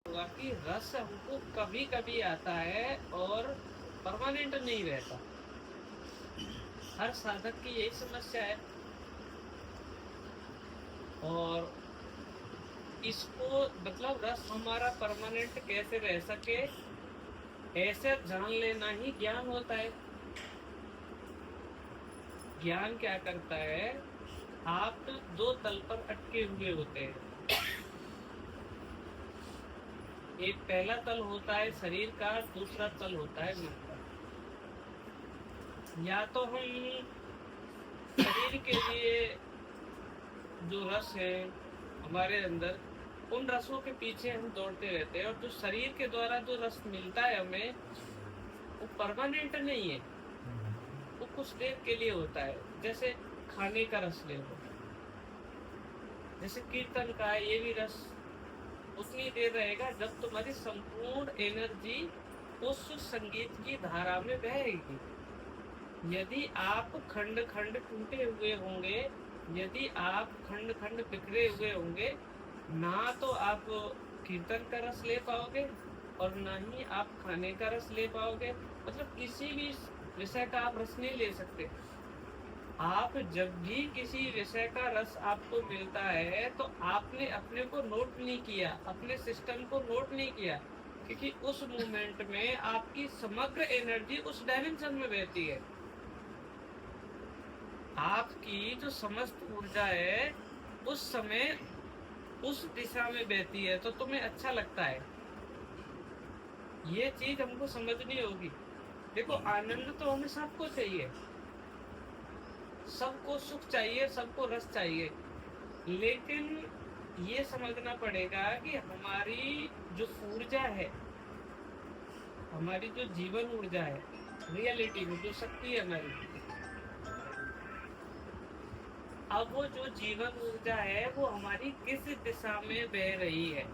होगा कि रस हमको कभी कभी आता है और परमानेंट नहीं रहता। हर साधक की यही समस्या है। और इसको मतलब रस हमारा परमानेंट कैसे रह सके, ऐसे जान लेना ही ज्ञान होता है। ज्ञान क्या करता है, आप दो तल पर अटके हुए होते हैं। एक पहला तल होता है शरीर का, दूसरा तल होता है मन का। या तो हम शरीर के लिए जो रस है हमारे अंदर, उन रसों के पीछे हम दौड़ते रहते हैं, और जो शरीर के द्वारा जो रस मिलता है हमें, वो परमानेंट नहीं है, वो कुछ देर के लिए होता है। जैसे खाने का रस ले लो, जैसे कीर्तन का ये भी रस उतनी देर रहेगा जब तुम्हारी संपूर्ण एनर्जी उस संगीत की धारा में बहेगी। यदि आप खंड खंड टूटे हुए होंगे, यदि आप खंड खंड बिखरे हुए होंगे, ना तो आप कीर्तन का रस ले पाओगे और ना ही आप खाने का रस ले पाओगे। मतलब किसी भी विषय का आप रस नहीं ले सकते। आप जब भी किसी विषय का रस आपको मिलता है तो आपने अपने को नोट नहीं किया, अपने सिस्टम को नोट नहीं किया, क्योंकि उस मोमेंट में आपकी समग्र एनर्जी उस डायमेंशन में बहती है। आपकी जो समस्त ऊर्जा है उस समय उस दिशा में बहती है, तो तुम्हें अच्छा लगता है। ये चीज हमको समझनी होगी। देखो, आनंद तो हमें सबको चाहिए, सबको सुख चाहिए, सबको रस चाहिए, लेकिन ये समझना पड़ेगा कि हमारी जो ऊर्जा है, हमारी जो जीवन ऊर्जा है, रियलिटी में जो शक्ति है हमारी, अब वो जो जीवन ऊर्जा है वो हमारी किस दिशा में बह रही है।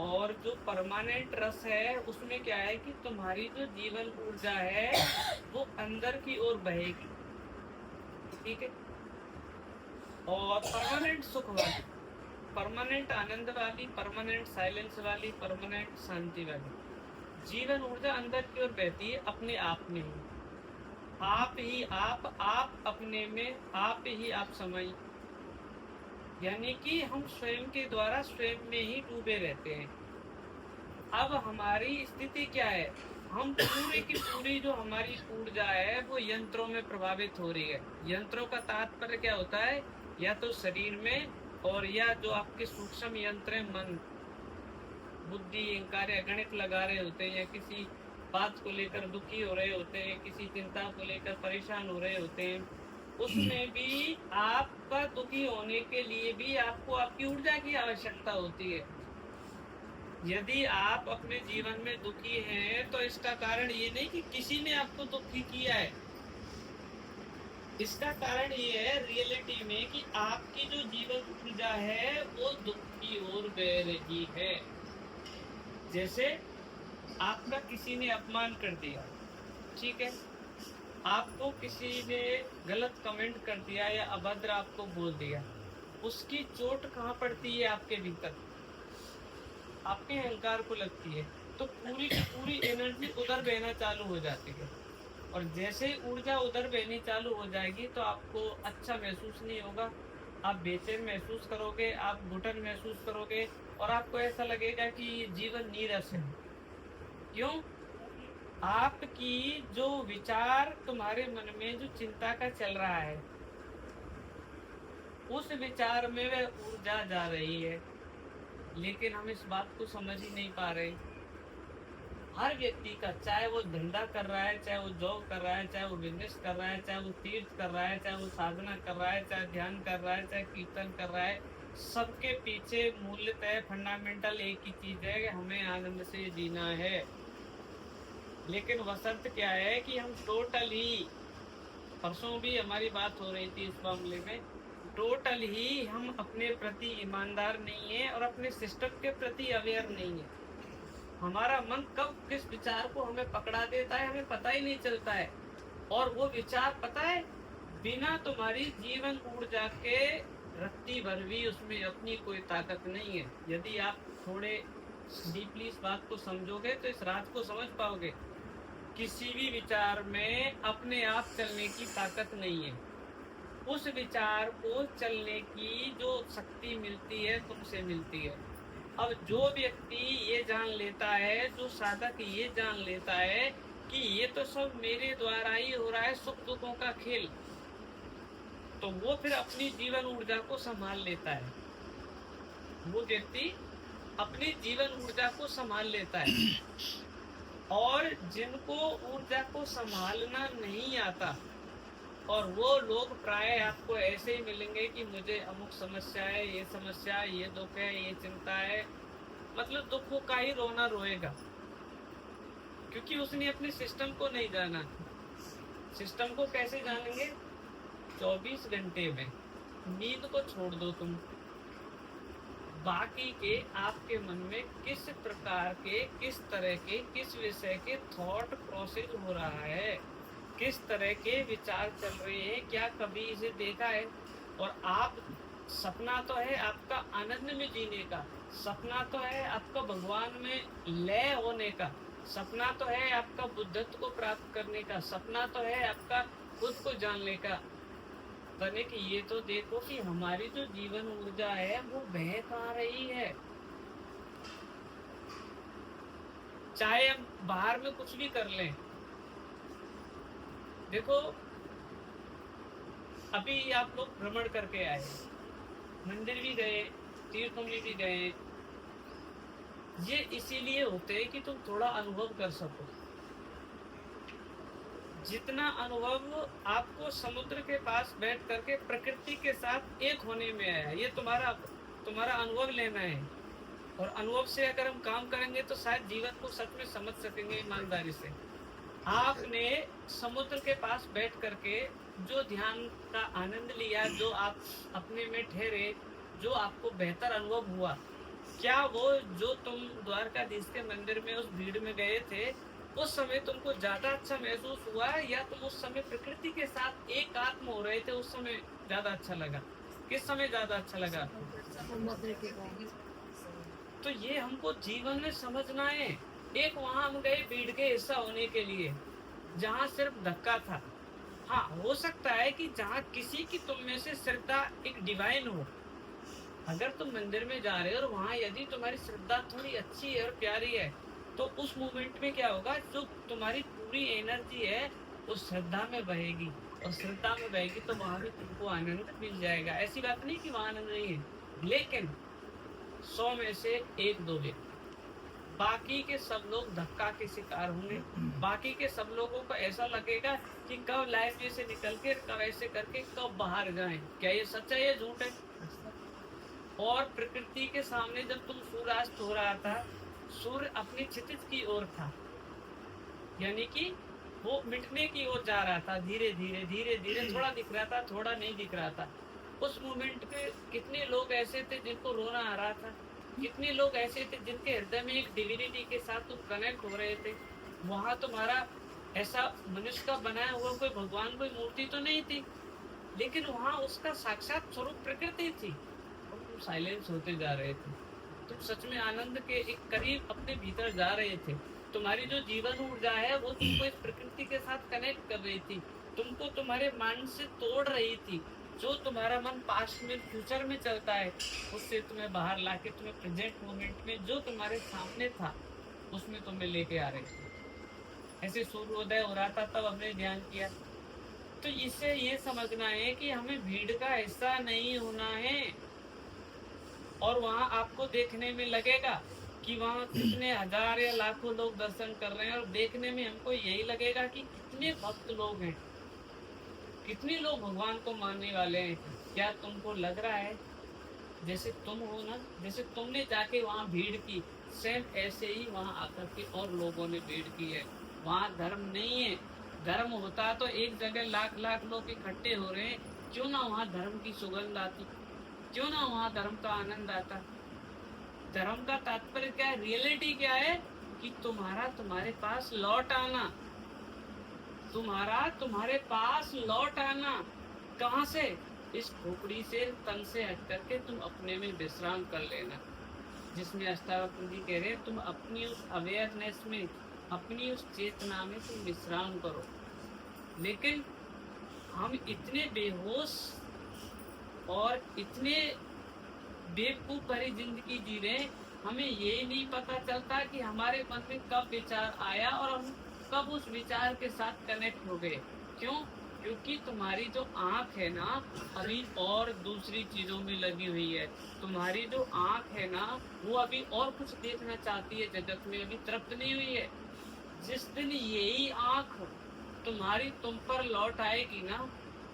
और जो परमानेंट रस है उसमें क्या है कि तुम्हारी जो जीवन ऊर्जा है वो अंदर की ओर बहेगी, ठीक है। और परमानेंट सुख वाली, परमानेंट आनंद वाली, परमानेंट साइलेंस वाली, परमानेंट शांति वाली जीवन ऊर्जा अंदर की ओर बहती है अपने आप में ही। आप ही आप अपने में आप ही आप समय, यानी कि हम स्वयं के द्वारा स्वयं में ही डूबे रहते हैं। अब हमारी स्थिति क्या है, हम पूरी की पूरी जो हमारी ऊर्जा है वो यंत्रों में प्रभावित हो रही है। यंत्रों का तात्पर्य क्या होता है, या तो शरीर में, और या जो आपके सूक्ष्म यंत्र है, मन, बुद्धि, कार्य, गणित लगा रहे होते हैं, या किसी बात को लेकर दुखी हो रहे होते हैं, किसी चिंता को लेकर परेशान हो रहे होते हैं, उसमें भी आपका दुखी होने के लिए भी आपको आपकी ऊर्जा की आवश्यकता होती है। यदि आप अपने जीवन में दुखी हैं तो इसका कारण ये नहीं कि किसी ने आपको दुखी किया है, इसका कारण ये है रियलिटी में कि आपकी जो जीवन ऊर्जा है वो दुख की ओर बह रही है। जैसे आपका किसी ने अपमान कर दिया, ठीक है, आपको किसी ने गलत कमेंट कर दिया या अभद्र आपको बोल दिया, उसकी चोट कहाँ पड़ती है, आपके भीतर, आपके अहंकार को लगती है। तो पूरी की पूरी एनर्जी उधर बहना चालू हो जाती है, और जैसे ही ऊर्जा उधर बहनी चालू हो जाएगी तो आपको अच्छा महसूस नहीं होगा, आप बेचैन महसूस करोगे, आप घुटन महसूस करोगे, और आपको ऐसा लगेगा कि जीवन नीरस है। क्यों? आपकी जो विचार तुम्हारे मन में जो चिंता का चल रहा है, उस विचार में वह ऊर्जा जा रही है, लेकिन हम इस बात को समझ ही नहीं पा रहे। हर व्यक्ति का, चाहे वो धंधा कर रहा है, चाहे वो जॉब कर रहा है, चाहे वो बिजनेस कर रहा है, चाहे वो तीर्थ कर रहा है, चाहे वो साधना कर रहा है, चाहे ध्यान कर रहा है, चाहे कीर्तन कर रहा है, सबके पीछे मूलतः फंडामेंटल एक ही चीज है कि हमें आनंद से जीना है। लेकिन वसंत क्या है कि हम टोटली, परसों भी हमारी बात हो रही थी इस मामले में, टोटल ही हम अपने प्रति ईमानदार नहीं है और अपने सिस्टम के प्रति अवेयर नहीं है। हमारा मन कब किस विचार को हमें पकड़ा देता है हमें पता ही नहीं चलता है। और वो विचार, पता है, बिना तुम्हारी जीवन ऊर्जा के रत्ती भर भी उसमें अपनी कोई ताकत नहीं है। यदि आप थोड़े डीपली इस बात को समझोगे तो इस राज को समझ पाओगे। किसी भी विचार में अपने आप चलने की ताकत नहीं है। उस विचार को चलने की जो शक्ति मिलती है तुमसे मिलती है। अब जो व्यक्ति ये जान लेता है, जो साधक ये जान लेता है कि ये तो सब मेरे द्वारा ही हो रहा है, सुख दुखों का खेल, तो वो फिर अपनी जीवन ऊर्जा को संभाल लेता है। वो व्यक्ति अपनी जीवन ऊर्जा को संभाल लेता है। और जिनको ऊर्जा को संभालना नहीं आता, और वो लोग प्राय आपको ऐसे ही मिलेंगे कि मुझे अमुक समस्या है, ये समस्या, ये दुख है, ये चिंता है, मतलब दुखों का ही रोना रोएगा, क्योंकि उसने अपने सिस्टम को नहीं जाना। सिस्टम को कैसे जानेंगे? 24 घंटे में नींद को छोड़ दो तुम, बाकी के आपके मन में किस प्रकार के, किस तरह के, किस विषय के थॉट प्रोसेस हो रहा है, किस तरह के विचार चल रहे हैं, क्या कभी इसे देखा है? और आप, सपना तो है आपका आनंद में जीने का, सपना तो है आपका भगवान में लय होने का, सपना तो है आपका बुद्धत्व को प्राप्त करने का, सपना तो है आपका खुद को जानने का। तने कि ये तो देखो कि हमारी जो जीवन ऊर्जा है वो बह कहाँ रही है। चाहे हम बाहर में कुछ भी कर लें, देखो अभी आप लोग भ्रमण करके आए, मंदिर भी गए, तीर्थों में भी गए, ये इसीलिए होते हैं कि तुम थोड़ा अनुभव कर सको। जितना अनुभव आपको समुद्र के पास बैठ करके प्रकृति के साथ एक होने में आया, ये तुम्हारा अनुभव लेना है। और अनुभव से अगर हम काम करेंगे तो शायद जीवन को सच में समझ सकेंगे ईमानदारी से। आपने समुद्र के पास बैठ करके जो ध्यान का आनंद लिया, जो आप अपने में ठहरे, जो आपको बेहतर अनुभव हुआ, क्या वो जो तुम द्वारकाधीश के मंदिर में उस भीड़ में गए थे उस समय तुमको ज्यादा अच्छा महसूस हुआ, या तुम उस समय प्रकृति के साथ एक आत्म हो रहे थे उस समय ज्यादा अच्छा लगा? किस समय ज्यादा अच्छा लगा? तो ये हमको जीवन में समझना है। एक वहां हम गए भीड़ के हिस्सा होने के लिए, जहाँ सिर्फ धक्का था। हाँ, हो सकता है कि जहाँ किसी की तुम में से श्रद्धा एक डिवाइन हो, अगर तुम मंदिर में जा रहे हो और वहाँ यदि तुम्हारी श्रद्धा थोड़ी अच्छी है और प्यारी है, तो उस मोमेंट में क्या होगा, जो तुम्हारी पूरी एनर्जी है वो श्रद्धा में बहेगी, और श्रद्धा में बहेगी तो वहां भी तुमको आनंद मिल जाएगा। ऐसी बात नहीं कि वहां आनंद नहीं है, लेकिन 100 में से 1-2 व्यक्ति, बाकी के सब लोग धक्का के शिकार होंगे। बाकी के सब लोगों को ऐसा लगेगा कि कब लाइफ में से निकल के, कब ऐसे करके, कब बाहर जाएं। क्या ये सच है, ये झूठ है? और प्रकृति के सामने जब तुम सूर्यास्त हो रहा था, सूर्य अपनी क्षितिज की ओर था, यानी कि वो मिटने की ओर जा रहा था, धीरे धीरे धीरे धीरे, थोड़ा दिख रहा था, थोड़ा नहीं दिख रहा था। उस मोमेंट पे कितने लोग ऐसे थे जिनको रोना आ रहा था, कितने लोग ऐसे थे जिनके हृदय में एक डिविनिटी के साथ तुम कनेक्ट हो रहे थे। वहां तुम्हारा ऐसा मनुष्य का बनाया हुआ कोई भगवान, कोई मूर्ति तो नहीं थी, लेकिन वहां उसका साक्षात स्वरूप प्रकृति थी, और तुम साइलेंस होते जा रहे थे। तुम सच में आनंद के एक करीब अपने भीतर जा रहे थे। तुम्हारी जो जीवन ऊर्जा है वो तुमको इस प्रकृति के साथ कनेक्ट कर रही थी, तुमको तुम्हारे माइंड से तोड़ रही थी। जो तुम्हारा मन पास्ट में, फ्यूचर में चलता है, उससे तुम्हें बाहर लाके तुम्हें प्रेजेंट मोमेंट में जो तुम्हारे सामने था उसमें तुम्हें लेके आ रहे थे। ऐसे सूर्योदय हो रहा था तब हमने ध्यान किया। तो इससे ये समझना है कि हमें भीड़ का हिस्सा नहीं होना है। और वहां आपको देखने में लगेगा कि वहां कितने हजार या लाखों लोग दर्शन कर रहे हैं, और देखने में हमको यही लगेगा कि कितने भक्त लोग हैं, कितने लोग भगवान को मानने वाले हैं। क्या तुमको लग रहा है जैसे तुम हो ना, जैसे तुमने जाके वहां भीड़ की, सेम ऐसे ही वहां आकर के और लोगों ने भीड़ की है। वहां धर्म नहीं है। धर्म होता तो एक जगह लाख लाख लोग इकट्ठे हो रहे हैं, क्यों ना वहां धर्म की सुगंध आती, क्यों ना वहां धर्म का आनंद आता। धर्म का तात्पर्य क्या है, रियलिटी क्या है कि तुम्हारा तुम्हारे पास लौट आना, तुम्हारा तुम्हारे पास लौट आना। कहां से? इस खोपड़ी से तन से हट करके तुम अपने में विश्राम कर लेना, जिसमें अष्टावक्र जी कह रहे हैं तुम अपनी उस अवेयरनेस में, अपनी उस चेतना में तुम विश्राम करो। लेकिन हम इतने बेहोश और इतने बेवकूफ भरी जिंदगी जी रहे हैं, हमें ये नहीं पता चलता कि हमारे मन में कब विचार आया और हम कब उस विचार के साथ कनेक्ट हो गए। क्यों? क्योंकि तुम्हारी जो आंख है ना अभी और दूसरी चीजों में लगी हुई है। तुम्हारी जो आंख है ना वो अभी और कुछ देखना चाहती है जगत में, अभी तृप्त नहीं हुई है। जिस दिन यही आंख तुम्हारी तुम पर लौट आएगी ना,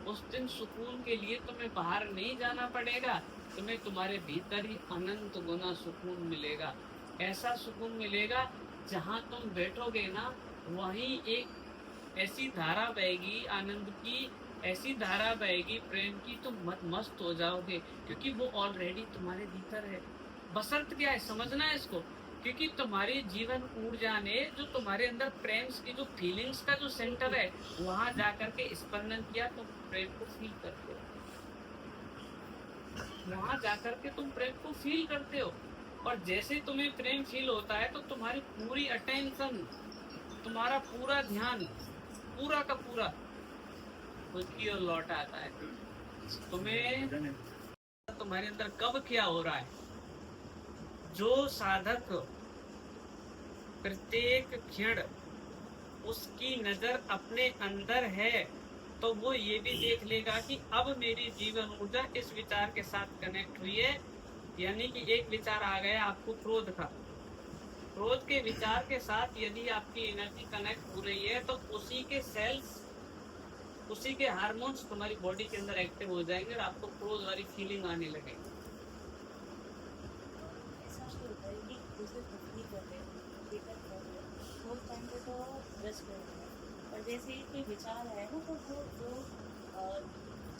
उस दिन सुकून के लिए तुम्हें बाहर नहीं जाना पड़ेगा, तुम्हें तुम्हारे भीतर ही अनंत गुना सुकून मिलेगा। ऐसा सुकून मिलेगा जहाँ तुम बैठोगे ना वहीं एक ऐसी धारा बहेगी आनंद की, ऐसी धारा बहेगी प्रेम की, तुम मस्त हो जाओगे, क्योंकि वो ऑलरेडी तुम्हारे भीतर है। बसंत क्या है समझना है इसको, क्योंकि तुम्हारी जीवन ऊर्जा ने जो तुम्हारे अंदर प्रेम की जो फीलिंग्स का जो सेंटर है वहां जाकर के स्पंदन किया, तुम प्रेम को फील करते हो। वहां जाकर के तुम प्रेम को फील करते हो, और जैसे तुम्हें प्रेम फील होता है तो तुम्हारी पूरी अटेंशन, तुम्हारा पूरा ध्यान पूरा का पूरा खुद की ओर लौट आता है। तुम्हें तुम्हारे अंदर कब क्या हो रहा है, जो साधक प्रत्येक क्षण उसकी नजर अपने अंदर है तो वो ये भी देख लेगा कि अब मेरी जीवन ऊर्जा इस विचार के साथ कनेक्ट हुई है। यानी कि एक विचार आ गया आपको क्रोध का, क्रोध के विचार के साथ यदि आपकी एनर्जी कनेक्ट हो रही है तो उसी के सेल्स, उसी के हार्मोन्स तुम्हारी बॉडी के अंदर एक्टिव हो जाएंगे और आपको क्रोध वाली फीलिंग आने लगेगी। और जैसे ही कोई विचार है ना तो वो जो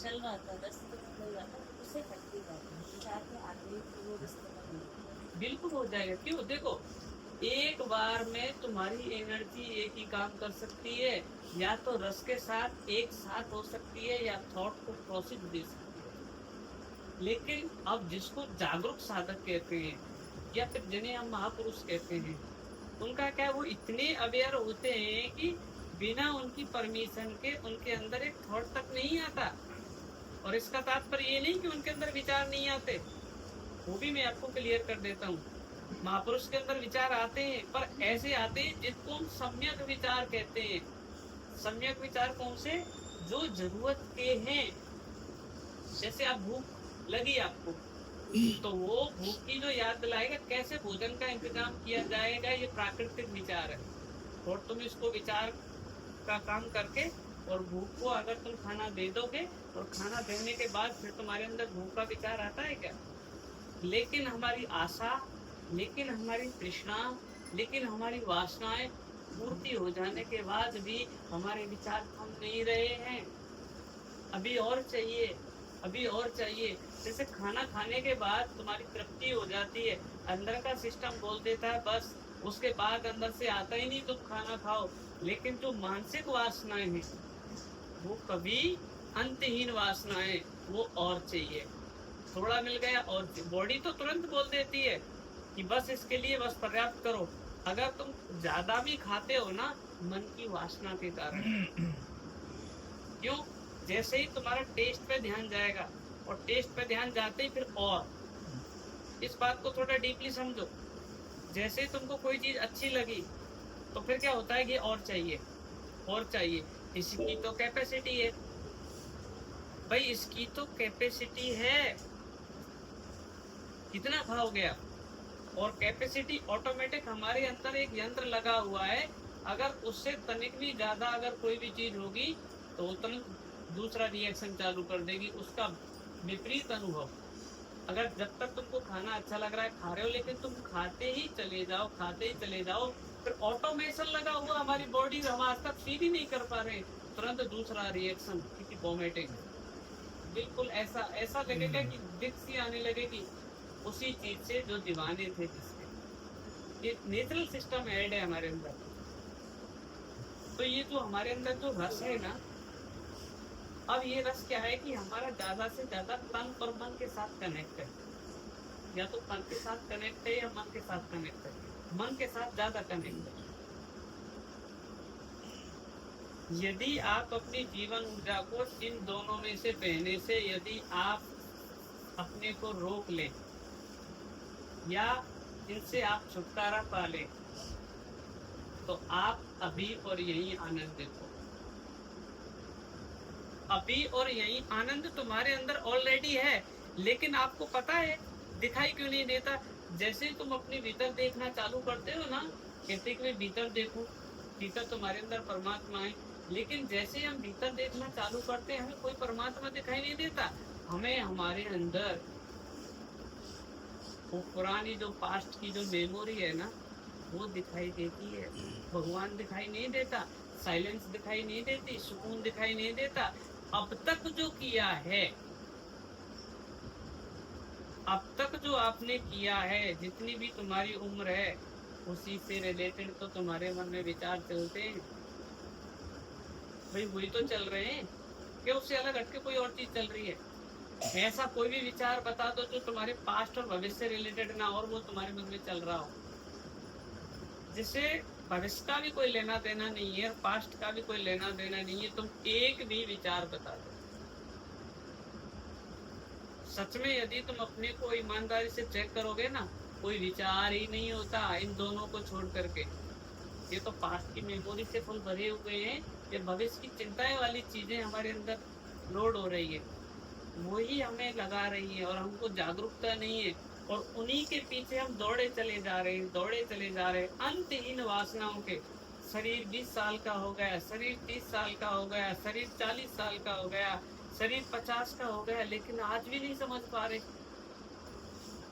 चल रहा था रास्ते चल रहा था उससे हट भी जाता है, विचार के आगे वो रास्ते पर बिल्कुल हो जाएगा। क्यों? देखो एक बार में तुम्हारी एनर्जी एक ही काम कर सकती है, या तो रस के साथ एक साथ हो सकती है या थॉट को प्रोसेस दे सकती है। लेकिन अब जिसको जागरूक साधक कहते हैं या फिर जिन्हें हम महापुरुष कहते हैं, उनका क्या, वो इतने अवेयर होते हैं कि बिना उनकी परमिशन के उनके अंदर एक थॉट तक नहीं आता। और इसका तात्पर्य ये नहीं कि उनके अंदर विचार नहीं आते, वो भी मैं आपको क्लियर कर देता हूँ। महापुरुष के अंदर विचार आते हैं, पर ऐसे आते हैं जिनको हम सम्यक विचार कहते हैं। सम्यक विचार कौन से? जो जरूरत के हैं। जैसे आप भूख लगी आपको, तो वो भूख की जो याद दिलाएगा कैसे भोजन का इंतजाम किया जाएगा, ये प्राकृतिक विचार है। और तुम इसको विचार का काम करके और भूख को अगर तुम खाना दे दोगे और खाना देने के बाद फिर तुम्हारे अंदर भूख का विचार आता है क्या? लेकिन हमारी आशा, लेकिन हमारी तृष्णा, लेकिन हमारी वासनाएं पूर्ति हो जाने के बाद भी हमारे विचार थम नहीं रहे हैं। अभी और चाहिए, अभी और चाहिए। जैसे खाना खाने के बाद तुम्हारी तृप्ति हो जाती है, अंदर का सिस्टम बोल देता है बस, उसके बाद अंदर से आता ही नहीं तुम खाना खाओ। लेकिन जो मानसिक वासनाएं हैं वो कभी अंतहीन वासनाएं, वो और चाहिए, थोड़ा मिल गया और बॉडी तो तुरंत बोल देती है कि बस इसके लिए बस पर्याप्त करो। अगर तुम ज्यादा भी खाते हो ना मन की वासना के कारण, क्यों? जैसे ही तुम्हारा टेस्ट पे ध्यान जाएगा और टेस्ट पे ध्यान जाते ही फिर और, इस बात को थोड़ा डीपली समझो। जैसे तुमको कोई चीज अच्छी लगी तो फिर क्या होता है कि और चाहिए, और चाहिए। इसकी तो कैपेसिटी है भाई, इसकी तो कैपेसिटी है, कितना खाओगे आप? और कैपेसिटी ऑटोमेटिक हमारे अंदर एक यंत्र लगा हुआ है, अगर उससे तनिक भी ज्यादा अगर कोई भी चीज होगी तो वो तुरंत दूसरा रिएक्शन चालू कर देगी, उसका विपरीत अनुभव। अगर जब तक तुमको खाना अच्छा लग रहा है खा रहे हो, लेकिन तुम खाते ही चले जाओ, खाते ही चले जाओ, फिर ऑटोमेशन लगा हुआ हमारी बॉडी, हम आज तक फील ही नहीं कर पा रहे, तुरंत दूसरा रिएक्शन, क्योंकि वोमिटिंग। बिल्कुल ऐसा ऐसा लगेगा कि दिक्कत सी आने लगेगी उसी चीज से जो दीवाने थे जिसके। ये नेचुरल सिस्टम ऐड है हमारे अंदर। तो ये जो हमारे अंदर जो रस है ना, अब ये रस क्या है कि हमारा ज्यादा से ज्यादा तन और मन के साथ कनेक्ट है, या तो तन के साथ कनेक्ट है या मन के साथ कनेक्ट है, मन के साथ ज्यादा कनेक्ट है। यदि आप अपनी जीवन ऊर्जा को इन दोनों में से बहने से यदि आप अपने को रोक ले या इनसे आप छुटकारा पा ले, तो आप अभी और यही आनंदित हो। अभी और यही आनंद तुम्हारे अंदर ऑलरेडी है, लेकिन आपको पता है दिखाई क्यों नहीं देता? जैसे ही तुम अपने भीतर देखना चालू करते हो ना, कहते कि मैं भीतर देखूं, भीतर तुम्हारे अंदर परमात्मा है, लेकिन जैसे हम भीतर देखना चालू करते हैं हमें कोई परमात्मा दिखाई नहीं देता। हमें हमारे अंदर वो पुरानी जो पास्ट की जो मेमोरी है ना, वो दिखाई देती है। भगवान दिखाई नहीं देता, साइलेंस दिखाई नहीं देती, सुकून दिखाई नहीं देता। अब तक जो किया है, अब तक जो आपने किया है, जितनी भी तुम्हारी उम्र है, उसी से रिलेटेड तो तुम्हारे मन में विचार चलते हैं भाई, वही तो चल रहे हैं कि उससे अलग हटके कोई और चीज चल रही है। ऐसा कोई भी विचार बता दो जो तुम्हारे पास्ट और भविष्य से रिलेटेड ना और वो तुम्हारे मन में चल रहा हो, जिससे भविष्य का भी कोई लेना देना नहीं है और पास्ट का भी कोई लेना देना नहीं है। तुम एक भी विचार बता दो, सच में यदि तुम अपने को ईमानदारी से चेक करोगे ना, कोई विचार ही नहीं होता इन दोनों को छोड़ करके। ये तो पास्ट की मेमोरी से फुल भरे हुए हैं, ये भविष्य की चिंताएं वाली चीजें हमारे अंदर लोड हो रही है, वही हमें लगा रही है और हमको जागरूकता नहीं है, और उन्हीं के पीछे हम दौड़े चले जा रहे हैं, दौड़े चले जा रहे हैं अंतहीन वासनाओं के। शरीर 20 साल का हो गया, शरीर 30 साल का हो गया, शरीर 40 साल का हो गया, शरीर 50 का हो गया, लेकिन आज भी नहीं समझ पा रहे।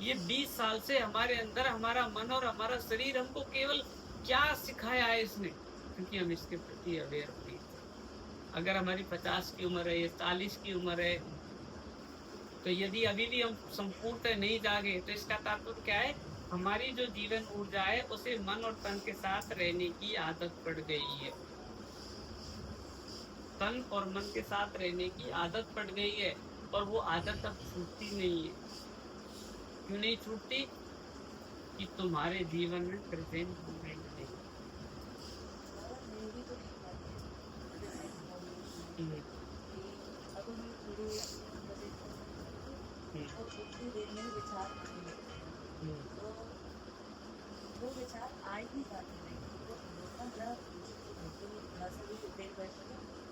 ये 20 साल से हमारे अंदर हमारा मन और हमारा शरीर हमको केवल क्या सिखाया है इसने, क्योंकि हम इसके प्रति अवेयर नहीं थे। अगर हमारी 50 की उम्र है, 40 की उम्र है, तो यदि अभी भी हम संपूर्णतः नहीं जागे, तो इसका तात्पर्य क्या है? हमारी जो जीवन ऊर्जा है उसे मन और तन के साथ रहने की आदत पड़ गई है। तन और मन के साथ रहने की आदत पड़ गई है, और वो आदत अब छूटती नहीं है। क्यों नहीं छूटती? कि तुम्हारे जीवन में प्रेजेंट मोमेंट नहीं। उतनी देर में विचार आने लगते हैं, तो वो विचार आ ही जाते हैं। तो थोड़ा सा भी देर बैठे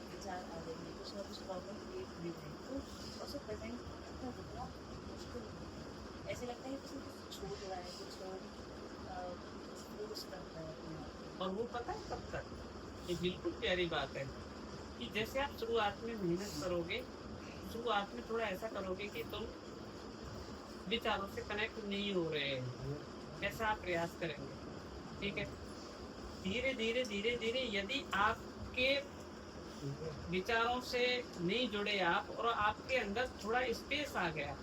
विचार आ जाएंगे, कुछ ना कुछ प्रॉब्लम क्रिएट हुई जाएगी, तो उसको प्रेजेंट करना जितना मुश्किल है। ऐसे लगता है कि कुछ छूट रहा है, कुछ करता है। और वो पता है कब तक? ये बिल्कुल प्यारी बात है कि जैसे आप शुरुआत में मेहनत करोगे, शुरुआत में थोड़ा ऐसा करोगे कि तुम विचारों से कनेक्ट नहीं हो रहे हैं, ऐसा आप प्रयास करेंगे, ठीक है। धीरे धीरे धीरे धीरे यदि आपके विचारों से नहीं जुड़े आप, और आपके अंदर थोड़ा स्पेस आ गया,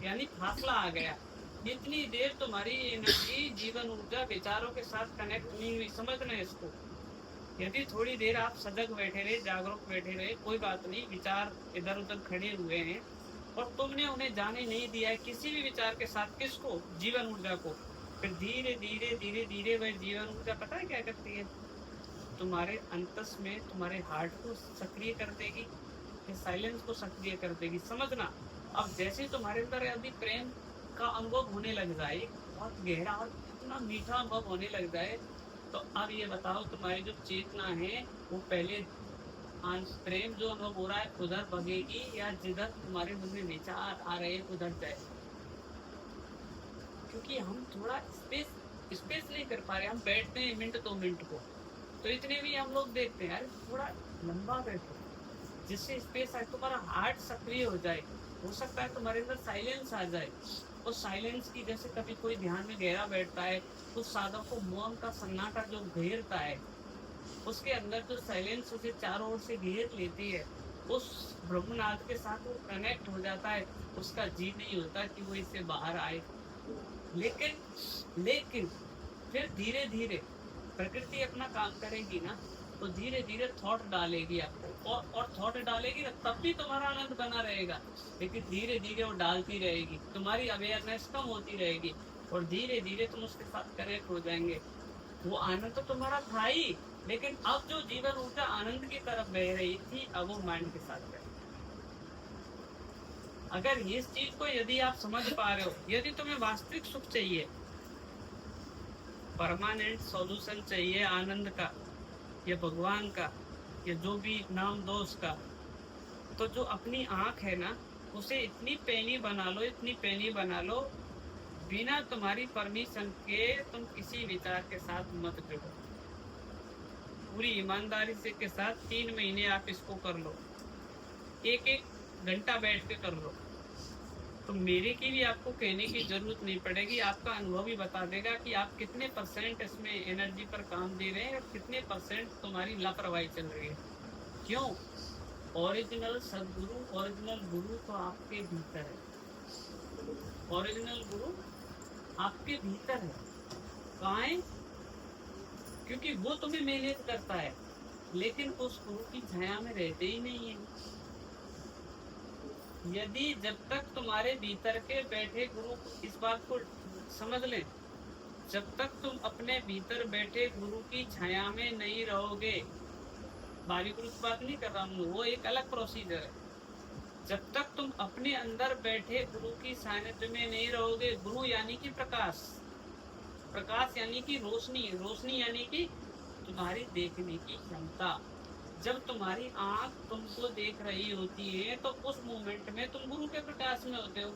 यानी फासला आ गया, जितनी देर तुम्हारी एनर्जी जीवन ऊर्जा विचारों के साथ कनेक्ट नहीं हुई, समझना इसको। यदि थोड़ी देर आप सजग बैठे रहे, जागरूक बैठे रहे, कोई बात नहीं, विचार इधर उधर खड़े हुए हैं और तुमने उन्हें जाने नहीं दिया है किसी भी विचार के साथ, किसको? जीवन ऊर्जा को। फिर धीरे धीरे धीरे धीरे वह जीवन ऊर्जा पता है क्या करती है? तुम्हारे अंतस में तुम्हारे हार्ट को सक्रिय कर देगी, फिर साइलेंस को सक्रिय कर देगी। समझना, अब जैसे तुम्हारे अंदर यदि प्रेम का अनुभव होने लग जाए, बहुत गहरा और इतना मीठा अनुभव होने लग जाए, तो अब ये बताओ तुम्हारी जो चेतना है वो पहले प्रेम जो अनुभव हो रहा है उधर भगेगी, या जिधर तुम्हारे मन में विचार आ रहे हैं उधर जाए? क्योंकि हम थोड़ा स्पेस नहीं कर पा रहे। हम बैठते हैं मिनट 2 मिनट को, तो इतने भी हम लोग देखते हैं, थोड़ा लंबा बैठो, जिससे स्पेस आए, तुम्हारा हार्ट सक्रिय हो जाए। हो सकता है तुम्हारे अंदर साइलेंस आ जाए, और साइलेंस की जैसे कभी कोई ध्यान में गहरा बैठता है, उस साधक को मौन का सन्नाटा जो घेरता है, उसके अंदर जो साइलेंस उसे चारों ओर से घेर लेती है, उस ब्रह्मनाथ के साथ वो कनेक्ट हो जाता है। उसका जी नहीं होता कि वो इससे बाहर आए, लेकिन फिर धीरे धीरे प्रकृति अपना काम करेगी ना, तो धीरे धीरे थॉट डालेगी आपको, और थॉट डालेगी ना, तब भी तुम्हारा आनंद बना रहेगा, लेकिन धीरे धीरे वो डालती रहेगी, तुम्हारी अवेयरनेस कम होती रहेगी, और धीरे धीरे तुम उसके साथ कनेक्ट हो जाएंगे। वो आनंद तो तुम्हारा था ही, लेकिन अब जो जीवन ऊर्जा आनंद की तरफ बह रही थी, अब वो माइंड के साथ बह। अगर इस चीज को यदि आप समझ पा रहे हो, यदि तुम्हें वास्तविक सुख चाहिए, परमानेंट सॉल्यूशन चाहिए आनंद का या भगवान का या जो भी नाम दो उसका, तो जो अपनी आंख है ना, उसे इतनी पैनी बना लो, इतनी पैनी बना लो, बिना तुम्हारी परमिशन के तुम किसी विचार के साथ मत जुड़ो। पूरी ईमानदारी से के साथ 3 महीने आप इसको कर लो, एक घंटा बैठ के कर लो, तो मेरे की भी आपको कहने की जरूरत नहीं पड़ेगी, आपका अनुभव ही बता देगा कि आप कितने % इसमें एनर्जी पर काम दे रहे हैं और कितने % तुम्हारी लापरवाही चल रही है। क्यों? ओरिजिनल सदगुरु, ओरिजिनल गुरु तो आपके भीतर है, ओरिजिनल गुरु आपके भीतर है। कहाँ है? क्योंकि वो तुम्हें मैनेज करता है, लेकिन उस गुरु की छाया में रहते ही नहीं है। यदि जब तक तुम्हारे भीतर के बैठे गुरु, इस बात को समझ लें, जब तक तुम अपने भीतर बैठे गुरु की छाया में नहीं रहोगे, बारी गुरु की बात नहीं कर रहा हूँ, वो एक अलग प्रोसीजर है। जब तक तुम अपने अंदर बैठे गुरु की सानिध्य में नहीं रहोगे, गुरु यानी कि प्रकाश, प्रकाश यानी कि रोशनी, रोशनी यानी कि तुम्हारी देखने की क्षमता। जब तुम्हारी आंख तुमको देख रही होती है, तो उस मोमेंट में तुम गुरु के प्रकाश में होते हो।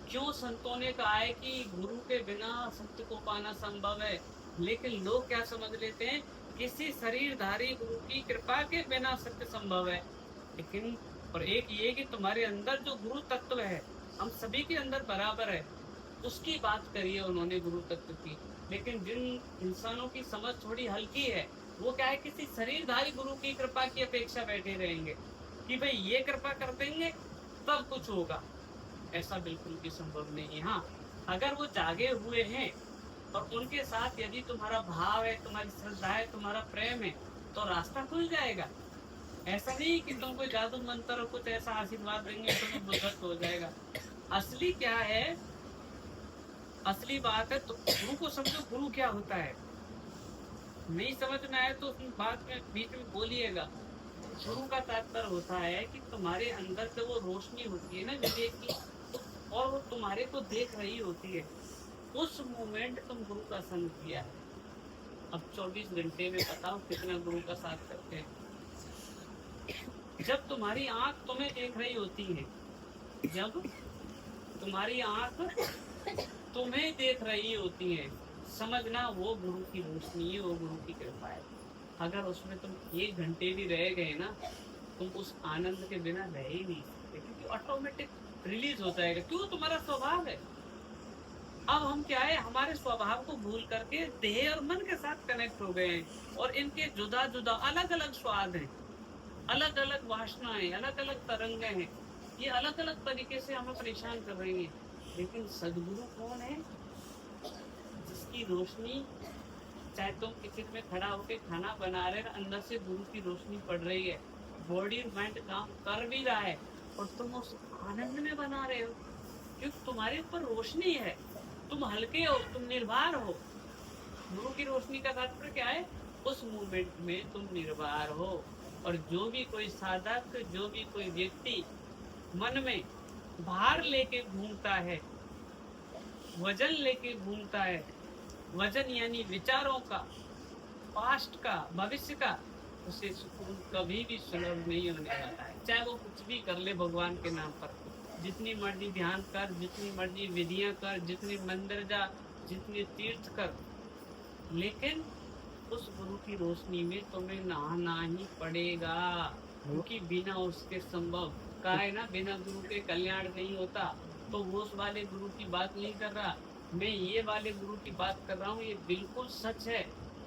क्यों संतों ने कहा है कि गुरु के बिना सत्य को पाना संभव है, लेकिन लोग क्या समझ लेते हैं, किसी शरीरधारी गुरु की कृपा के बिना सत्य संभव है। लेकिन और एक ये कि तुम्हारे अंदर जो गुरु तत्व है, हम सभी के अंदर बराबर है, उसकी बात करिए उन्होंने गुरु तत्व की। लेकिन जिन इंसानों की समझ थोड़ी हल्की है, वो क्या है, किसी शरीरधारी गुरु की कृपा की अपेक्षा बैठे रहेंगे कि भाई ये कृपा कर देंगे तब कुछ होगा। ऐसा बिल्कुल भी संभव नहीं है। हाँ, अगर वो जागे हुए हैं और उनके साथ यदि तुम्हारा भाव है, तुम्हारी श्रद्धा है, तुम्हारा प्रेम है, तो रास्ता खुल जाएगा। ऐसा नहीं कि तुम कोई जादू मंत्र और कुछ ऐसा आशीर्वाद देंगे तुम्हें बुद्धत्व हो जाएगा। असली क्या है, असली बात है, तो गुरु को समझो, गुरु क्या होता है। नहीं समझ में आए तो उस बात में बीच में बोलिएगा। गुरु का तात्पर्य होता है कि तुम्हारे अंदर से वो रोशनी होती है ना विवेक की, और वो तुम्हारे को देख रही होती है, उस मोमेंट तुम गुरु का संग किया है। अब 24 घंटे में बताओ कितना गुरु का साथ करते हैं। जब तुम्हारी आंख तुम्हें देख रही होती है, जब तुम्हारी आंख तुम्हें देख रही होती है, समझना वो गुरु की रोशनी है, वो गुरु की कृपा है। अगर उसमें तुम 1 घंटे भी रह गए ना, तुम उस आनंद के बिना रह ही नहीं सकते, क्योंकि ऑटोमेटिक रिलीज हो जाएगा। क्यों? तुम्हारा स्वभाव है। अब हम क्या है, हमारे स्वभाव को भूल करके देह और मन के साथ कनेक्ट हो गए हैं, और इनके जुदा जुदा अलग अलग स्वाद हैं, अलग अलग वासनाएं, अलग अलग तरंगे हैं, ये अलग अलग तरीके से हमें परेशान कर रही हैं। लेकिन सदगुरु कौन है? जिसकी रोशनी, चाहे तुम किचन में खड़ा होकर खाना बना रहे हो, अंदर से गुरु की रोशनी पड़ रही है, बॉडी और माइंड काम कर भी रहा है, और तुम उस आनंद में बना रहे हो, क्योंकि तुम्हारे ऊपर रोशनी है, तुम हल्के हो, तुम निर्भर हो। गुरु की रोशनी का तात्पर्य क्या है? उस मूवमेंट में तुम निर्भर हो। और जो भी कोई साधक, जो भी कोई व्यक्ति मन में भार लेके घूमता है, वजन लेके घूमता है, वजन यानी विचारों का, पास्ट का, भविष्य का, उसे सुकून कभी भी सुलभ नहीं होने वाला है। चाहे वो कुछ भी कर ले भगवान के नाम पर, जितनी मर्जी ध्यान कर, जितनी मर्जी विधियां कर, जितनी मंदिर जा, जितने तीर्थ कर, लेकिन उस गुरु की रोशनी में तुम्हें नहाना ही पड़ेगा, क्योंकि बिना उसके संभव का है ना, बिना गुरु के कल्याण नहीं होता। तो वो उस वाले गुरु की बात नहीं कर रहा, मैं ये वाले गुरु की बात कर रहा हूँ। ये बिल्कुल सच है,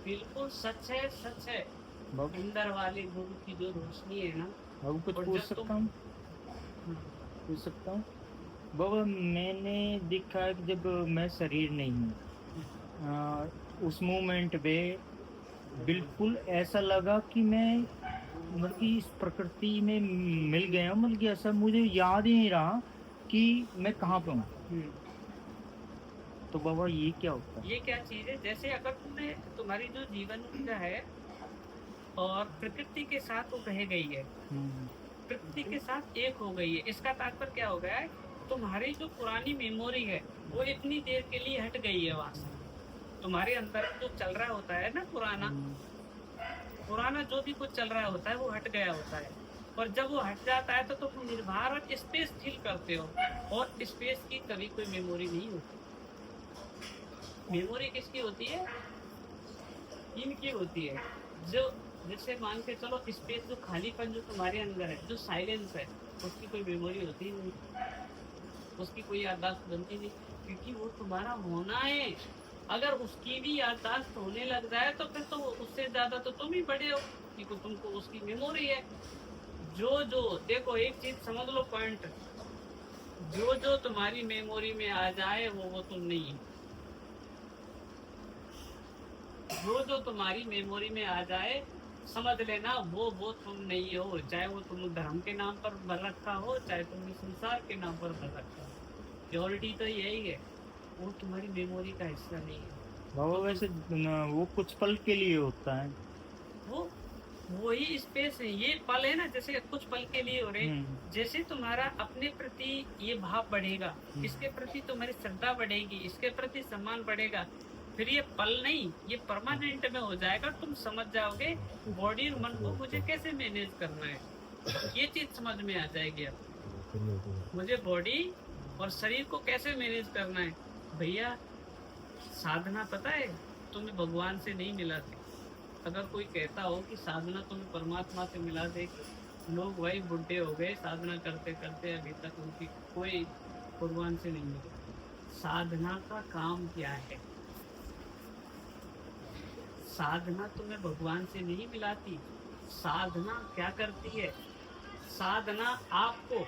बिल्कुल सच है, सच है। अंदर वाले गुरु की जो रोशनी है ना, बाबू कुछ और पूछ जब तुम- सकता हूँ? पूछ सकता हूँ बाबा? मैंने देखा कि जब मैं शरीर नहीं हूँ, उस मोमेंट पे बिल्कुल ऐसा लगा कि मैं मतलब कि इस प्रकृति में मिल गया हूँ, मतलब कि ऐसा मुझे याद ही नहीं रहा कि मैं कहाँ पे हूँ। हम्म। तो बाबा ये क्या होता है? ये क्या चीज है, जैसे अगर तुमने तुम्हारी जो जीवन ऊर्जा है और प्रकृति के साथ वो बह गई है, हम्म। प्रकृति के साथ एक हो गई है, इसका तात्पर्य क्या हो गया है, तुम्हारी जो पुरानी मेमोरी है वो इतनी देर के लिए हट गई है वहां से। तुम्हारे अंदर जो चल रहा होता है ना, पुराना हम्म। पुराना जो भी कुछ चल रहा होता है वो हट गया होता है। और जब वो हट जाता है तो तुम निर्भर और स्पेस फील करते हो, और स्पेस की कभी कोई मेमोरी नहीं होती। मेमोरी किसकी होती है? इनकी होती है। जो जैसे मान के चलो, स्पेस जो खालीपन जो तुम्हारे अंदर है, जो साइलेंस है, उसकी कोई मेमोरी होती ही नहीं, उसकी कोई याददाश्त बनती नहीं, क्योंकि वो तुम्हारा होना है। अगर उसकी भी याददाश्त होने लग जाए तो फिर तो उससे ज्यादा तो तुम ही बड़े हो, क्योंकि तुमको उसकी मेमोरी है। जो जो देखो, एक चीज समझ लो पॉइंट, जो जो तुम्हारी मेमोरी में आ जाए वो तुम नहीं है। जो जो तुम्हारी मेमोरी में आ जाए समझ लेना वो तुम नहीं हो। चाहे वो तुम धर्म के नाम पर भर रखा हो, चाहे तुमने संसार के नाम पर भर रखा हो, प्योरिटी तो यही है, वो तुम्हारी मेमोरी का हिस्सा नहीं है। बाबा तो वैसे वो कुछ पल के लिए होता है। वो वही स्पेस है, ये पल है ना, जैसे कुछ पल के लिए हो रहे। हम्म। जैसे तुम्हारा अपने प्रति ये भाव बढ़ेगा, इसके प्रति तुम्हारी श्रद्धा बढ़ेगी, इसके प्रति सम्मान बढ़ेगा, फिर ये पल नहीं, ये परमानेंट में हो जाएगा। तुम समझ जाओगे बॉडी और मन को मुझे कैसे मैनेज करना है, ये चीज समझ में आ जाएगी। अब मुझे बॉडी और शरीर को कैसे मैनेज करना है। भैया साधना पता है तुम्हें भगवान से नहीं मिलाती। अगर कोई कहता हो कि साधना तुम्हें परमात्मा से मिला देगी, लोग वही बुढ़े हो गए साधना करते करते, अभी तक उनकी कोई भगवान से नहीं मिली। साधना का काम क्या है? साधना तुम्हें भगवान से नहीं मिलाती। साधना क्या करती है? साधना आपको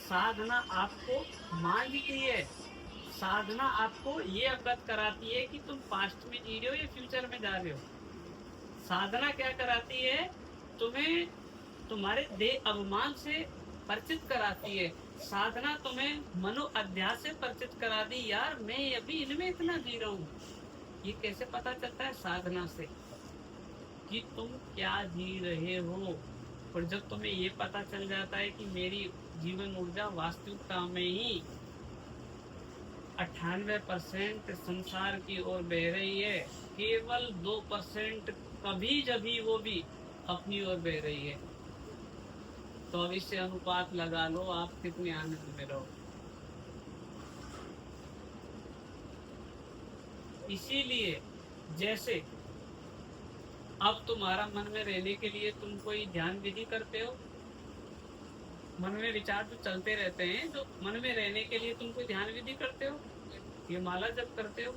साधना आपको मांगती है। साधना आपको ये अवगत कराती है कि तुम पास्ट में जी रहे हो या फ्यूचर में जा रहे हो। साधना क्या कराती है? तुम्हें तुम्हारे देह अभिमान से परिचित कराती है। साधना तुम्हें मनो अध्यास से परिचित करा दी, यार मैं अभी इनमें इतना जी रहा हूँ। ये कैसे पता चलता है? साधना से, कि तुम क्या जी रहे हो। और जब तुम्हें ये पता चल जाता है कि मेरी जीवन ऊर्जा वास्तविकता में ही 98% संसार की ओर बह रही है, केवल 2% कभी जभी वो भी अपनी ओर बह रही है, तो अब इससे अनुपात लगा लो आप कितने आनंद में रहो। इसीलिए जैसे अब तुम्हारा मन में रहने के लिए तुम कोई ध्यान विधि करते हो, मन में विचार जो चलते रहते हैं, जो मन में रहने के लिए तुम कोई ध्यान विधि करते हो, ये माला जब करते हो,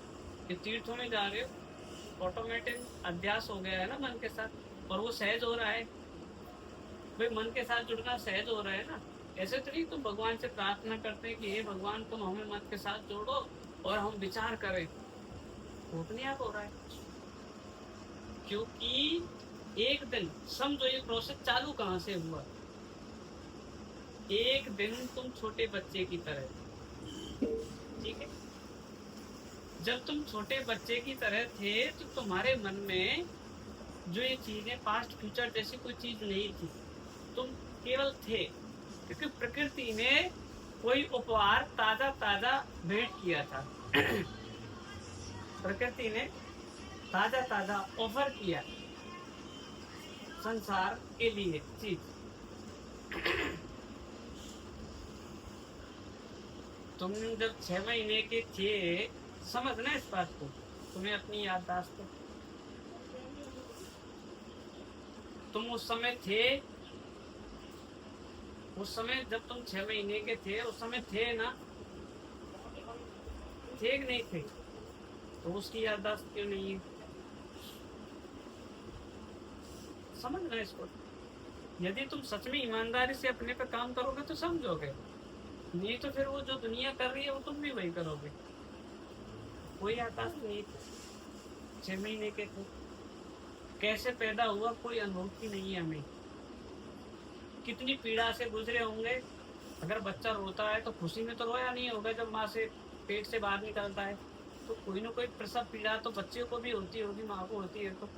ये तीर्थों में जा रहे हो, ऑटोमेटिक अध्यास हो गया है ना मन के साथ, और वो सहज हो रहा है। भाई मन के साथ जुड़ना सहज हो रहा है ना। ऐसे तो नहीं तुम भगवान से प्रार्थना करते हैं कि हे भगवान तुम हमें मन के साथ जोड़ो और हम विचार करें, वो अपने आप हो रहा है। क्योंकि एक दिन समझो ये प्रोसेस चालू कहाँ से हुआ। एक दिन तुम छोटे बच्चे की तरह, ठीक है, जब तुम छोटे बच्चे की तरह थे तो तुम्हारे मन में जो ये चीजें पास्ट फ्यूचर जैसी कोई चीज नहीं थी, तुम केवल थे, क्योंकि प्रकृति ने कोई उपहार ताजा ताजा भेंट किया था। प्रकृति ने ताजा ताजा ऑफर किया संसार के लिए चीज। तुम जब 6 महीने के थे, समझना इस बात को, तुम्हें अपनी याददाश्त को, तुम उस समय थे, उस समय जब तुम 6 महीने के थे उस समय थे ना? थे कि नहीं थे? तो उसकी याददाश्त क्यों नहीं है? समझना इसको। यदि तुम सच में ईमानदारी से अपने पे काम करोगे तो समझोगे, नहीं तो फिर वो जो दुनिया कर रही है वो तुम भी वही करोगे। कोई याददाश्त नहीं। 6 महीने के थे, कैसे पैदा हुआ कोई अनुभूति नहीं है हमें, कितनी पीड़ा से गुजरे होंगे। अगर बच्चा रोता है तो खुशी में तो रोया नहीं होगा जब माँ से पेट से बाहर निकलता है, तो कोई ना कोई प्रसव पीड़ा तो बच्चे को भी होती होगी, माँ को होती है तो।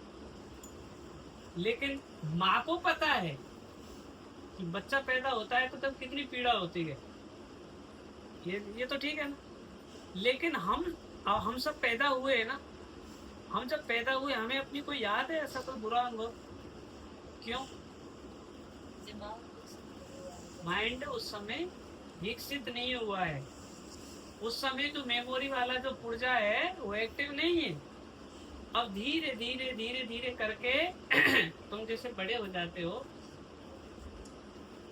लेकिन माँ को पता है कि बच्चा पैदा होता है तो तब कितनी पीड़ा होती है, ये तो ठीक है ना। लेकिन हम सब पैदा हुए हैं ना, हम जब पैदा हुए हमें अपनी कोई याद है ऐसा कोई बुरा अनुभव? क्यों? दिमाग विकसित नहीं हुआ है। माइंड उस समय विकसित नहीं हुआ है, उस समय जो मेमोरी वाला जो पुर्जा है वो एक्टिव नहीं है। अब धीरे धीरे धीरे धीरे करके तुम जैसे बड़े हो जाते हो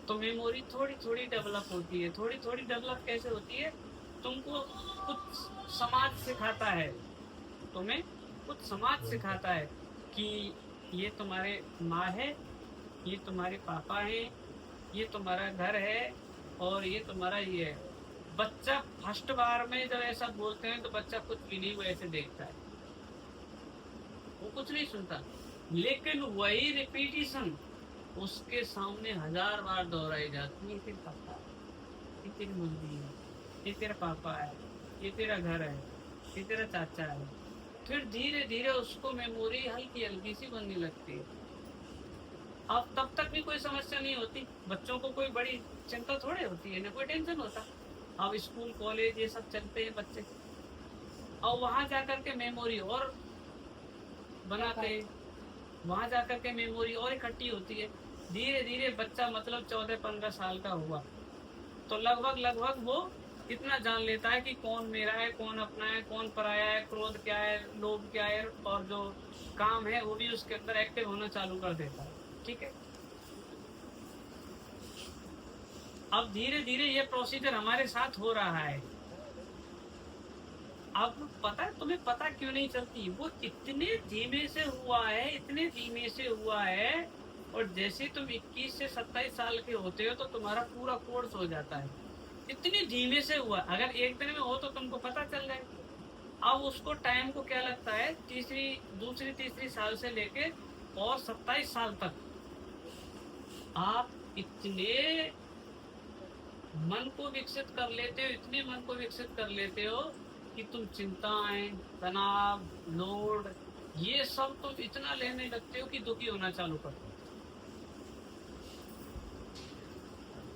तो मेमोरी थोड़ी थोड़ी डेवलप होती है। थोड़ी थोड़ी डेवलप कैसे होती है? तुमको कुछ समाज सिखाता है, तुम्हें कुछ समाज सिखाता है कि ये तुम्हारे माँ है, ये तुम्हारे पापा हैं, ये तुम्हारा घर है और ये तुम्हारा ये है। बच्चा फर्स्ट बार में जब ऐसा बोलते हैं तो बच्चा कुछ भी नहीं वो ऐसे देखता है, वो कुछ नहीं सुनता। लेकिन वही रिपीटिशन उसके सामने 1000 बार दोहराई जाती है। ये तेरा पापा है, ये तेरी मम्मी है, ये तेरा पापा है, ये तेरा घर है, ये तेरा चाचा है। फिर धीरे धीरे उसको मेमोरी हल्की हल्की सी बनने लगती है। अब तब तक भी कोई समस्या नहीं होती, बच्चों को कोई बड़ी चिंता थोड़ी होती है, ना कोई टेंशन होता। अब स्कूल कॉलेज ये सब चलते हैं बच्चे, और वहां जाकर के मेमोरी और बनाते हैं, वहां जाकर के मेमोरी और इकट्ठी होती है। धीरे धीरे बच्चा मतलब 14-15 साल का हुआ तो लगभग वो इतना जान लेता है कि कौन मेरा है, कौन अपना है, कौन पराया है, क्रोध क्या है, लोभ क्या है, और जो काम है वो भी उसके अंदर एक्टिव होना चालू कर देता है। ठीक है, अब धीरे धीरे ये प्रोसीजर हमारे साथ हो रहा है। अब पता है तुम्हें, पता क्यों नहीं चलती? वो इतने धीमे से हुआ है, इतने धीमे से हुआ है। और जैसे तुम 21 से 27 साल के होते हो तो तुम्हारा पूरा कोर्स हो जाता है, इतनी धीमे से हुआ। अगर एक दिन में हो तो तुमको पता चल जाए। अब उसको टाइम को क्या लगता है, दूसरी तीसरी साल से लेके और 27 साल तक आप इतने मन को विकसित कर लेते हो, इतने मन को विकसित कर लेते हो कि तुम चिंताएं, तनाव, लोड, ये सब तुम इतना लेने लगते हो कि दुखी होना चालू कर दो।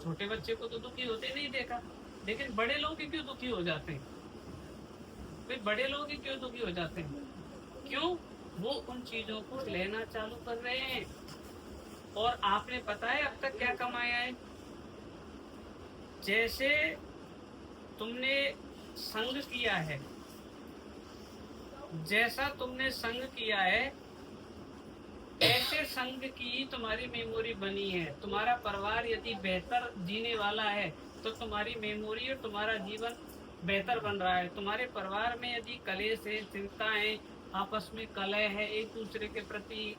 छोटे बच्चे को तो दुखी होते नहीं देखा, लेकिन बड़े लोग ही क्यों दुखी हो जाते हैं? वे बड़े लोग ही क्यों दुखी हो जाते हैं? क्यों? वो उन चीजों को लेना चालू कर रहे हैं। और आपने पता है अब तक क्या कमाया है? जैसे तुमने संग किया है, जैसा तुमने संग किया है ऐसे संग की तुम्हारी मेमोरी बनी है। तुम्हारा परिवार यदि बेहतर जीने वाला है तो तुम्हारी मेमोरी और तुम्हारा जीवन बेहतर बन रहा है। तुम्हारे परिवार में यदि कलेश है, चिंताएं, आपस में कलह है, एक दूसरे के प्रति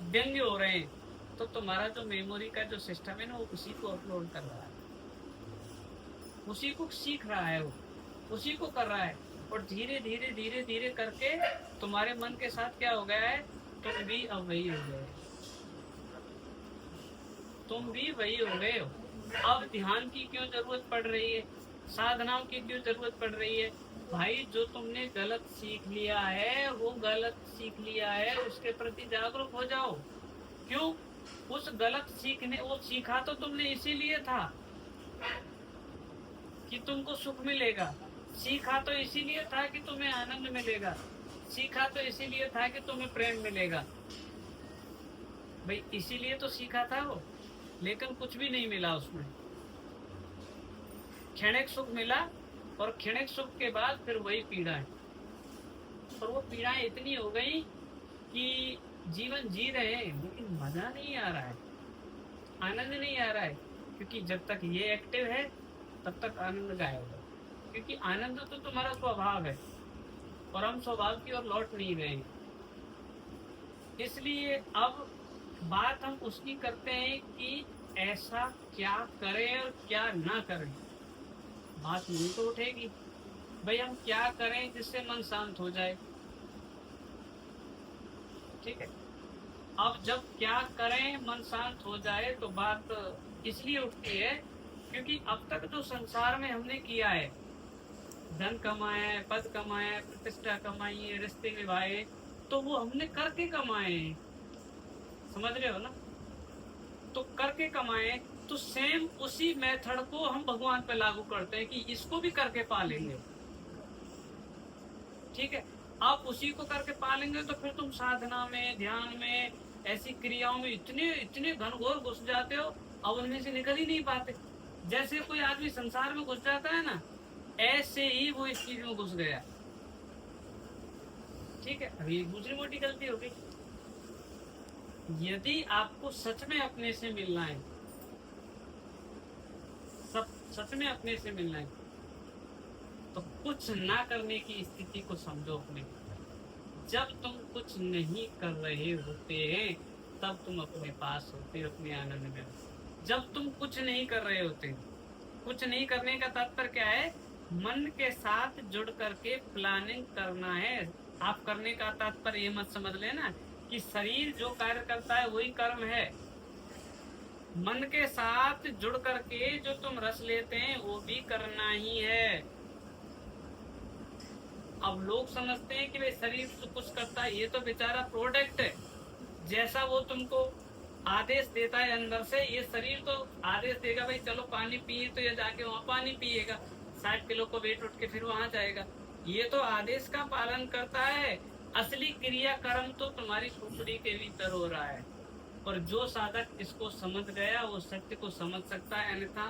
व्यंग्य हो रहे हैं, तो तुम्हारा जो मेमोरी का जो सिस्टम है ना वो उसी को अपलोड कर रहा है, उसी को सीख रहा है, वो उसी को कर रहा है। और धीरे धीरे धीरे धीरे करके तुम्हारे मन के साथ क्या हो गया है, तुम भी अब वही हो गए, तुम भी वही हो गए हो। अब ध्यान की क्यों जरूरत पड़ रही है, साधनाओं की क्यों जरूरत पड़ रही है? भाई जो तुमने गलत सीख लिया है, वो गलत सीख लिया है, उसके प्रति जागरूक हो जाओ। क्यों? उस गलत सीखने, वो सीखा तो तुमने इसीलिए था कि तुमको सुख मिलेगा, सीखा तो इसीलिए था कि तुम्हें आनंद मिलेगा, सीखा तो इसीलिए था कि तुम्हें प्रेम मिलेगा। भाई इसीलिए तो सीखा था वो, लेकिन कुछ भी नहीं मिला उसमें। क्षणिक सुख मिला और क्षणिक सुख के बाद फिर वही पीड़ाएं, और वो पीड़ाएं इतनी हो गई कि जीवन जी रहे हैं लेकिन मजा नहीं आ रहा है, आनंद नहीं आ रहा है। क्योंकि जब तक ये एक्टिव है तब तक आनंद गायब है, क्योंकि आनंद तो तुम्हारा स्वभाव है और हम स्वभाव की ओर लौट नहीं रहे हैं। इसलिए अब बात हम उसकी करते हैं कि ऐसा क्या करें और क्या ना करें। बात नहीं तो उठेगी भाई हम क्या करें जिससे मन शांत हो जाए, ठीक है। अब जब क्या करें मन शांत हो जाए तो बात इसलिए उठती है क्योंकि अब तक जो संसार में हमने किया है, धन कमाया है, पद कमाया है, प्रतिष्ठा कमाई है, रिश्ते निभाए, तो वो हमने करके कमाए हैं, समझ रहे हो ना। तो करके कमाए तो सेम उसी मेथड को हम भगवान पे लागू करते हैं कि इसको भी करके पालेंगे, ठीक है। आप उसी को करके पालेंगे तो फिर तुम साधना में, ध्यान में, ऐसी क्रियाओं में इतने इतने घनघोर घुस जाते हो, अब उनमें से निकल ही नहीं पाते। जैसे कोई आदमी संसार में घुस जाता है ना, ऐसे ही वो इस चीज में घुस गया, ठीक है। अभी दूसरी मोटी गलती हो गई। यदि आपको सच में अपने से मिलना है, सच में अपने से मिलना है, तो कुछ ना करने की स्थिति को समझो अपने। जब तुम कुछ नहीं कर रहे होते हैं तब तुम अपने पास होते, अपने आनंद में। जब तुम कुछ नहीं कर रहे होते, कुछ नहीं करने का तात्पर्य क्या है, मन के साथ जुड़ करके प्लानिंग करना है। आप करने का तात्पर्य ये मत समझ लेना कि शरीर जो कार्य करता है वही कर्म है। मन के साथ जुड़ करके जो तुम रस लेते हैं वो भी करना ही है। अब लोग समझते हैं कि भाई शरीर तो कुछ करता है, ये तो बेचारा प्रोडक्ट है। जैसा वो तुमको आदेश देता है अंदर से, ये शरीर तो आदेश देगा भाई चलो पानी पिए, तो ये जाके वहाँ पानी पिएगा, 60 किलो को वेट उठ के फिर वहां जाएगा। ये तो आदेश का पालन करता है। असली क्रिया कर्म तो तुम्हारी खोपड़ी के भीतर हो रहा है। और जो साधक इसको समझ गया वो सत्य को समझ सकता है, अन्यथा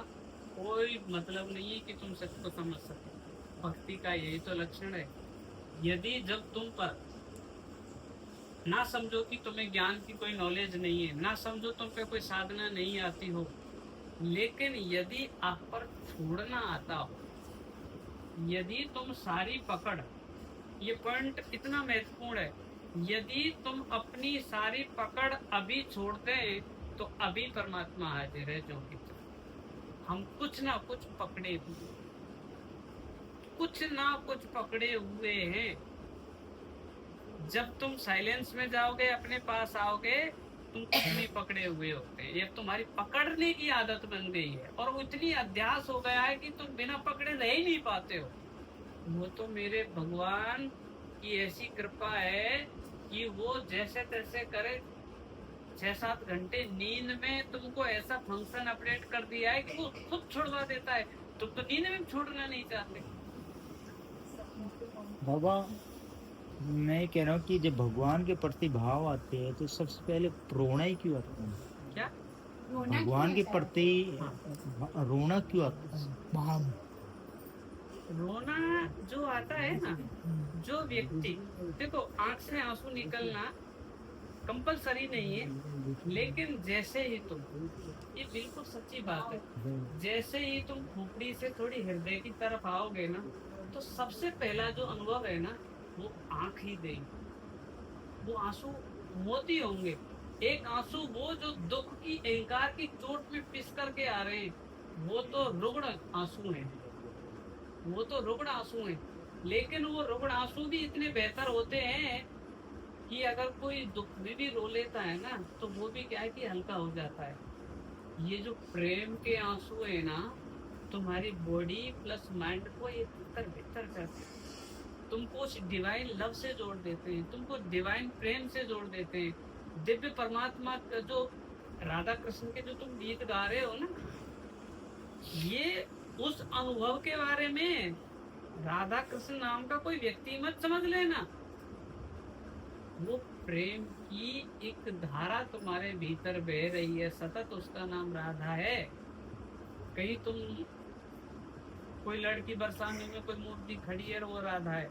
कोई मतलब नहीं है कि तुम सत्य को समझ सको। भक्ति का यही तो लक्षण है। यदि जब तुम पर ना समझो कि तुम्हें ज्ञान की कोई नॉलेज नहीं है, ना समझो तुम पे कोई साधना नहीं आती हो, लेकिन यदि आप पर छोड़ना आता हो, यदि तुम सारी पकड़, ये पॉइंट इतना महत्वपूर्ण है, यदि तुम अपनी सारी पकड़ अभी छोड़ते हैं तो अभी परमात्मा हाजिर है। जो कि हम कुछ ना कुछ पकड़े हुए, कुछ ना कुछ पकड़े हुए हैं। जब तुम साइलेंस में जाओगे, अपने पास आओगे, तुम कुछ नहीं पकड़े हुए होते हैं। ये तुम्हारी पकड़ने की आदत बन गई है और वो इतनी अध्यास हो गया है कि तुम बिना पकड़े रह ही नहीं पाते हो। वो तो मेरे भगवान की ऐसी कृपा है कि वो जैसे तैसे करे 6-7 घंटे नींद में तुमको ऐसा फंक्शन अपडेट कर दिया है कि वो खुद छुड़वा देता है। तुम तो नींद में छोड़ना नहीं चाहते। बाबा, मैं कह रहा हूँ कि जब भगवान के प्रति भाव आते हैं तो सबसे पहले रोना ही क्यों आता है? क्या भगवान के प्रति रोना क्यों आता है? भाव रोना जो आता है ना, जो व्यक्ति, देखो आंख से आंसू निकलना कंपलसरी नहीं है, लेकिन जैसे ही तुम, ये बिल्कुल सच्ची बात है, जैसे ही तुम खोपड़ी से थोड़ी हृदय की तरफ आओगे ना, तो सबसे पहला जो अनुभव है ना वो आंख ही देगी। वो आंसू मोती होंगे। एक आंसू वो जो दुख की, अहंकार की चोट में पिस करके आ रहे हैं, वो तो रुग्ण आंसू हैं, वो तो रुग्ण आंसू हैं। लेकिन वो रुग्ण आंसू भी इतने बेहतर होते हैं कि अगर कोई दुख में भी रो लेता है ना तो वो भी क्या है कि हल्का हो जाता है। ये जो प्रेम के आंसू है ना, तुम्हारी बॉडी प्लस माइंड को ये भीतर भीतर करते हैं, तुमको उस डिवाइन लव से जोड़ देते हैं, तुमको डिवाइन प्रेम से जोड़ देते हैं। दिव्य परमात्मा का जो राधा कृष्ण के जो तुम गीत गा रहे हो ना, ये उस अनुभव के बारे में। राधा कृष्ण नाम का कोई व्यक्ति मत समझ लेना, वो प्रेम की एक धारा तुम्हारे भीतर बह रही है सतत, उसका नाम राधा है। कहीं तुम कोई लड़की बरसाने में कोई मूर्ति खड़ी है और वो राधा है,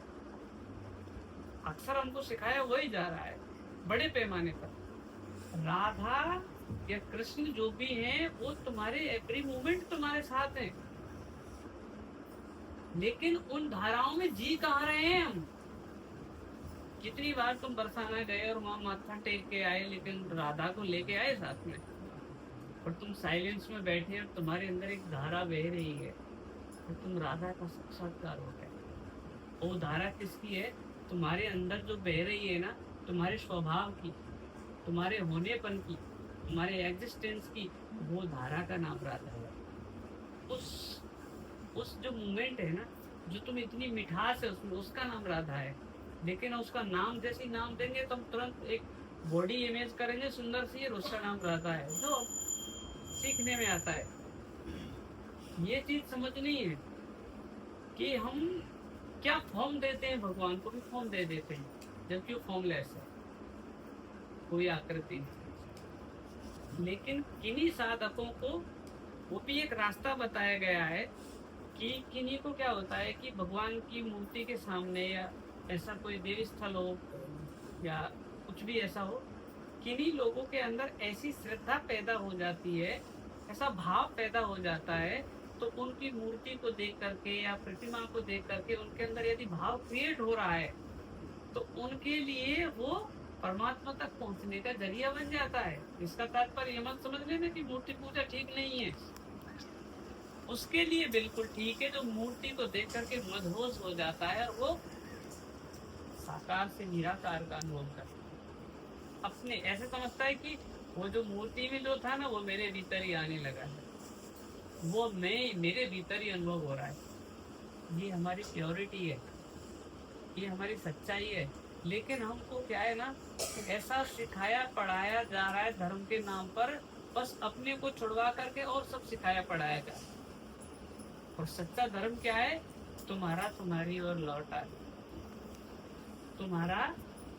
अक्सर हमको सिखाया वही जा रहा है बड़े पैमाने पर। राधा या कृष्ण जो भी हैं वो तुम्हारे एवरी मोमेंट तुम्हारे साथ हैं, लेकिन उन धाराओं में जी कहाँ रहे हैं हम। कितनी बार तुम बरसाना गए और वहां माथा टेक के आए, लेकिन राधा को लेके आए साथ में, और तुम साइलेंस में बैठे और तुम्हारे अंदर एक धारा बह रही है, तो तुम राधा का साक्षात्कार हो गया। वो धारा किसकी है? तुम्हारे अंदर जो बह रही है ना, तुम्हारे स्वभाव की, तुम्हारे होनेपन की, तुम्हारे एग्जिस्टेंस की, वो धारा का नाम राधा है। उस जो मूवमेंट है ना, जो तुम इतनी मिठास है उसमें, उसका नाम राधा है। लेकिन उसका नाम जैसे ही नाम देंगे तो हम तुरंत एक बॉडी इमेज करेंगे सुंदर सी, और उसका नाम राधा है, जो सीखने में आता है। ये चीज समझनी है कि हम क्या फॉर्म देते हैं, भगवान को भी फॉर्म दे देते हैं, जबकि वो फॉर्मलेस है, कोई आकृति नहीं। लेकिन किन्हीं साधकों को वो भी एक रास्ता बताया गया है कि किन्हीं को क्या होता है कि भगवान की मूर्ति के सामने या ऐसा कोई देव स्थल हो या कुछ भी ऐसा हो, किन्हीं लोगों के अंदर ऐसी श्रद्धा पैदा हो जाती है, ऐसा भाव पैदा हो जाता है, तो उनकी मूर्ति को देख करके या प्रतिमा को देख करके उनके अंदर यदि भाव क्रिएट हो रहा है, तो उनके लिए वो परमात्मा तक पहुंचने का जरिया बन जाता है। इसका तात्पर्य ये मत समझ लेना कि मूर्ति पूजा ठीक नहीं है, उसके लिए बिल्कुल ठीक है, जो मूर्ति को देख करके मदहोश हो जाता है और वो साकार से निराकार का अनुभव करता है। अपने ऐसे समझता है कि वो जो मूर्ति में जो था ना, वो मेरे भीतर ही आने लगा है, वो मेरे भीतर ही अनुभव हो रहा है। ये हमारी प्योरिटी है, ये हमारी सच्चाई है। लेकिन हमको क्या है ना, ऐसा सिखाया पढ़ाया जा रहा है धर्म के नाम पर, बस अपने को छुड़वा करके और सब सिखाया पढ़ाया जा रहा है। और सच्चा धर्म क्या है? तुम्हारा तुम्हारी ओर लौट आना, तुम्हारा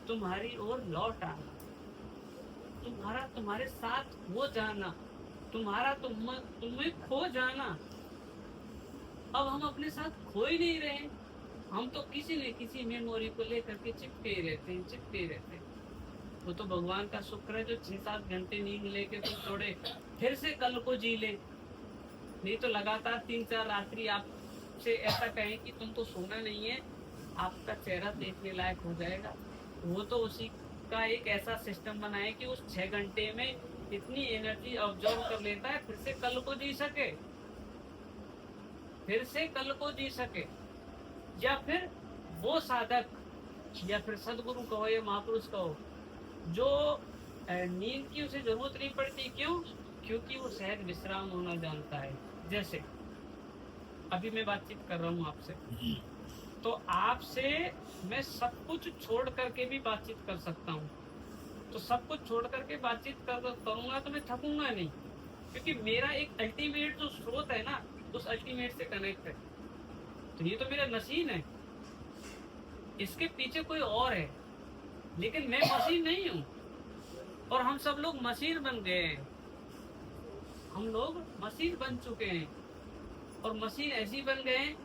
तुम्हारी ओर लौट आना, तुम्हारा तुम्हारे साथ हो जाना, तुम्हारा तुम्हें खो जाना। अब हम अपने साथ खो ही नहीं रहे, हम तो किसी न किसी मेमोरी को लेकर के चिपके रहते हैं। वो तो भगवान का शुक्र है जो 6-7 घंटे नींद लेके तुम थोड़े फिर से कल को जी ले, नहीं तो लगातार 3-4 रात्रि आपसे ऐसा कहें कि तुमको सोना नहीं है, आपका चेहरा देखने लायक हो जाएगा। वो तो उसी का एक ऐसा सिस्टम बनाए कि उस 6 घंटे में इतनी एनर्जी ऑब्जर्व कर लेता है, फिर से कल को जी सके। या फिर वो साधक या फिर सदगुरु कहो या महापुरुष कहो, जो नींद की उसे जरूरत नहीं पड़ती। क्यों? क्योंकि वो सहज विश्राम होना जानता है। जैसे अभी मैं बातचीत कर रहा हूँ आपसे, तो आपसे मैं सब कुछ छोड़ करके भी बातचीत कर सकता हूँ। तो सब कुछ छोड़ करके बातचीत करूंगा तो मैं थकूंगा नहीं, क्योंकि मेरा एक अल्टीमेट जो स्रोत है ना, उस अल्टीमेट से कनेक्ट है। तो ये तो मेरा मशीन है, इसके पीछे कोई और है, लेकिन मैं मशीन नहीं हूँ। और हम सब लोग मशीन बन गए हैं, हम लोग मशीन बन चुके हैं, और मशीन ऐसी बन गए हैं।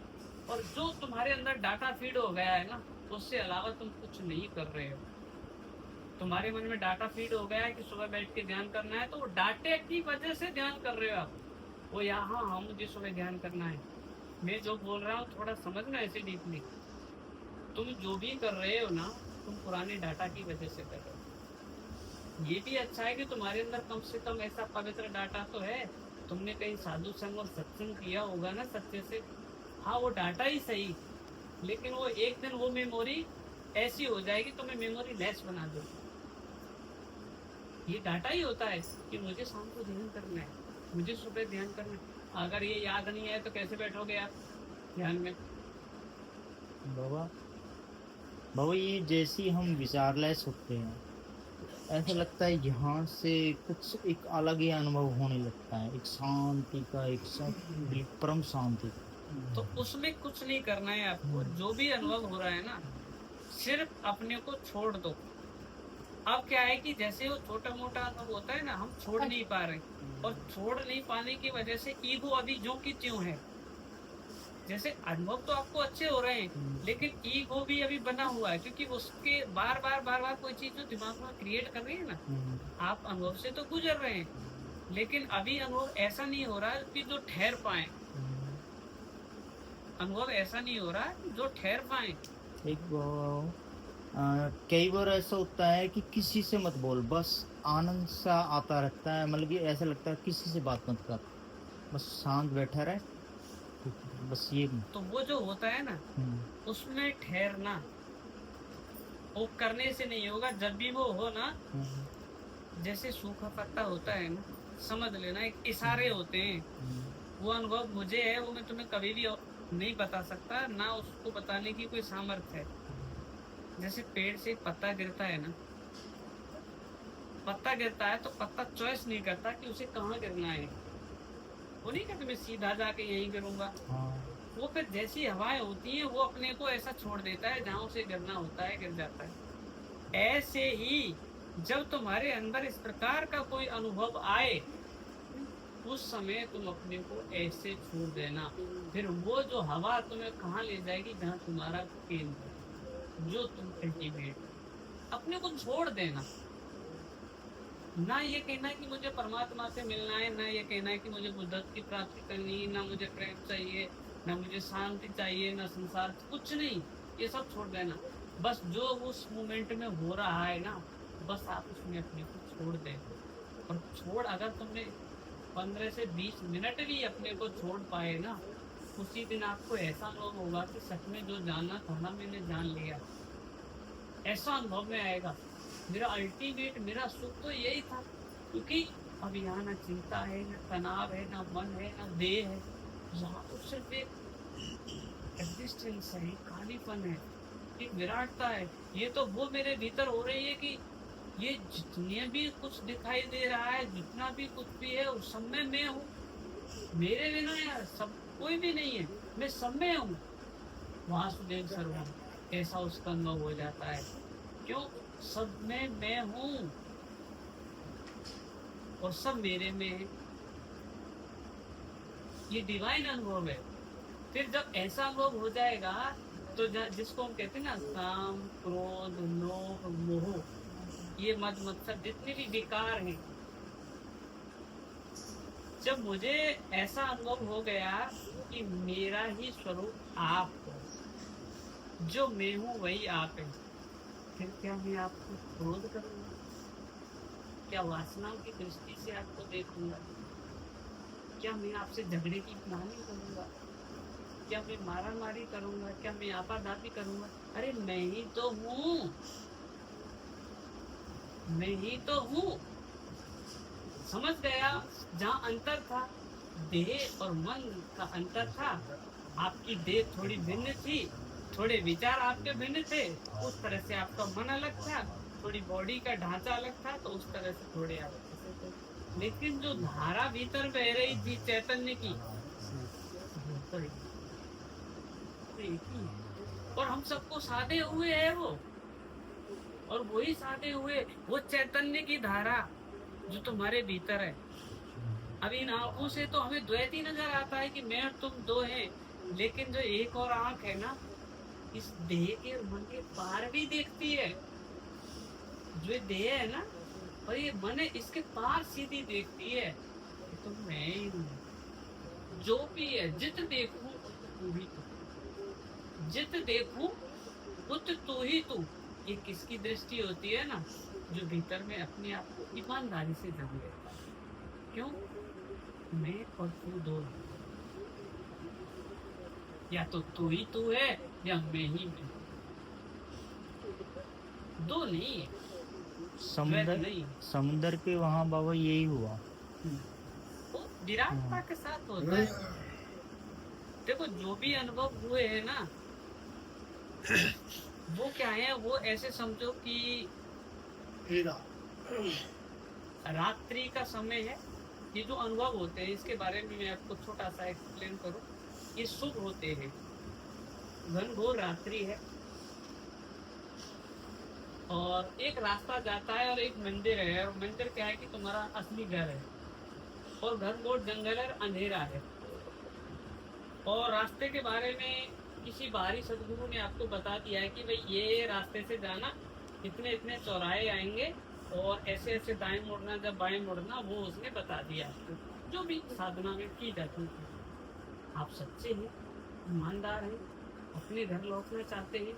और जो तुम्हारे अंदर डाटा फीड हो गया है ना, उससे अलावा तुम कुछ नहीं कर रहे हो। तुम्हारे मन में डाटा फीड हो गया है कि सुबह बैठ के ध्यान करना है, तो वो डाटे की वजह से ध्यान कर रहे हो आप। वो यहाँ हाँ मुझे सुबह ध्यान करना है, मैं जो बोल रहा हूँ थोड़ा समझना ऐसे डीपली। तुम जो भी कर रहे हो ना, तुम पुराने डाटा की वजह से कर रहे हो। ये भी अच्छा है कि तुम्हारे अंदर कम से कम ऐसा पवित्र डाटा तो है, तुमने कहीं साधु संग और सत्संग किया होगा ना सच्चे से। हाँ, वो डाटा ही सही, लेकिन वो एक दिन वो मेमोरी ऐसी हो जाएगी, तुम्हें मेमोरी लेस बना दो। ये डाटा ही होता है कि मुझे शाम को ध्यान करना है, मुझे सुबह ध्यान करना है। अगर ये याद नहीं है तो कैसे बैठोगे आप ध्यान में? बाबा ये जैसे हम विचारलेस होते हैं, ऐसा लगता है यहाँ से कुछ एक अलग ही अनुभव होने लगता है, एक शांति का, एक परम शांति का। तो उसमें कुछ नहीं करना है आपको। जो भी अनुभव हो रहा है ना, सिर्फ अपने को छोड़ दो। अब क्या है कि जैसे वो छोटा मोटा अनुभव होता है ना, हम छोड़ नहीं पा रहे, और छोड़ नहीं पाने की वजह से ईगो अभी जो की त्यों है। जैसे अनुभव तो आपको अच्छे हो रहे हैं, लेकिन ईगो भी अभी बना हुआ है, क्योंकि उसके बार बार कोई चीज जो दिमाग में क्रिएट कर रही है ना, आप अनुभव से तो गुजर रहे हैं, लेकिन अभी अनुभव ऐसा नहीं हो रहा है कि जो ठहर पाए। अनुभव ऐसा नहीं हो रहा है जो ठहर पाए। कई बार ऐसा होता है कि किसी से मत बोल, बस आनंद सा आता रहता है, मतलब कि ऐसा लगता है किसी से बात मत कर, बस शांत बैठा रहे, बस ये। तो वो जो होता है ना, उसमें ठहरना, वो करने से नहीं होगा। जब भी वो हो ना, हम्म, जैसे सूखा पत्ता होता है ना, समझ लेना एक इशारे होते हैं। वो अनुभव मुझे है, वो मैं तुम्हें कभी भी नहीं बता सकता, ना उसको बताने की कोई सामर्थ्य है। जैसे पेड़ से एक पत्ता गिरता है ना, पत्ता गिरता है तो पत्ता चॉइस नहीं करता कि उसे कहाँ गिरना है। वो नहीं कहते मैं सीधा जाके यहीं गिरूंगा। हाँ, वो फिर जैसी हवाएं होती हैं वो अपने को ऐसा छोड़ देता है, जहां उसे गिरना होता है गिर जाता है। ऐसे ही जब तुम्हारे अंदर इस प्रकार का कोई अनुभव आए, उस समय तुम अपने को ऐसे छोड़ देना। फिर वो जो हवा तुम्हें कहाँ ले जाएगी, जहाँ तुम्हारा केंद्र है, जो तुम अल्टीमेट, अपने को छोड़ देना। ना ये कहना है कि मुझे परमात्मा से मिलना है, ना ये कहना है कि मुझे बुद्धत्व की प्राप्ति करनी है, ना मुझे प्रेम चाहिए, ना मुझे शांति चाहिए, ना संसार, कुछ नहीं। ये सब छोड़ देना। बस जो उस मोमेंट में हो रहा है ना, बस आप उसमें अपने को छोड़ दें। और छोड़, अगर तुमने 15 से 20 मिनट भी अपने को छोड़ पाए ना, उसी दिन आपको ऐसा अनुभव होगा कि सच में जो जानना था ना, मैंने जान लिया। ऐसा अनुभव में आएगा। मेरा अल्टीमेट, मेरा सुख तो यही था। क्योंकि अब यहाँ ना चिंता है, ना तनाव है, ना मन है, ना देह है। यहाँ तो सिर्फ एक एग्जिस्टेंस है, एक खालीपन है, एक विराटता है। ये तो वो मेरे भीतर हो रही है कि ये जितने भी कुछ दिखाई दे रहा है, जितना भी कुछ भी है, उस सब में मैं हूँ। मेरे बिना यार सब कोई भी नहीं है, मैं सब में हूँ। वासुदेव सर्वम, ऐसा उसका अनुभव हो जाता है। क्यों? सब में मैं हूँ और सब मेरे में है। ये डिवाइन अनुभव है। फिर जब ऐसा अनुभव हो जाएगा तो जिसको हम कहते हैं ना, काम, क्रोध, लोभ, मोह, ये मद मत्सर, जितने भी विकार हैं, जब मुझे ऐसा अनुभव हो गया कि मेरा ही स्वरूप आप हो, जो मैं हूँ वही आप है, फिर क्या मैं आपको क्रोध करूंगा? क्या वासनाओं की दृष्टि से आपको देखूंगा? क्या मैं आपसे झगड़े की प्लानिंग करूंगा? क्या मैं मारा मारी करूंगा? क्या मैं आपाधापी करूंगा? अरे मैं ही तो हूँ, मैं ही तो हूँ। समझ गया? जहाँ अंतर था, देह और मन का अंतर था। आपकी देह थोड़ी भिन्न थी, थोड़े विचार आपके भिन्न थे, उस तरह से आपका मन अलग था, थोड़ी बॉडी का ढांचा अलग था, तो उस तरह से थोड़े अलग थे। लेकिन जो धारा भीतर बह रही थी चैतन्य की, तो एक ही है। और हम सबको साधे हुए है वो, और वही साधे हुए वो चैतन्य की धारा जो तुम्हारे भीतर है। अब इन आंखों से तो हमें द्वैत ही नजर आता है कि मैं और तुम दो हैं, लेकिन जो एक और आंख है ना, इस देह के और मन के पार भी देखती है। जो ये देह है ना और ये मन है, इसके पार सीधी देखती है कि तुम मैं ही हूँ। जो भी है, जित देखूं तू ही तू, जित देखूं उत तू ही तू। ये किसकी दृष्टि होती है ना, जो भीतर में अपने आप को ईमानदारी से जान लेता है। क्यों? मैं और तू दो हैं। या तो तू ही तू है, या मैं ही मैं। दो नहीं है, द्वैत समुंदर नहीं। समुंदर के वहाँ बाबा यही हुआ। वो विराटता के साथ होता है। देखो जो भी अनुभव हुए हैं ना, वो क्या है, वो ऐसे समझो कि रात्रि का समय है। ये जो अनुभव होते हैं, इसके बारे में मैं आपको छोटा सा एक्सप्लेन करूं। ये शुभ होते हैं, घनघोर रात्रि है, और एक रास्ता जाता है और एक मंदिर है। और मंदिर क्या है कि तुम्हारा असली घर है, और घनघोर जंगल है, अंधेरा है। और रास्ते के बारे में किसी बाहरी सदगुरु ने आपको बता दिया है कि भाई ये रास्ते से जाना, इतने इतने चौराहे आएंगे, और ऐसे ऐसे दाएं मुड़ना, जब बाएं मुड़ना, वो उसने बता दिया आपको, जो भी साधना में की जाती है। आप सच्चे हैं, ईमानदार हैं, अपने घर लौटना चाहते हैं,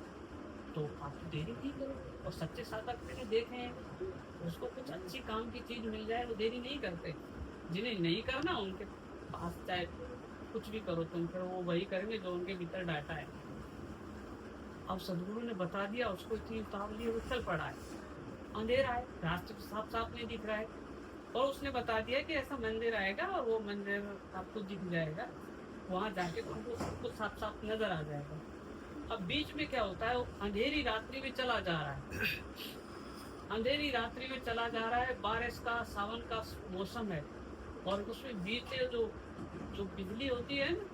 तो आप देरी नहीं करो। और सच्चे साधक मैंने देखे हैं, उसको कुछ अच्छी काम की चीज मिल जाए वो देरी नहीं करते। जिन्हें नहीं करना, उनके पास चाहे कुछ भी करो तुम, फिर वो वही करेंगे जो उनके भीतर डाटा है। अब सदगुरु ने बता दिया, उसको इतनी उतावली है, वो चल पड़ा है। अंधेरा है, रास्ते पे साफ साफ नहीं दिख रहा है, और उसने बता दिया कि ऐसा मंदिर आएगा और वो मंदिर आपको दिख जाएगा, वहां जाके तुमको सब कुछ साफ साफ नजर आ जाएगा। अब बीच में क्या होता है, वो अंधेरी रात्रि में चला जा रहा है, अंधेरी रात्रि में चला जा रहा है, बारिश का सावन का मौसम है, और उसमें बीच में जो जो बिजली होती है ना,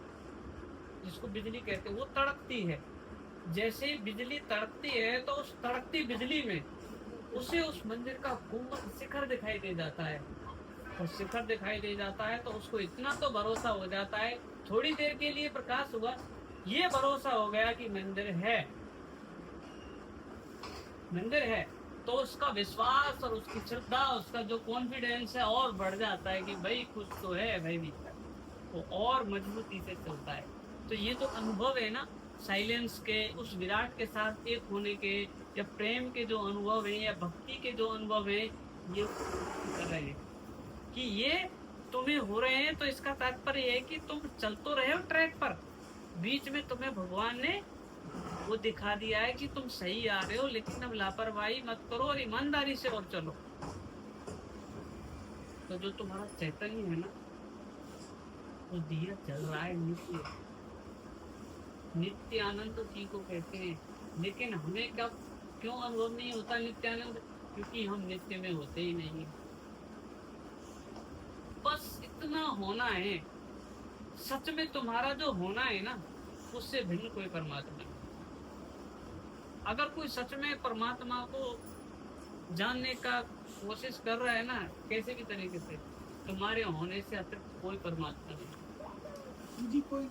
जिसको बिजली कहते हैं, वो तड़कती है। जैसे ही बिजली तड़कती है तो उस तड़कती बिजली में उसे उस मंदिर का गुंबद शिखर दिखाई दे जाता है, और शिखर दिखाई दे जाता है तो उसको इतना तो भरोसा हो जाता है, थोड़ी देर के लिए प्रकाश हुआ, ये भरोसा हो गया कि मंदिर है, मंदिर है। तो उसका विश्वास और उसकी श्रद्धा, उसका जो कॉन्फिडेंस है और बढ़ जाता है कि भाई कुछ तो है भाई भीतर, वो और मजबूती से चलता है। तो ये तो अनुभव है ना, साइलेंस के, उस विराट के साथ एक होने के, या प्रेम के जो अनुभव है, या भक्ति के जो अनुभव है, ये कर रहे हैं कि ये तुम्हें हो रहे हैं। तो इसका तात्पर्य है कि तुम चल तो रहे हो ट्रैक पर, बीच में तुम्हें भगवान ने वो दिखा दिया है कि तुम सही आ रहे हो, लेकिन अब लापरवाही मत करो और ईमानदारी से और चलो। तो जो तुम्हारा चैतन्य है ना, वो दिया चल रहा है नित्य, नित्य आनंद उसी को कहते हैं। लेकिन हमें कब क्यों अनुभव नहीं होता नित्यानंद? क्योंकि हम नित्य में होते ही नहीं। बस इतना होना है, सच में तुम्हारा जो होना है ना, उससे भिन्न कोई परमात्मा नहीं। अगर कोई सच में परमात्मा को जानने का कोशिश कर रहा है ना, कैसे भी तरीके से, तुम्हारे होने से अतिरिक्त कोई परमात्मा नहीं। जी कोई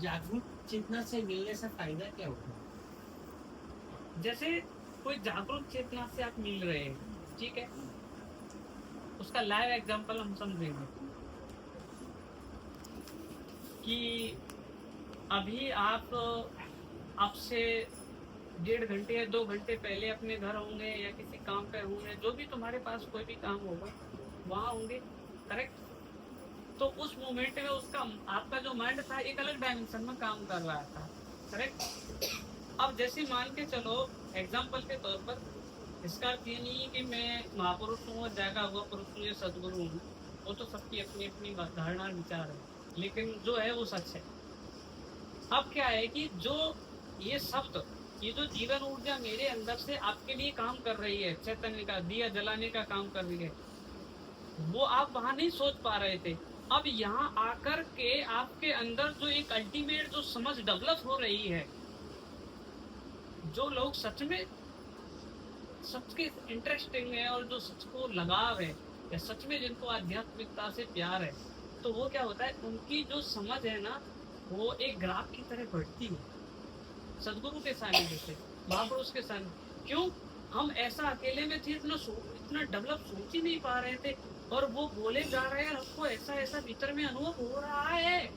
जागरूक चेतना से मिलने से फायदा क्या होगा? जैसे कोई जागरूक चेतना से आप मिल रहे हैं, ठीक है, उसका लाइव एग्जांपल हम समझेंगे कि अभी आपसे 1.5 घंटे या 2 घंटे पहले अपने घर होंगे या किसी काम पे होंगे, जो भी तुम्हारे पास कोई भी काम होगा वहाँ होंगे, करेक्ट? तो उस मोमेंट में उसका आपका जो माइंड था एक अलग डायमेंशन में काम कर रहा था, करेक्ट? अब जैसे मान के चलो एग्जाम्पल के तौर पर, इसका अर्थ ये नहीं कि मैं महापुरुष हूँ, जागा हुआ पुरुष हूँ या सदगुरु हूँ, वो तो सबकी अपनी अपनी धारणा विचार है, लेकिन जो है वो सच है। अब क्या है कि जो ये शब्द, ये जो जीवन ऊर्जा मेरे अंदर से आपके लिए काम कर रही है, चैतन्य का दिया जलाने का काम कर रही है, वो आप वहां नहीं सोच पा रहे थे। अब यहाँ आकर के आपके अंदर जो एक अल्टीमेट जो समझ डेवलप हो रही है, जो लोग सच में सच के इंटरेस्टिंग है और जो सच को लगाव है, या सच में जिनको आध्यात्मिकता से प्यार है, तो वो क्या होता है, उनकी जो समझ है ना, वो एक ग्राफ की तरह बढ़ती है सदगुरु के सानिध्य से, महापुरुष के सानिध्य। क्यों? हम ऐसा अकेले में थे, इतना डेवलप सोच ही नहीं पा रहे थे, और वो बोले जा रहे हैं, हमको ऐसा ऐसा भीतर में अनुभव हो रहा है,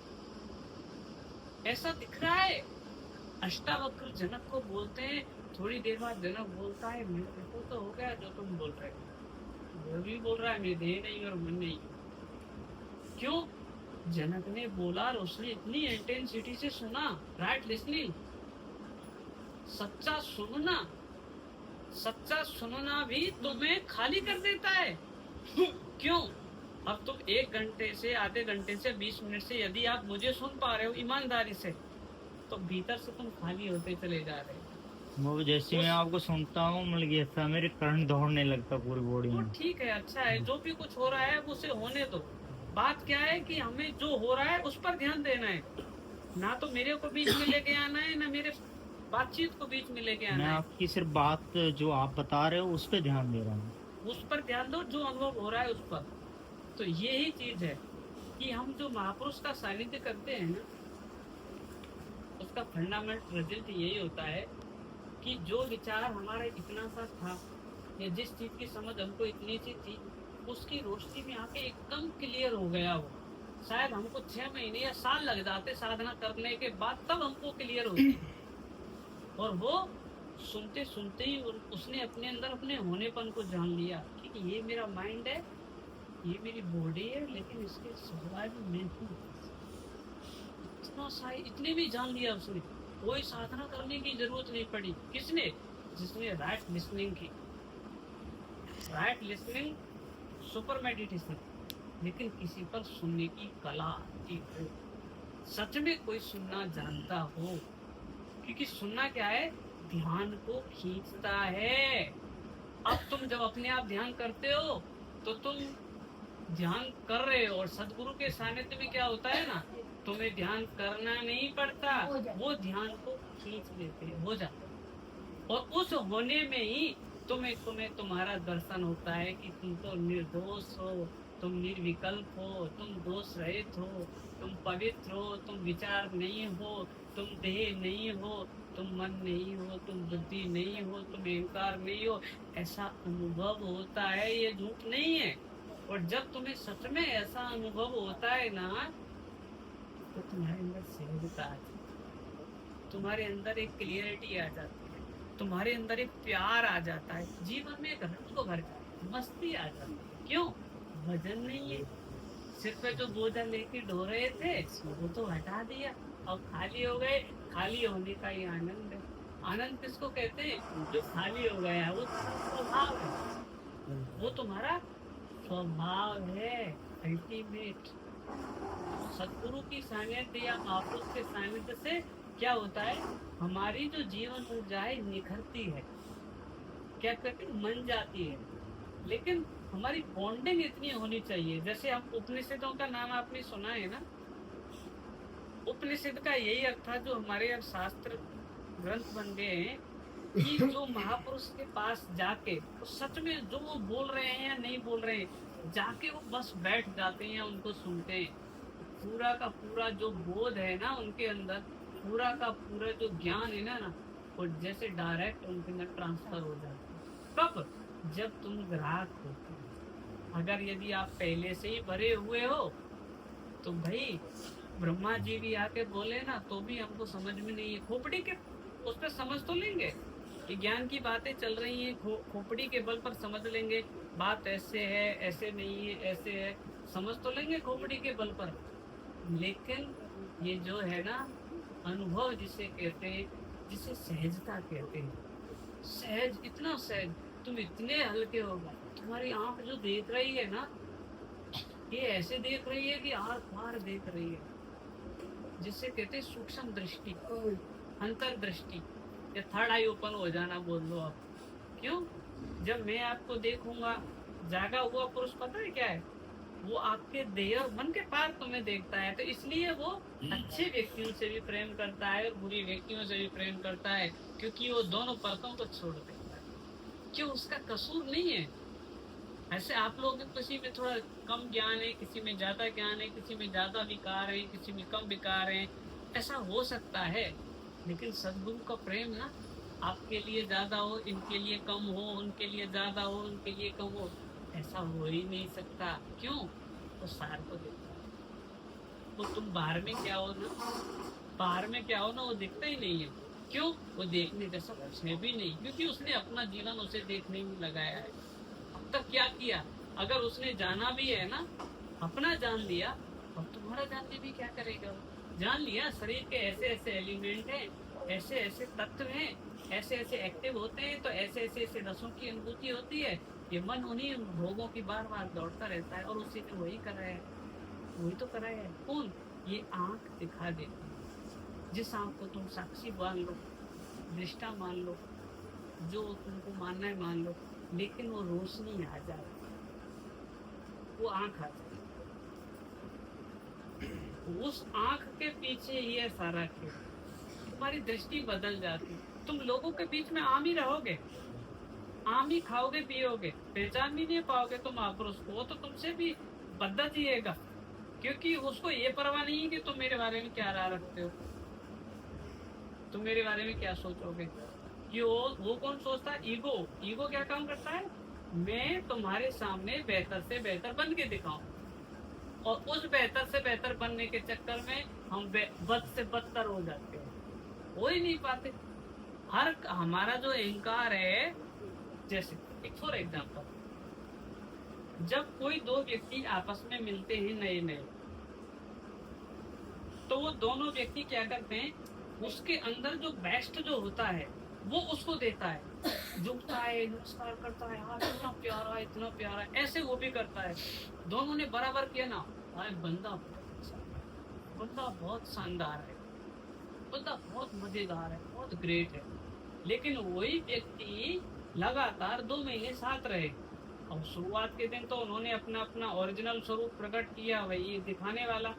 ऐसा दिख रहा है। अष्टावक्र जनक को बोलते हैं, थोड़ी देर बाद जनक बोलता है, मेरे को तो हो गया जो तुम बोल रहे हो। वो भी बोल रहा है, मेरी देह नहीं और मन नहीं। क्यों? जनक ने बोला और उसने इतनी इंटेंसिटी से सुना, राइट लिसनिंग। सच्चा सुनना, सच्चा सुनना भी तुम्हें खाली कर देता है। क्यों? अब तुम 1 घंटे से, आधे घंटे से, 20 मिनट से यदि आप मुझे सुन पा रहे हो ईमानदारी से, तो भीतर से तुम खाली होते चले जा रहे हो। वो जैसे मैं आपको सुनता हूँ, मतलब ऐसा मेरे करंट दौड़ने लगता पूरी बॉडी वो में। ठीक है, अच्छा है, जो भी कुछ हो रहा है उसे होने दो। बात क्या है कि हमें जो हो रहा है उस पर ध्यान देना है, ना तो मेरे को बीच में लेके आना है, ना मेरे बातचीत को बीच में लेके मैं आना है। आपकी सिर्फ बात जो आप बता रहे हो उस पर ध्यान दे रहा हूँ। उस पर ध्यान दो, जो अनुभव हो रहा है उस पर। तो यही चीज है कि हम जो महापुरुष का सानिध्य करते हैं ना, उसका फंडामेंटल रिजल्ट यही होता है कि जो विचार हमारा इतना सा था, या जिस चीज की समझ हमको इतनी सी थी, उसकी रोशनी में आके एकदम क्लियर हो गया। वो शायद हमको 6 महीने या साल लग जाते साधना करने के बाद, तब हमको क्लियर होती। और वो सुनते सुनते ही उसने अपने अंदर अपने होनेपन को जान लिया कि ये मेरा माइंड है, ये मेरी बॉडी है, लेकिन इसके सर्वाइव में हूँ। इतना सा इतने भी जान लिया उसने, कोई साधना करने की जरूरत नहीं पड़ी। किसने? जिसने राइट लिसनिंग की। Right listening, super meditation. लेकिन किसी पर सुनने की कला आती हो, सच में कोई सुनना जानता हो, क्योंकि सुनना क्या है? ध्यान को खींचता है। अब तुम जब अपने आप ध्यान करते हो तो तुम ध्यान कर रहे हो, और सदगुरु के सानिध्य में क्या होता है ना, तुम्हें ध्यान करना नहीं पड़ता, वो ध्यान को खींच लेते हैं, हो जाता है। और उस होने में ही तुम्हें तुम्हारा दर्शन होता है कि तुम तो निर्दोष हो, तुम निर्विकल्प हो, तुम दोष रहित हो, तुम पवित्र हो, तुम विचार नहीं हो, तुम देह नहीं हो, तुम मन नहीं हो, तुम बुद्धि नहीं हो, तुम अहंकार नहीं हो। ऐसा अनुभव होता है, ये झूठ नहीं है। और जब तुम्हें सच में ऐसा अनुभव होता है ना, तो तुम्हारे अंदर सहजता आ जाती है, तुम्हारे अंदर एक क्लियरिटी आ जाती है, तुम्हारे अंदर एक प्यार आ जाता है, जीवन में एक रंग भर जाता है, मस्ती आ जाती है। क्यों? वजन नहीं है, सिर पे जो बोझा लेके ढो रहे थे वो तो हटा दिया, अब खाली हो गए। खाली होने का ही आनंद है। आनंद किसको कहते हैं? जो खाली हो गया, वो स्वभाव है, वो तुम्हारा स्वभाव है अल्टीमेट। सदगुरु की सानिध्य या महापुरुष के सानिध्य से क्या होता है? हमारी जो जीवन ऊर्जा है निखरती है, क्या कहते हैं, मन जाती है। लेकिन हमारी बॉन्डिंग इतनी होनी चाहिए, जैसे हम उपनिषदों का नाम आपने सुना है ना, उपनिषद का यही अर्थ था, जो हमारे अब शास्त्र ग्रंथ बन गए हैं, कि जो महापुरुष के पास जाके तो सच में जो वो बोल रहे हैं या नहीं बोल रहे हैं, जाके वो बस बैठ जाते हैं, उनको सुनते हैं। पूरा का पूरा जो बोध है ना उनके अंदर, पूरा का पूरा जो ज्ञान है ना, वो जैसे डायरेक्ट उनके अंदर ट्रांसफर हो जाता है। कब? जब तुम ग्राहक होते हो। अगर यदि आप पहले से ही भरे हुए हो तो भाई ब्रह्मा जी भी आके बोले ना तो भी हमको समझ में नहीं है, खोपड़ी के उस पर समझ तो लेंगे कि ज्ञान की बातें चल रही हैं, खोपड़ी के बल पर समझ लेंगे, बात ऐसे है, ऐसे नहीं है, ऐसे है, समझ तो लेंगे खोपड़ी के बल पर। लेकिन ये जो है ना अनुभव जिसे कहते हैं, जिसे सहजता कहते हैं, सहज, इतना सहज, तुम इतने हल्के हो गए, तुम्हारी आंख जो देख रही है ना, ये ऐसे देख रही है कि आर पार देख रही है, जिसे कहते हैं सूक्ष्म दृष्टि, अंतर्दृष्टि, या थर्ड आई ओपन हो जाना बोल लो आप। क्यों? जब मैं आपको देखूंगा, जागा हुआ पुरुष पता है क्या है? वो आपके देह और मन के पार तुम्हें देखता है, तो इसलिए वो अच्छे व्यक्तियों से भी प्रेम करता है और बुरी व्यक्तियों से भी प्रेम करता है, क्योंकि वो दोनों परतों को छोड़ देता है। क्यों? उसका कसूर नहीं है। ऐसे आप लोग किसी में थोड़ा कम ज्ञान है, किसी में ज्यादा ज्ञान है, किसी में ज्यादा विकार है, किसी में कम विकार है, ऐसा हो सकता है। लेकिन सद्गुरु का प्रेम ना आपके लिए ज्यादा हो, इनके लिए कम हो, उनके लिए ज्यादा हो, उनके लिए कम हो, ऐसा हो ही नहीं सकता। क्यों? वो सार को देखता है। वो तुम बाहर में क्या हो ना, बाहर में क्या हो ना, वो दिखता ही नहीं है। क्यों? वो देखने जैसा कुछ है भी नहीं, क्योंकि उसने अपना जीवन उसे देखने में लगाया है। अब तक क्या किया? अगर उसने जाना भी है ना, अपना जान लिया, अब तुम्हारा जानने भी क्या करेगा? जान लिया शरीर के ऐसे ऐसे एलिमेंट हैं, ऐसे ऐसे तत्व हैं, ऐसे ऐसे एक्टिव होते हैं, तो ऐसे ऐसे ऐसे रसों की अनुभूति होती है। ये मन उन्हीं भोगों की बार बार दौड़ता रहता है, और उसी ने वही कराया है, वही तो कराया है। कौन? ये आंख दिखा देती है। जिस आंख को तुम साक्षी मान लो, दृष्टा मान लो, जो तुमको मानना है मान लो, लेकिन वो रोशनी आ जाए, वो आंख आ जाए, उस आंख के पीछे ही है सारा खेल। तुम्हारी दृष्टि बदल जाती। तुम लोगों के बीच में आम ही रहोगे, आम ही खाओगे पियोगे, पहचान भी नहीं पाओगे तुम महापुरुष को। वो तो तुमसे भी बदला जिएगा, क्योंकि उसको ये परवाह नहीं है कि तुम मेरे बारे में क्या राय रखते हो, तुम मेरे बारे में क्या सोचोगे। कि वो कौन सोचता है? ईगो। ईगो क्या काम करता है? मैं तुम्हारे सामने बेहतर से बेहतर बन के दिखाऊं, और उस बेहतर से बेहतर बनने के चक्कर में हम बद से बदतर हो जाते हैं, हो ही नहीं पाते। हर हमारा जो अहंकार है, जैसे एक फॉर एग्जाम्पल, जब कोई दो व्यक्ति आपस में मिलते हैं नए नए, तो वो दोनों व्यक्ति क्या करते हैं? उसके अंदर जो बेस्ट जो होता है वो उसको देता है, झुकता है, नमस्कार करता है, हाँ इतना प्यारा ऐसे वो भी करता है। दोनों ने बराबर किया ना, अरे बंदा बहुत अच्छा है, बंदा बहुत शानदार है, बंदा बहुत मजेदार है, बहुत ग्रेट है। लेकिन वही व्यक्ति लगातार 2 महीने साथ रहे, और शुरुआत के दिन तो उन्होंने अपना अपना ओरिजिनल स्वरूप प्रकट किया, वही दिखाने वाला,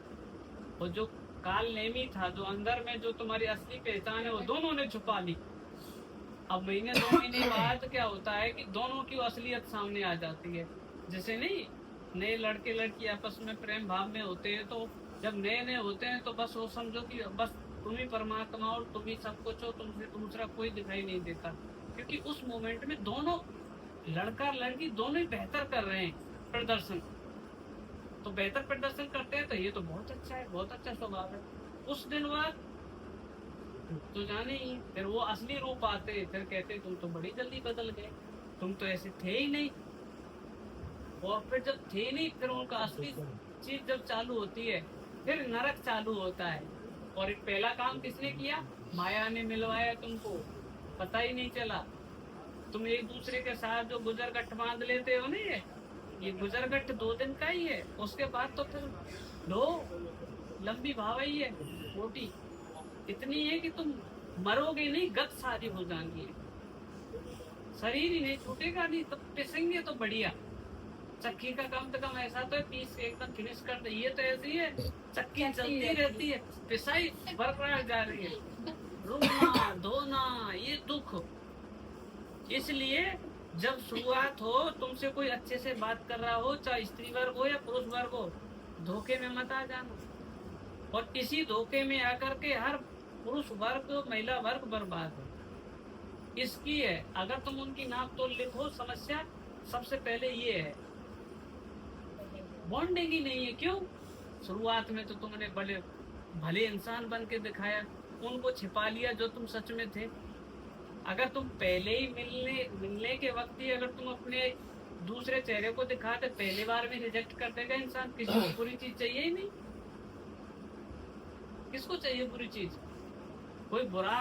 और जो काल नेमी था, जो अंदर में जो तुम्हारी असली पहचान है, वो दोनों ने छुपा ली। अब महीने 2 महीने बाद क्या होता है कि दोनों की असलियत सामने आ जाती है। जैसे नहीं, नए लड़के लड़की आपस में प्रेम भाव में होते हैं, तो जब नए नए होते हैं तो बस वो समझो कि बस तुम ही परमात्मा और तुम ही सब कुछ हो, तुमसे दूसरा कोई दिखाई नहीं देता, क्योंकि उस मोमेंट में दोनों लड़का लड़की दोनों ही बेहतर कर रहे हैं प्रदर्शन। तो बेहतर प्रदर्शन करते हैं तो ये तो बहुत अच्छा है, बहुत अच्छा स्वभाव है। उस दिन बाद तो जाने ही, फिर वो असली रूप आते, फिर कहते तुम तो बड़ी जल्दी बदल गए, तुम तो ऐसे थे ही नहीं। और फिर जब थे नहीं, फिर उनका असली चीज जब चालू होती है, फिर नरक चालू होता है। और एक पहला काम किसने किया? माया ने मिलवाया तुमको, पता ही नहीं चला। तुम एक दूसरे के साथ जो गुजरगट्ट बांध लेते हो ना, ये गुजरगट्ट 2 दिन का ही है, उसके बाद तो फिर लो लंबी भावई है, मोटी इतनी है कि तुम मरोगे नहीं, गत सारी हो जाएंगी, शरीर ही नहीं छूटेगा, नहीं तो पिसेंगे तो बढ़िया। चक्की का कम से कम ऐसा तो है, पीस एकदम फिनिश कर दे, ये तो ऐसी है चक्की चलती रहती है, पिसाई बरकरार जा रही है, रोना धोना ये दुख। इसलिए जब शुरुआत हो, तुमसे कोई अच्छे से बात कर रहा हो, चाहे स्त्री वर्ग हो या पुरुष वर्ग हो, धोखे में मत आ जाना। और इसी धोखे में आकर के हर पुरुष वर्ग महिला वर्ग बर्बाद है। इसकी है, अगर तुम उनकी नाप तोल लिखो, समस्या सबसे पहले ये है, बॉन्डिंग ही नहीं है। क्यों? शुरुआत में तो तुमने बड़े भले इंसान बन के दिखाया, उनको छिपा लिया जो तुम सच में थे। अगर तुम पहले ही मिलने के वक्त ही अगर तुम अपने दूसरे चेहरे को दिखाते, पहले बार में रिजेक्ट कर देगा इंसान। किसी को बुरी चीज चाहिए ही नहीं, किसको चाहिए बुरी चीज? कोई बुरा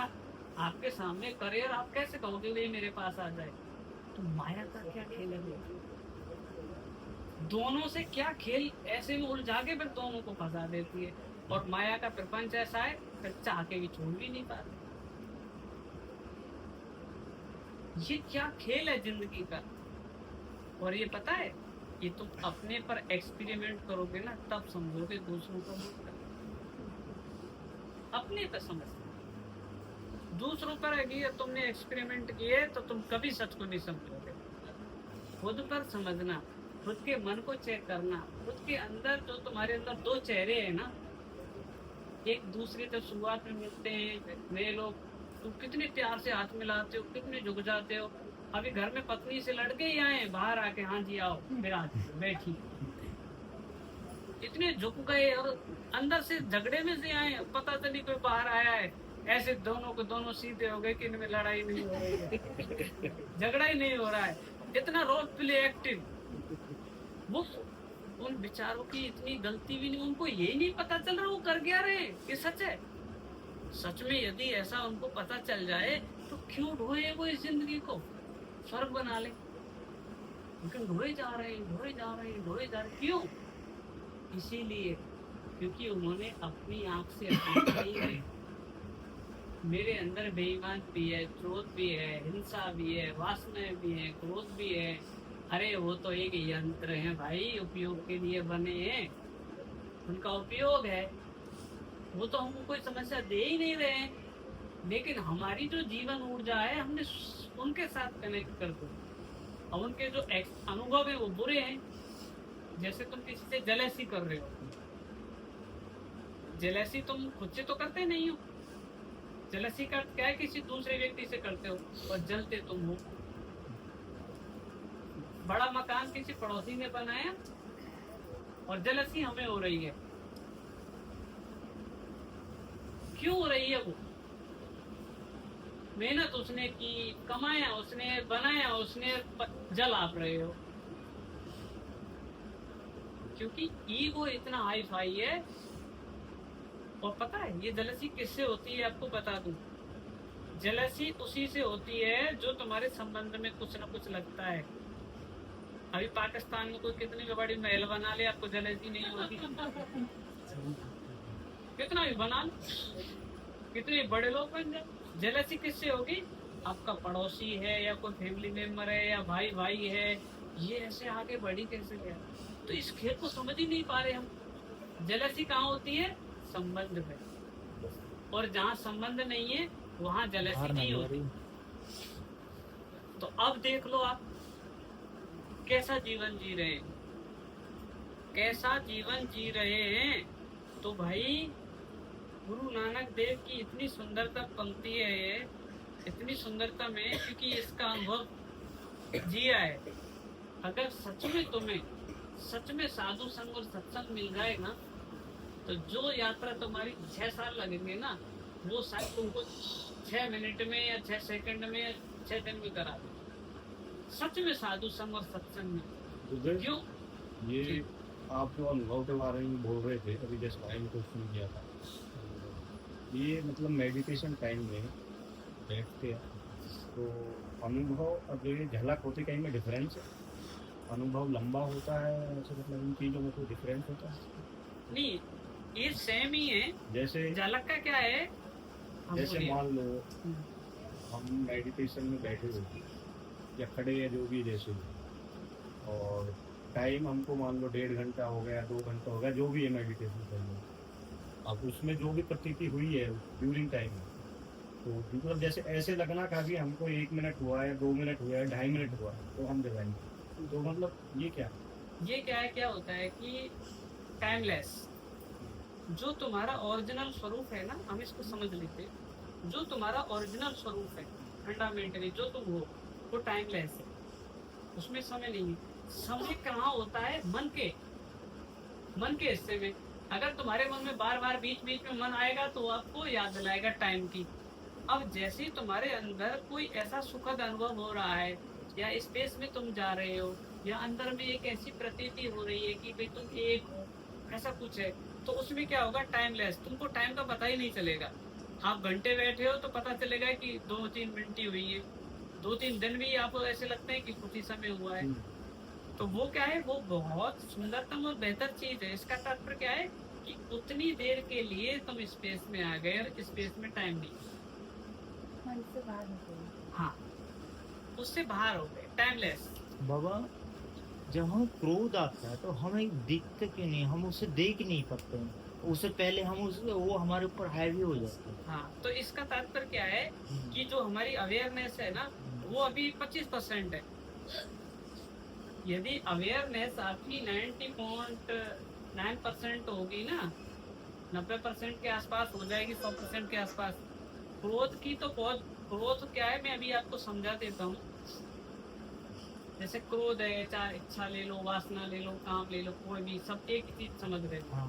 आपके सामने करे और आप कैसे कहोगे ये मेरे पास आ जाए? तो माया का क्या खेल है? दोनों से क्या खेल ऐसे में उलझा के फिर दोनों को फंसा देती है। और माया का प्रपंच ऐसा है, फिर चाह के भी छोड़ भी नहीं पाते। ये क्या खेल है जिंदगी का? और ये पता है, ये तुम अपने पर एक्सपेरिमेंट करोगे ना, तब समझोगे दूसरों का दुख। अपने पर समझ, दूसरों पर अगर तुमने एक्सपेरिमेंट किए तो तुम कभी सच को नहीं समझोगे। खुद पर समझना, खुद के मन को चेक करना, खुद के अंदर जो तुम्हारे अंदर 2 चेहरे हैं ना, एक दूसरे से शुरुआत में मिलते हैं नए लोग, तुम कितने प्यार से हाथ मिलाते हो, कितने झुक जाते हो। अभी घर में पत्नी से लड़के ही आए, बाहर आके हाँ जी आओ मेरा बैठी, इतने झुक गए और अंदर से झगड़े में से आए, पता चली कोई बाहर आया है, ऐसे दोनों को दोनों सीधे हो गए कि इनमें लड़ाई नहीं हो रही है, झगड़ा ही नहीं हो रहा है। इतना रोल प्ले एक्टिव। वो उन बेचारों की इतनी गलती भी नहीं, उनको यही नहीं पता चल रहा वो कर क्या रहे, ये सच है। सच में यदि ऐसा उनको पता चल जाए तो क्यों ढोए वो इस जिंदगी को, स्वर्ग बना ले। लेकिन ढोए जा रहे हैं। क्यों? इसीलिए क्योंकि उन्होंने अपनी आंख से नहीं है। मेरे अंदर बेईमान भी है, क्रोध भी है, हिंसा भी है, वासना भी है, क्रोध भी है। अरे वो तो एक यंत्र है भाई, उपयोग के लिए बने हैं, उनका उपयोग है, वो तो हमको कोई समस्या दे ही नहीं रहे हैं। लेकिन हमारी जो जीवन ऊर्जा है, हमने उनके साथ कनेक्ट कर दो, और उनके जो अनुभव है वो बुरे हैं। जैसे तुम किसी से जेलसी कर रहे हो, जेलसी तुम खुद से तो करते नहीं हो, जेलसी का क्या है, किसी दूसरे व्यक्ति से करते हो, और जलते तुम हो। बड़ा मकान किसी पड़ोसी ने बनाया और जेलसी हमें हो रही है। क्यों हो रही है? वो मेहनत उसने की, कमाया उसने, बनाया उसने, जल आप रहे हो। क्योंकि ईगो इतना हाई फाई है और पता है ये जेलसी किससे होती है आपको बता दूं, जेलसी उसी से होती है जो तुम्हारे संबंध में कुछ ना कुछ लगता है। अभी पाकिस्तान में कोई कितनी बड़ी महल बना ले, आपको जेलसी नहीं होगी? कितना भी बना लो, कितने बड़े लोग बन जाए, जेलसी किससे होगी? आपका पड़ोसी है या कोई फैमिली मेंबर है या भाई भाई है, ये ऐसे आगे बढ़ी कैसे गया? तो इस खेल को समझ ही नहीं पा रहे हम। जेलसी कहाँ होती है? संबंध में, और जहाँ संबंध नहीं है वहाँ जेलसी नहीं होती। तो अब देख लो आप कैसा जीवन जी रहे हैं, कैसा जीवन जी रहे हैं। तो भाई गुरु नानक देव की इतनी सुंदरता पंक्ति है ये, इतनी सुंदरता में, क्योंकि इसका अनुभव जिया है। अगर सच में तुम्हें सच में साधु संग और सत्संग मिल जाएगा तो जो यात्रा तुम्हारी 6 साल लगेंगे ना, वो शायद तुमको 6 मिनट में या 6 सेकंड में या 6 दिन में करा दे। सच में साधु संग और सत्संग में। क्यों? ये आप जो अनुभव के बारे में बोल रहे थे अभी जस्ट टाइम क्वेश्चन किया था, ये मतलब मेडिटेशन टाइम में बैठते हैं तो अनुभव अगर झलक होती कहीं में डिफरेंस है, अनुभव लंबा होता है ऐसे, मतलब इन चीज़ों में कोई डिफरेंस होता है? नहीं, ये सेम ही है। जैसे झलक का क्या है? हम जैसे बोलिए। मान लो हम मेडिटेशन में बैठे हुए या खड़े या जो भी जैसे, और टाइम हमको मान लो 1.5 घंटा हो गया, 2 घंटा हो गया, जो भी है मेडिटेशन करने, अब उसमें जो भी प्रतीति हुई है ड्यूरिंग टाइम, तो मतलब जैसे ऐसे लगना का भी हमको 1 मिनट हुआ है, 2 मिनट हुआ है, 2.5 मिनट हुआ है, तो हम जगाएंगे। तो मतलब ये क्या है, क्या होता है कि टाइमलेस, जो तुम्हारा ओरिजिनल स्वरूप है ना, हम इसको समझ लेते हैं। जो तुम्हारा ओरिजिनल स्वरूप है फंडामेंटली जो तुम हो, वो टाइमलेस है, उसमें समय नहीं है। समय कहाँ होता है? मन के हिस्से में। अगर तुम्हारे मन में बार बार बीच बीच में मन आएगा तो आपको याद दिलाएगा टाइम की। अब जैसे ही तुम्हारे अंदर कोई ऐसा सुखद अनुभव हो रहा है, या स्पेस में तुम जा रहे हो, या अंदर में एक ऐसी प्रतीति हो रही है कि भाई तुम एक हो, ऐसा कुछ है, तो उसमें क्या होगा? टाइमलेस, तुमको टाइम का पता ही नहीं चलेगा। आप घंटे बैठे हो तो पता चलेगा कि 2-3 मिनट ही हुई है, 2-3 दिन भी आपको ऐसे लगते हैं कि कुछ ही समय हुआ है। तो वो क्या है? वो बहुत सुंदरतम और बेहतर चीज है। इसका तात्पर्य क्या है कि उतनी देर के लिए तुम स्पेस में आ गए और स्पेस में टाइम नहीं। मन से बाहर निकलो। हाँ, उससे बाहर हो गए, टाइमलेस। बाबा जब हम क्रोध आता है तो हमें दिखते क्यों नहीं, हम उसे देख नहीं पाते हैं, उससे पहले हम उसे वो हमारे ऊपर हावी हो जाता है। हाँ, तो इसका तात्पर्य क्या है कि जो हमारी अवेयरनेस है ना, वो अभी 25% है। यदि अवेयरनेस आपकी 90.9% होगी ना, 90% के आसपास हो जाएगी, 100% के आसपास। क्रोध की तो बहुत, क्रोध क्या है मैं अभी आपको समझा देता हूँ। जैसे क्रोध है, चाहे इच्छा ले लो, वासना ले लो, काम ले लो, कोई भी, सब एक ही चीज समझ रहे हो।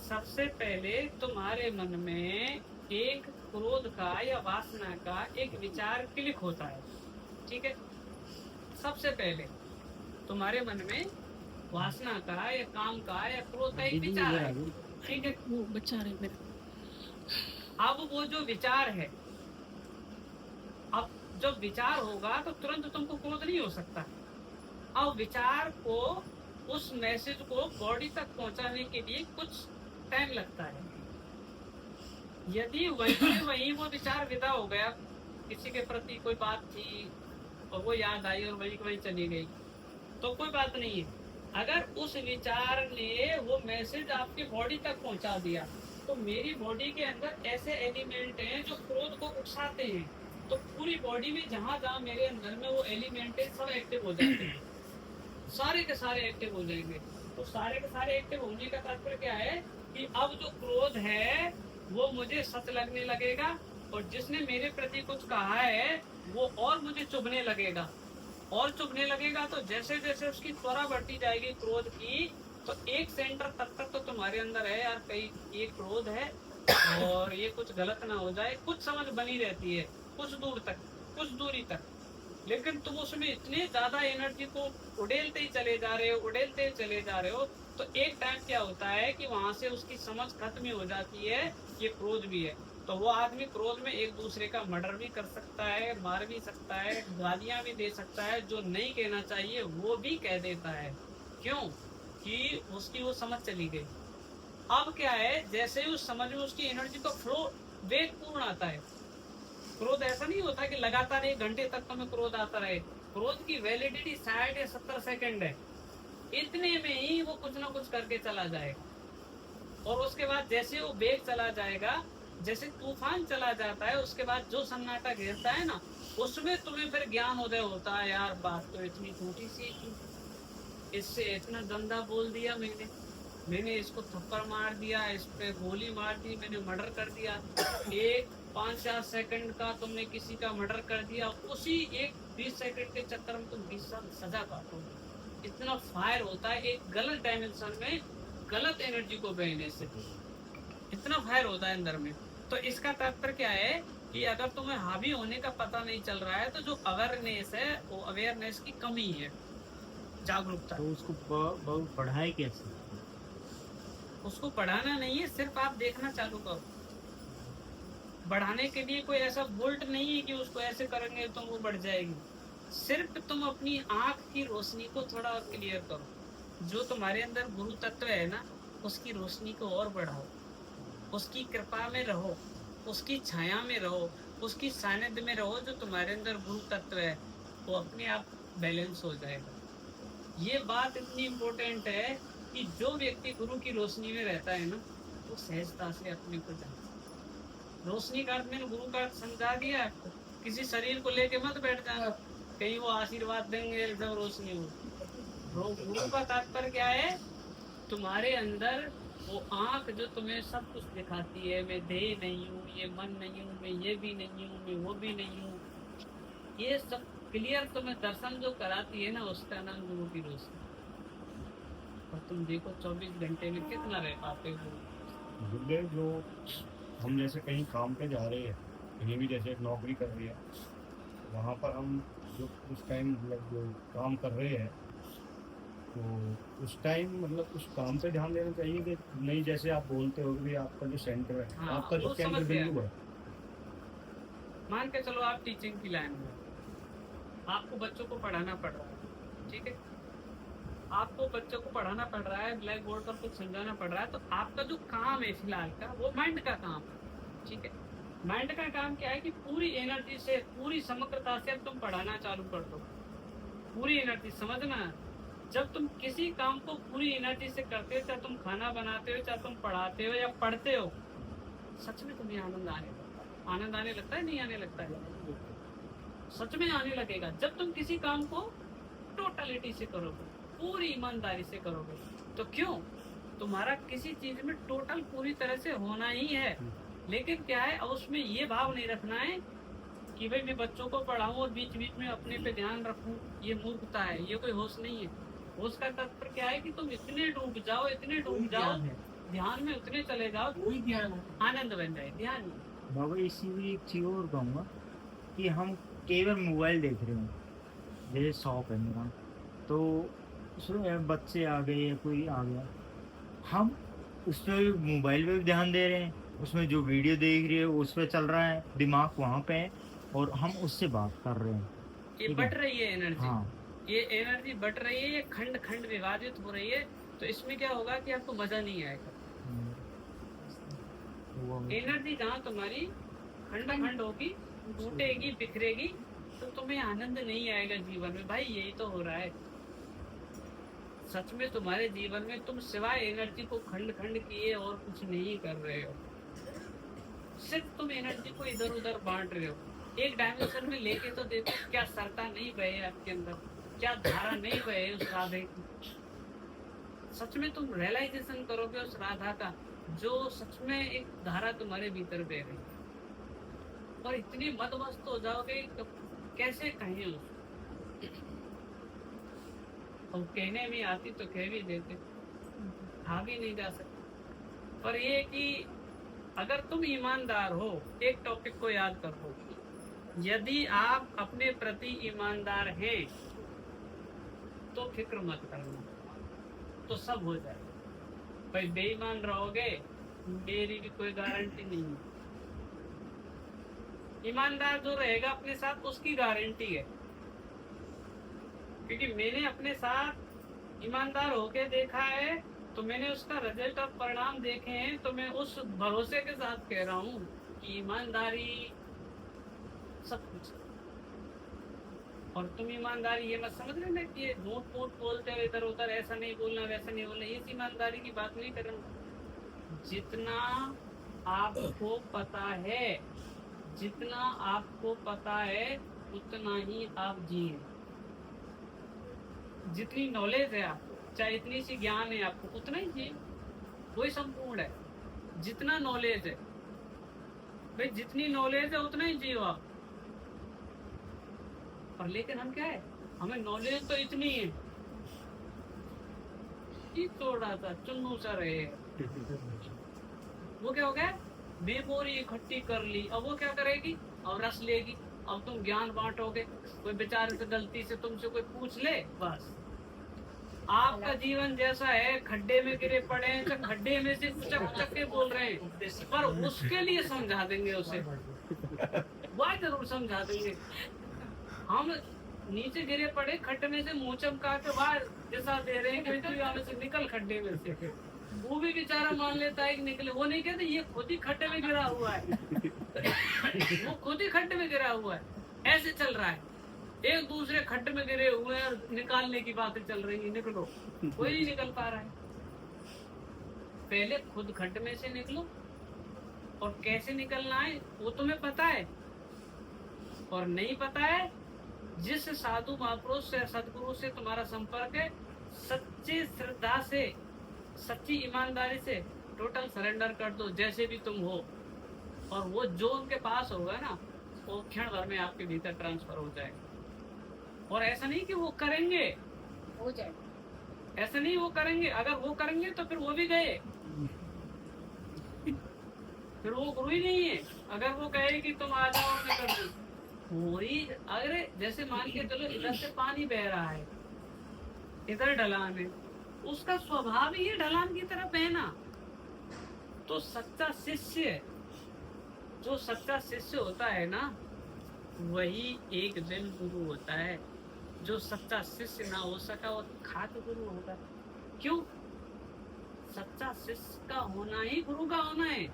सबसे पहले तुम्हारे मन में एक क्रोध का या वासना का एक विचार क्लिक होता है, ठीक है? सबसे पहले तुम्हारे मन में वासना का या काम का या क्रोध का एक विचार है, ठीक है? वो बच्चा रहे मेरा। अब वो जो विचार है, अब जब विचार होगा तो तुरंत तुमको क्रोध नहीं हो सकता। अब विचार को, उस मैसेज को बॉडी तक पहुंचाने के लिए कुछ टाइम लगता है। यदि वही वो विचार विदा हो गया, किसी के प्रति कोई बात थी और वो याद आई और वही चली गई, तो कोई बात नहीं है। अगर उस विचार ने वो मैसेज आपकी बॉडी तक पहुंचा दिया, तो मेरी बॉडी के अंदर ऐसे एलिमेंट हैं जो क्रोध को उकसाते हैं, तो पूरी बॉडी में जहां जहां मेरे अंदर में वो एलिमेंट है सब एक्टिव हो जाते हैं, सारे के सारे एक्टिव हो जाएंगे। तो सारे के सारे एक्टिव होने का तात्पर्य क्या है कि अब जो क्रोध है वो मुझे सच लगने लगेगा, और जिसने मेरे प्रति कुछ कहा है वो और मुझे चुभने लगेगा, और चुभने लगेगा। तो जैसे जैसे उसकी त्वरा बढ़ती जाएगी क्रोध की, तो एक सेंटर तक तो तुम्हारे अंदर है यार, कहीं ये क्रोध है और ये कुछ गलत ना हो जाए, कुछ समझ बनी रहती है कुछ दूर तक, कुछ दूरी तक। लेकिन तुम उसमें इतनी ज्यादा एनर्जी को उड़ेलते ही चले जा रहे हो, तो एक टाइम क्या होता है कि वहां से उसकी समझ खत्म ही हो जाती है, ये क्रोध भी है। तो वो आदमी क्रोध में एक दूसरे का मर्डर भी कर सकता है, मार भी सकता है, गालियां भी दे सकता है, जो नहीं कहना चाहिए वो भी कह देता है। क्यों? कि उसकी वो समझ चली गई। अब क्या है, जैसे ही उस समझ में उसकी एनर्जी का फ्लो वेग पूर्ण आता है। क्रोध ऐसा नहीं होता कि लगातार 1 घंटे तक तुम्हें क्रोध आता रहे। क्रोध की वैलिडिटी 60 या 70 सेकंड है। इतने में ही वो कुछ ना कुछ करके चला जाएगा, और उसके बाद जैसे वो वेग चला जाएगा, जैसे तूफान चला जाता है, उसके बाद जो सन्नाटा घेरता है ना, उसमें तुम्हें फिर ज्ञान उदय होता है, यार बात तो इतनी छोटी सी थी, इससे इतना गंदा बोल दिया मैंने इसको थप्पड़ मार दिया, इस पे गोली मार दी, मैंने मर्डर कर दिया। 5-4 सेकंड का तुमने किसी का मर्डर कर दिया, उसी 20 सेकंड के चक्कर में तुम 20 साल सजा काटोगे। इतना फायर होता है एक गलत डायमेंशन में, गलत एनर्जी को बहने से इतना फायर होता है अंदर में। तो इसका तात्पर्य क्या है कि अगर तुम्हें हावी होने का पता नहीं चल रहा है, तो जो अवेयरनेस है वो अवेयरनेस की कमी है, जागरूकता। तो उसको बढ़ाए कैसे? उसको बढ़ाना नहीं है, सिर्फ आप देखना चालू करो। बढ़ाने के लिए कोई ऐसा बोल्ट नहीं है कि उसको ऐसे करेंगे तो वो बढ़ जाएगी। सिर्फ तुम अपनी आंख की रोशनी को थोड़ा और क्लियर करो। जो तुम्हारे अंदर गुरु तत्व है ना, उसकी रोशनी को और बढ़ाओ, उसकी कृपा में रहो, उसकी छाया में रहो, उसकी सानिध्य में रहो। जो तुम्हारे अंदर गुरु तत्व है वो अपने आप बैलेंस हो जाएगा। ये बात इतनी इम्पोर्टेंट है कि जो व्यक्ति गुरु की रोशनी में रहता है ना, वो सहजता से अपने को जानता है। रोशनी का अर्थ मैंने गुरु का अर्थ समझा दिया आपको। किसी शरीर को लेके मत बैठ जाना, कहीं वो आशीर्वाद देंगे जब रोशनी हो। गुरु का तात्पर्य क्या है? तुम्हारे अंदर वो आंख जो तुम्हें सब कुछ दिखाती है, मैं देह नहीं हूँ, ये मन नहीं हूँ, मैं ये भी नहीं हूँ, मैं वो भी नहीं हूँ, ये सब क्लियर तुम्हें दर्शन जो कराती है ना, उसका नाम गुरु की रोशनी। और तुम देखो 24 घंटे में कितना रह पाते हो। गुरुदेव, जो हम जैसे कहीं काम पे जा रहे हैं, कहीं भी जैसे नौकरी कर रही है, वहाँ पर हम जो उस टाइम मतलब जो काम कर रहे हैं, तो उस टाइम मतलब उस काम पे ध्यान देना चाहिए कि नहीं? जैसे आप बोलते हो कि आपका जो सेंटर है, हाँ, आपका जो वो केंद्र समझ गया। बिंदु है, मान के चलो आप टीचिंग की लाइन में, आपको बच्चों को पढ़ाना पड़ रहा है, ठीक है? आपको बच्चों को पढ़ाना पड़ रहा है, ब्लैक बोर्ड पर कुछ समझाना पड़ रहा है, तो आपका जो काम है फिलहाल का, वो माइंड का काम है, ठीक है? माइंड का काम क्या है कि पूरी एनर्जी से, पूरी समग्रता से अब तुम पढ़ाना चालू कर दो। पूरी एनर्जी, समझना, जब तुम किसी काम को पूरी एनर्जी से करते हो, चाहे तुम खाना बनाते हो, चाहे तुम पढ़ाते हो या पढ़ते हो, सच में तुम्हें आनंद आने लगता है। आनंद आने लगता है, नहीं आने लगता है? सच में आने लगेगा जब तुम किसी काम को टोटलिटी से करोगे, पूरी ईमानदारी से करोगे। तो क्यों? तुम्हारा किसी चीज में टोटल पूरी तरह से होना ही है, लेकिन क्या है, अब उसमें ये भाव नहीं रखना है कि भाई मैं बच्चों को पढ़ाऊं और बीच बीच में अपने पे ध्यान रखूं। ये मूर्खता है, ये कोई होश नहीं है। होश का तात्पर्य क्या है कि तुम इतने डूब जाओ, ध्यान में उतने चले जाओ, वही ज्ञान है। आनंद बन जाए ध्यान में। बाबा इसी में एक चीज और कहूँगा कि हम केवल मोबाइल देख रहे हैं। जैसे शॉप है मेरा, तो उसमें बच्चे आ गए या कोई आ गया, हम उस पर मोबाइल पे भी ध्यान दे रहे हैं, उसमें जो वीडियो देख रही है उस पर चल रहा है, दिमाग वहाँ पे है और हम उससे बात कर रहे हैं। ये ठीक है। बट रही है एनर्जी। हाँ, ये एनर्जी बट रही है, ये खंड खंड विभाजित हो रही है। तो इसमें क्या होगा कि आपको मजा नहीं आएगा। वो एनर्जी जहाँ तुम्हारी खंड खंड होगी, टूटेगी, बिखरेगी, तो तुम्हें आनंद नहीं आएगा जीवन में। भाई यही तो हो रहा है सच में तुम्हारे जीवन में। तुम सिवाय एनर्जी को खंड खंड किए और कुछ नहीं कर रहे हो। सिर्फ तुम एनर्जी को इधर उधर बांट रहे हो। एक डायमेंशन में लेके तो देखो, क्या सरता नहीं बहे आपके अंदर, क्या धारा नहीं बहे उस राधे की। सच में तुम रियलाइजेशन करोगे उस राधा का, जो सच में एक धारा तुम्हारे भीतर बह रही है, और इतनी मदमस्त हो जाओगे कैसे कहें उसको। और कहने में आती तो कह भी देते, खा भी नहीं जा सकते। पर ये कि अगर तुम ईमानदार हो, एक टॉपिक को याद करो, यदि आप अपने प्रति ईमानदार हैं तो फिक्र मत करना, तो सब हो जाएगा। भाई बेईमान रहोगे, मेरी भी कोई गारंटी नहीं है। ईमानदार जो रहेगा अपने साथ, उसकी गारंटी है, क्योंकि मैंने अपने साथ ईमानदार होके देखा है, तो मैंने उसका रिजल्ट और परिणाम देखे हैं, तो मैं उस भरोसे के साथ कह रहा हूँ कि ईमानदारी सब कुछ है। और तुम ईमानदारी ये मत समझ लेना कि ये झूठ फूट बोलते हो इधर उधर, ऐसा नहीं बोलना वैसा नहीं बोलना, इस ईमानदारी की बात नहीं कर रहा हूँ। जितना आपको पता है, जितना आपको पता है उतना ही आप जिए। जितनी नॉलेज है आपको, चाहे इतनी सी ज्ञान है आपको, उतना ही जिए, वही संपूर्ण है। जितना नॉलेज है भाई, जितनी नॉलेज है उतना ही जियो आप। और लेकिन हम क्या है, हमें नॉलेज तो इतनी है कि थोड़ा सा चुन्नू सा रहे। वो क्या हो गया, मेमोरी इकट्ठी कर ली, अब वो क्या करेगी, और रस लेगी। अब तुम ज्ञान बांटोगे, कोई बेचारे से गलती से तुमसे कोई पूछ ले, बस आपका जीवन जैसा है, खड्डे में गिरे पड़े हैं, तो खड्डे में से उचक के बोल रहे हैं, पर उसके लिए समझा देंगे उसे, वह जरूर समझा देंगे। हम नीचे गिरे पड़े खड्डे में से, मुंह चमका के बाहर दिशा दे रहे हैं कि यहाँ से निकल खड्डे में से। वो भी बेचारा मान लेता है कि निकले, वो नहीं कहते ये खुद ही खड्डे में गिरा हुआ है। वो खुद ही खड्डे में गिरा हुआ है, ऐसे चल रहा है। एक दूसरे खड्डे में गिरे हुए हैं और निकालने की बातें चल रही है, निकलो, कोई नहीं निकल पा रहा है। पहले खुद खड्डे में से निकलो, और कैसे निकलना है वो तुम्हें पता है। और नहीं पता है, जिस साधु महापुरुष से, सदगुरु से तुम्हारा संपर्क है, सच्ची श्रद्धा से, सच्ची ईमानदारी से टोटल सरेंडर कर दो, जैसे भी तुम हो, और वो जो उनके पास होगा ना, वो क्षण भर में आपके भीतर ट्रांसफर हो जाएगा। और ऐसा नहीं कि वो करेंगे, हो जाए। ऐसा नहीं वो करेंगे, अगर वो करेंगे तो फिर वो भी गए, फिर वो गुरु ही नहीं है। अगर वो कहे कि तुम आ जाओ मैं कर दूं, वही, अगर जैसे मान के चलो इधर से पानी बह रहा है, इधर ढलान है, उसका स्वभाव ही ढलान की तरफ है ना। तो सच्चा शिष्य, जो सच्चा शिष्य होता है ना, वही एक दिन गुरु होता है। जो सच्चा शिष्य ना हो सका वो खाट गुरु होगा। क्यों? सच्चा शिष्य का होना ही गुरु का होना है।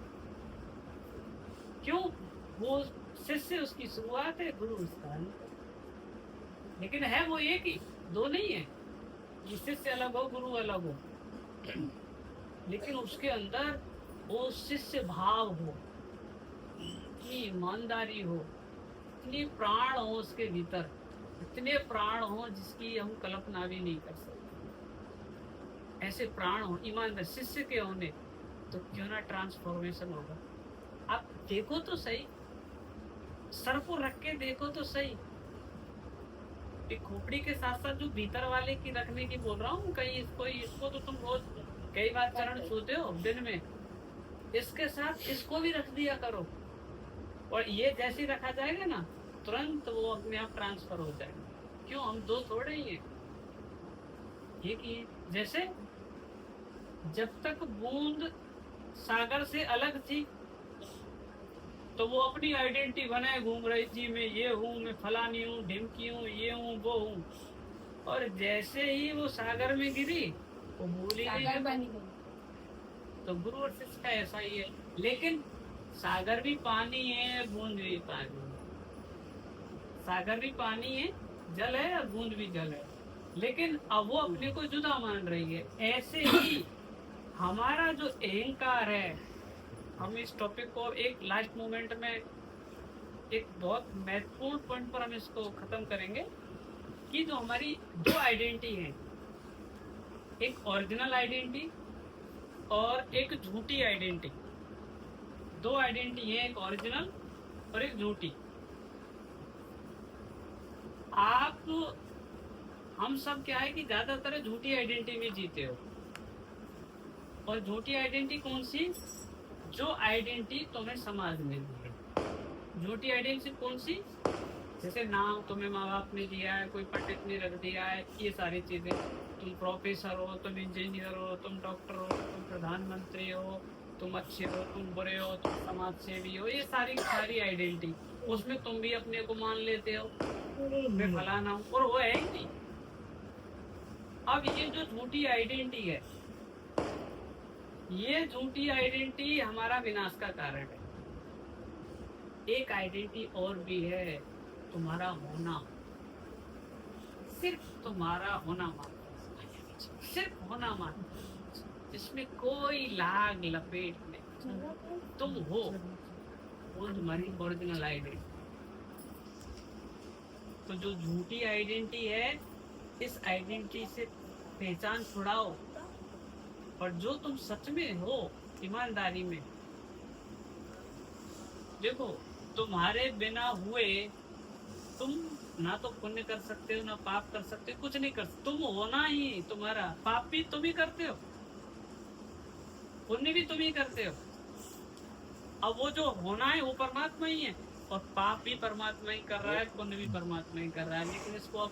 क्यों? वो शिष्य उसकी शुरुआत है, गुरु उसका अंत। लेकिन है वो एक ही, दो नहीं है। ये शिष्य अलग हो, गुरु अलग हो, लेकिन उसके अंदर वो शिष्य भाव हो, इतनी ईमानदारी हो, इतनी प्राण हो उसके भीतर, इतने प्राण हो जिसकी हम कल्पना भी नहीं कर सकते। ऐसे प्राण हो ईमानदार शिष्य के होने, तो क्यों ना ट्रांसफॉर्मेशन होगा। आप देखो तो सही, सर को रख के देखो तो सही। एक खोपड़ी के साथ साथ जो भीतर वाले की रखने की बोल रहा हूँ, कहीं इसको तो तुम रोज कई बार चरण छूते हो दिन में, इसके साथ इसको भी रख दिया करो। और ये जैसे रखा जाएगा ना, तुरंत वो अपने आप ट्रांसफर हो जाएगा। क्यों? हम दो थोड़े ही हैं, एक ही। जैसे जब तक बूंद सागर से अलग थी, तो वो अपनी आइडेंटिटी बनाए घूम रही थी, मैं ये हूँ, मैं फलानी हूँ, ढिमकी हूँ, ये हूँ, वो हूँ। और जैसे ही वो सागर में गिरी, वो भूल ही सागर बन गई। गई। तो गुरु और शिष्य का ऐसा ही है। लेकिन सागर भी पानी है, बूंद भी पानी है। सागर भी पानी है, जल है, और बूंद भी जल है। लेकिन अब वो अपने को जुदा मान रही है। ऐसे ही हमारा जो अहंकार है, हम इस टॉपिक को एक लास्ट मोमेंट में, एक बहुत महत्वपूर्ण पॉइंट पर हम इसको खत्म करेंगे, कि जो हमारी दो आइडेंटिटी है, एक ओरिजिनल आइडेंटिटी और एक झूठी आइडेंटिटी। दो आइडेंटिटी है, एक ओरिजिनल और एक झूठी। आप, हम सब क्या है कि ज्यादातर झूठी आइडेंटिटी में जीते हो। और झूठी आइडेंटिटी कौन सी? जो आइडेंटिटी तुम्हें समाज ने दी है, झूठी आइडेंटिटी कौन सी? जैसे नाम तुम्हें माँ बाप ने दिया है, कोई पंडित ने रख दिया है, ये सारी चीजें। तुम प्रोफेसर हो, तुम इंजीनियर हो, तुम डॉक्टर हो, तुम प्रधानमंत्री हो, तुम अच्छे हो, तुम बुरे हो, तुम समाज सेवी हो, ये सारी सारी आइडेंटिटी, उसमें तुम भी अपने को मान लेते हो मैं फलाना हूँ, और वो है ही नहीं। अब ये जो झूठी आइडेंटिटी है, ये झूठी आइडेंटिटी हमारा विनाश का कारण है। एक आइडेंटिटी और भी है, तुम्हारा होना, सिर्फ तुम्हारा होना मात्र, सिर्फ होना मात्र, इसमें कोई लाग लपेट नहीं, तुम हो, वो तुम्हारी ओरिजिनल आइडेंटिटी। तो जो झूठी आइडेंटिटी है, इस आइडेंटिटी से पहचान छुड़ाओ, और जो तुम सच में हो, ईमानदारी में। देखो, तुम्हारे बिना हुए तुम ना तो पुण्य कर सकते हो, ना पाप कर सकते हो, कुछ नहीं कर सकते। तुम होना ही तुम्हारा, पाप भी तुम ही करते हो, पुण्य भी तुम ही करते हो। अब वो जो होना है वो परमात्मा ही है, और पाप भी परमात्मा ही कर रहा है, पुण्य भी परमात्मा ही कर रहा है। लेकिन इसको अब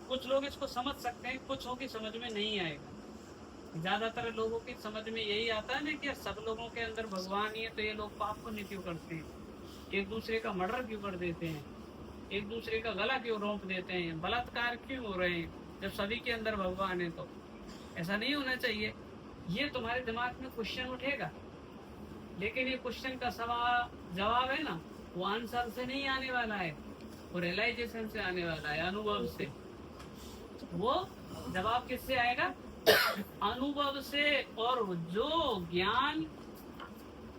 कुछ लोग इसको समझ सकते हैं, कुछ की समझ में नहीं आएगा। ज्यादातर लोगों की समझ में यही आता है ना कि सब लोगों के अंदर भगवान ही है, तो ये लोग पाप पुण्य क्यों करते हैं, एक दूसरे का मर्डर क्यों कर देते हैं, एक दूसरे का गला क्यों रोक देते हैं, बलात्कार क्यों हो रहे हैं, जब सभी के अंदर भगवान है। तो ऐसा नहीं होना चाहिए। ये तुम्हारे दिमाग में क्वेश्चन उठेगा, लेकिन ये क्वेश्चन का जवाब है ना, वो आंसर से नहीं आने वाला है, वो रियलाइजेशन से आने वाला है, अनुभव से। वो जवाब किससे आएगा? अनुभव से। और जो ज्ञान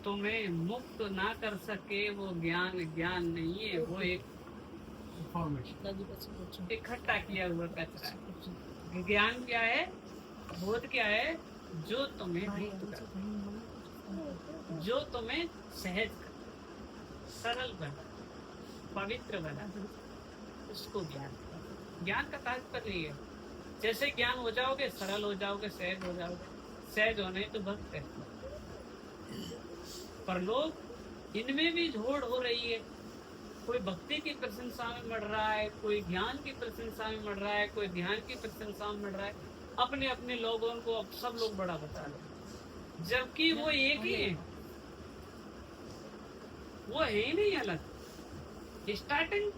तुम्हें मुक्त ना कर सके, वो ज्ञान नहीं है, वो एक इकट्ठा किया हुआ कचरा है। ज्ञान क्या है, बोध क्या है? जो तुम्हें मुक्त कर, जो तुम्हें सहज कर, सरल बना, पवित्र बना, उसको ज्ञान का तात्पर्य है। जैसे ज्ञान हो जाओगे, सरल हो जाओगे, सहज हो जाओगे। सहज होने तो भक्त है, पर लोग इनमें भी झोड़ हो रही है। कोई भक्ति की प्रशंसा में मर रहा है, कोई ज्ञान की प्रशंसा में मर रहा है, कोई ध्यान की प्रशंसा में मर रहा है। अपने अपने लोगों को अब सब लोग बड़ा बता रहे, जबकि वो एक ही है, वो है ही नहीं अलग। स्टार्टिंग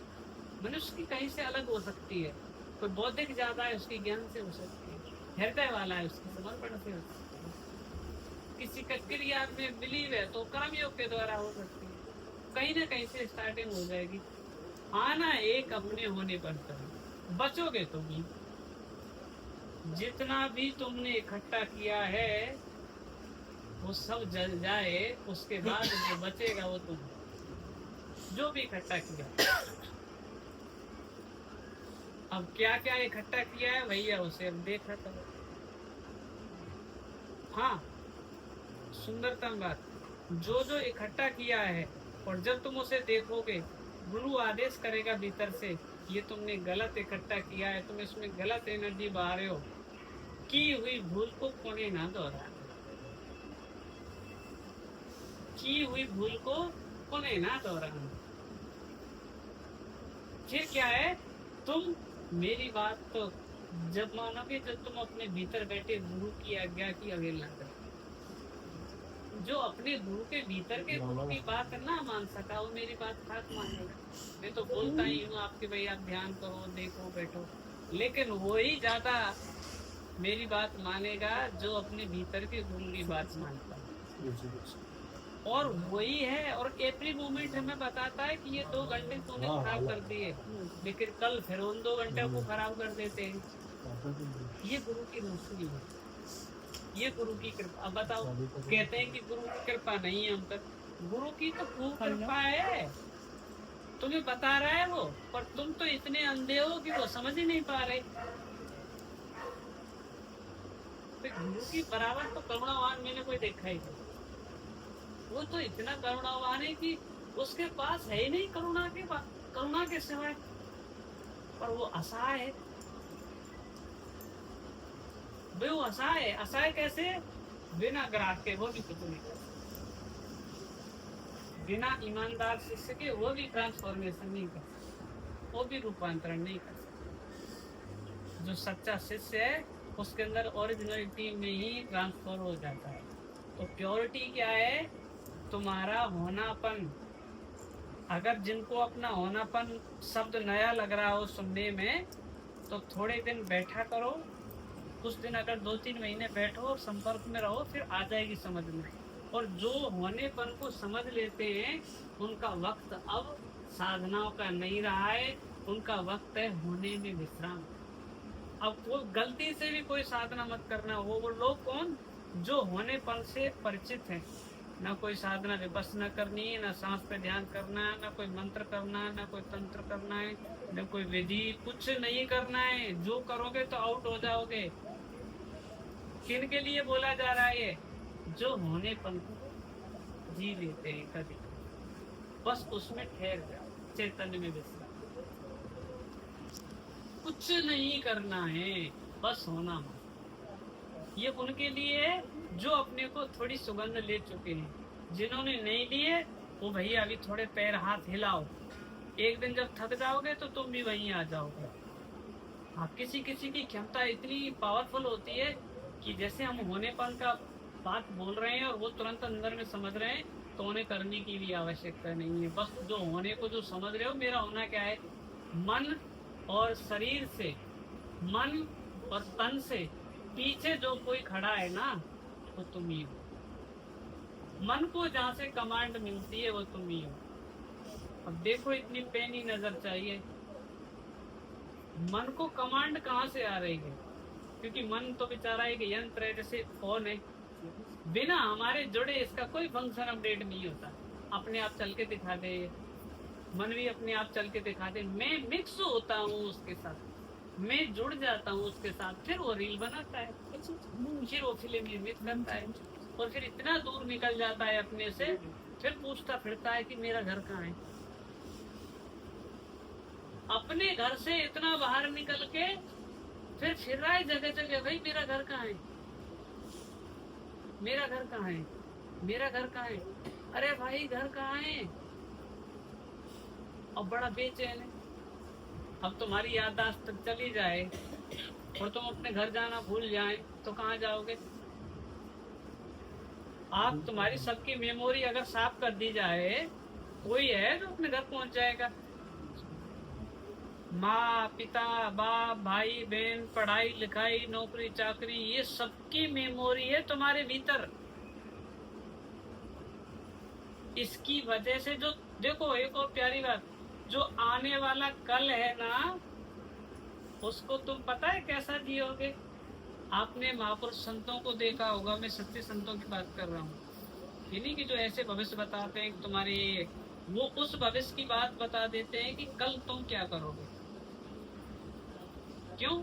मनुष्य की कहीं से अलग हो सकती है। कोई बौद्धिक ज्यादा है, उसकी ज्ञान से हो सकती है। हृदय वाला है, उसकी समर्पण से हो सकती है। किसी का क्रिया में बिलीव है, तो कर्मयोग के द्वारा हो सकती है। कहीं ना कहीं से स्टार्टिंग हो जाएगी। आना एक अपने होने पर करो, बचोगे तुम ही। जितना भी तुमने इकट्ठा किया है वो सब जल जाए, उसके बाद जो बचेगा वो तुम, जो भी इकट्ठा किया। अब क्या क्या इकट्ठा किया है भैया, उसे अब देखा करो। हाँ, सुंदरतम बात, जो जो इकट्ठा किया है, और जब तुम उसे देखोगे, गुरु आदेश करेगा भीतर से, ये तुमने गलत इकट्ठा किया है, तुम इसमें गलत एनर्जी बहा रहे हो, की हुई भूल को पुनः ना दोहराना, की हुई भूल को पुनः ना दोहराना। फिर क्या है, तुम मेरी बात तो जब मानोगे जब तुम अपने भीतर बैठे गुरु की आज्ञा की अवहेलना करो। जो अपने गुरु के भीतर के गुरु की बात ना मान सका, वो मेरी बात खाक मानेगा। मैं तो बोलता ही हूँ आपके भाई आप ध्यान करो, देखो, बैठो, लेकिन वही ज्यादा मेरी बात मानेगा जो अपने भीतर के गुरु की बात मानता है। और वही है, और एवरी मोमेंट हमें बताता है कि ये 2 घंटे तूने खराब कर दिए, लेकिन कल फिर उन 2 घंटे को खराब कर देते हैं। ये गुरु की मुश्किल है, ये गुरु की कृपा। अब बताओ, कहते हैं कि गुरु की कृपा नहीं है हम पर, गुरु की तो खूब कृपा है, तुम्हें बता रहा है वो, पर तुम तो इतने अंधे हो कि वो समझ ही नहीं पा रहे। तो गुरु की बराबर तो करुणावान मैंने कोई देखा ही नहीं। वो तो इतना करुणावान है कि उसके पास है ही नहीं करुणा के सिवाय, पर वो असहाय है। वो असहाय कैसे? बिना ग्राह के वो भी कुछ नहीं कर सकता। बिना ईमानदार शिष्य के वो भी ट्रांसफॉर्मेशन नहीं कर सकता, वो भी रूपांतरण नहीं कर सकता। जो सच्चा शिष्य है उसके अंदर ओरिजिनलिटी में ही ट्रांसफर हो जाता है। तो प्योरिटी क्या है? तुम्हारा होनापन। अगर जिनको अपना होनापन शब्द नया लग रहा हो सुनने में, तो थोड़े दिन बैठा करो, कुछ दिन अगर 2-3 महीने बैठो और संपर्क में रहो, फिर आ जाएगी समझ में। और जो होनेपन को समझ लेते हैं उनका वक्त अब साधनाओं का नहीं रहा है, उनका वक्त है होने में विश्राम। अब वो गलती से भी कोई साधना मत करना। वो लोग कौन? जो होनेपन से परिचित हैं। ना कोई साधना विपස්සना करनी है, ना सांस पे ध्यान करना है, ना कोई मंत्र करना है, ना कोई तंत्र करना है, ना कोई विधि, कुछ नहीं करना है। जो करोगे तो आउट हो जाओगे। किन के लिए बोला जा रहा है ये? जो होनेपन को जी लेते हैं कभी, बस उसमें ठहर जाओ, चैतन्य में विश्राम। कुछ नहीं करना है, बस होना है। ये उनके लिए है जो अपने को थोड़ी सुगंध ले चुके हैं। जिन्होंने नहीं लिए वो भैया अभी थोड़े पैर हाथ हिलाओ, एक दिन जब थक जाओगे तो तुम भी वहीं आ जाओगे। हाँ, किसी किसी की क्षमता इतनी पावरफुल होती है कि जैसे हम होनेपन का बात बोल रहे हैं और वो तुरंत अंदर में समझ रहे हैं, तो उन्हें करने की भी आवश्यकता नहीं है। बस जो होने को जो समझ रहे हो, मेरा होना क्या है, मन और शरीर से, मन और तन से पीछे जो कोई खड़ा है ना, वो तुम ही हो। मन को जहाँ से कमांड मिलती है वो तुम ही हो। अब देखो, इतनी पैनी नजर चाहिए। मन को कमांड कहाँ से आ रही है? क्योंकि मन तो बेचारा एक यंत्र है, जैसे फोन है, बिना हमारे जुड़े इसका कोई फंक्शन अपडेट नहीं होता। अपने आप चल के दिखा दे, मन भी अपने आप चल के दिखा दे। मैं मिक्स होता हूँ उसके साथ, मैं जुड़ जाता हूँ उसके साथ, फिर वो रील बनाता है, फिर वो फिल्म निर्मित करता है, और फिर इतना दूर निकल जाता है अपने से, फिर पूछता फिरता है कि मेरा घर कहाँ है। अपने घर से इतना बाहर निकल के फिर रहा है जगह जगह, भाई मेरा घर कहाँ है, मेरा घर कहाँ है, मेरा घर कहाँ है। अरे भाई घर कहाँ है? अब बड़ा बेचैन है। अब तुम्हारी याददाश्त तक चली जाए और तुम अपने घर जाना भूल जाए तो कहाँ जाओगे? आप तुम्हारी सबकी मेमोरी अगर साफ कर दी जाए, कोई है जो अपने घर पहुंच जाएगा? माँ, पिता, बाप, भाई, बहन, पढ़ाई लिखाई, नौकरी चाकरी, ये सबकी मेमोरी है तुम्हारे भीतर। इसकी वजह से जो, देखो एक और प्यारी बात, जो आने वाला कल है ना, उसको तुम पता है कैसा जियोगे? आपने महापुरुष संतों को देखा होगा, मैं सत्य संतों की बात कर रहा हूँ, ये नहीं कि जो ऐसे भविष्य बताते हैं तुम्हारे, वो उस भविष्य की बात बता देते हैं कि कल तुम क्या करोगे। क्यों?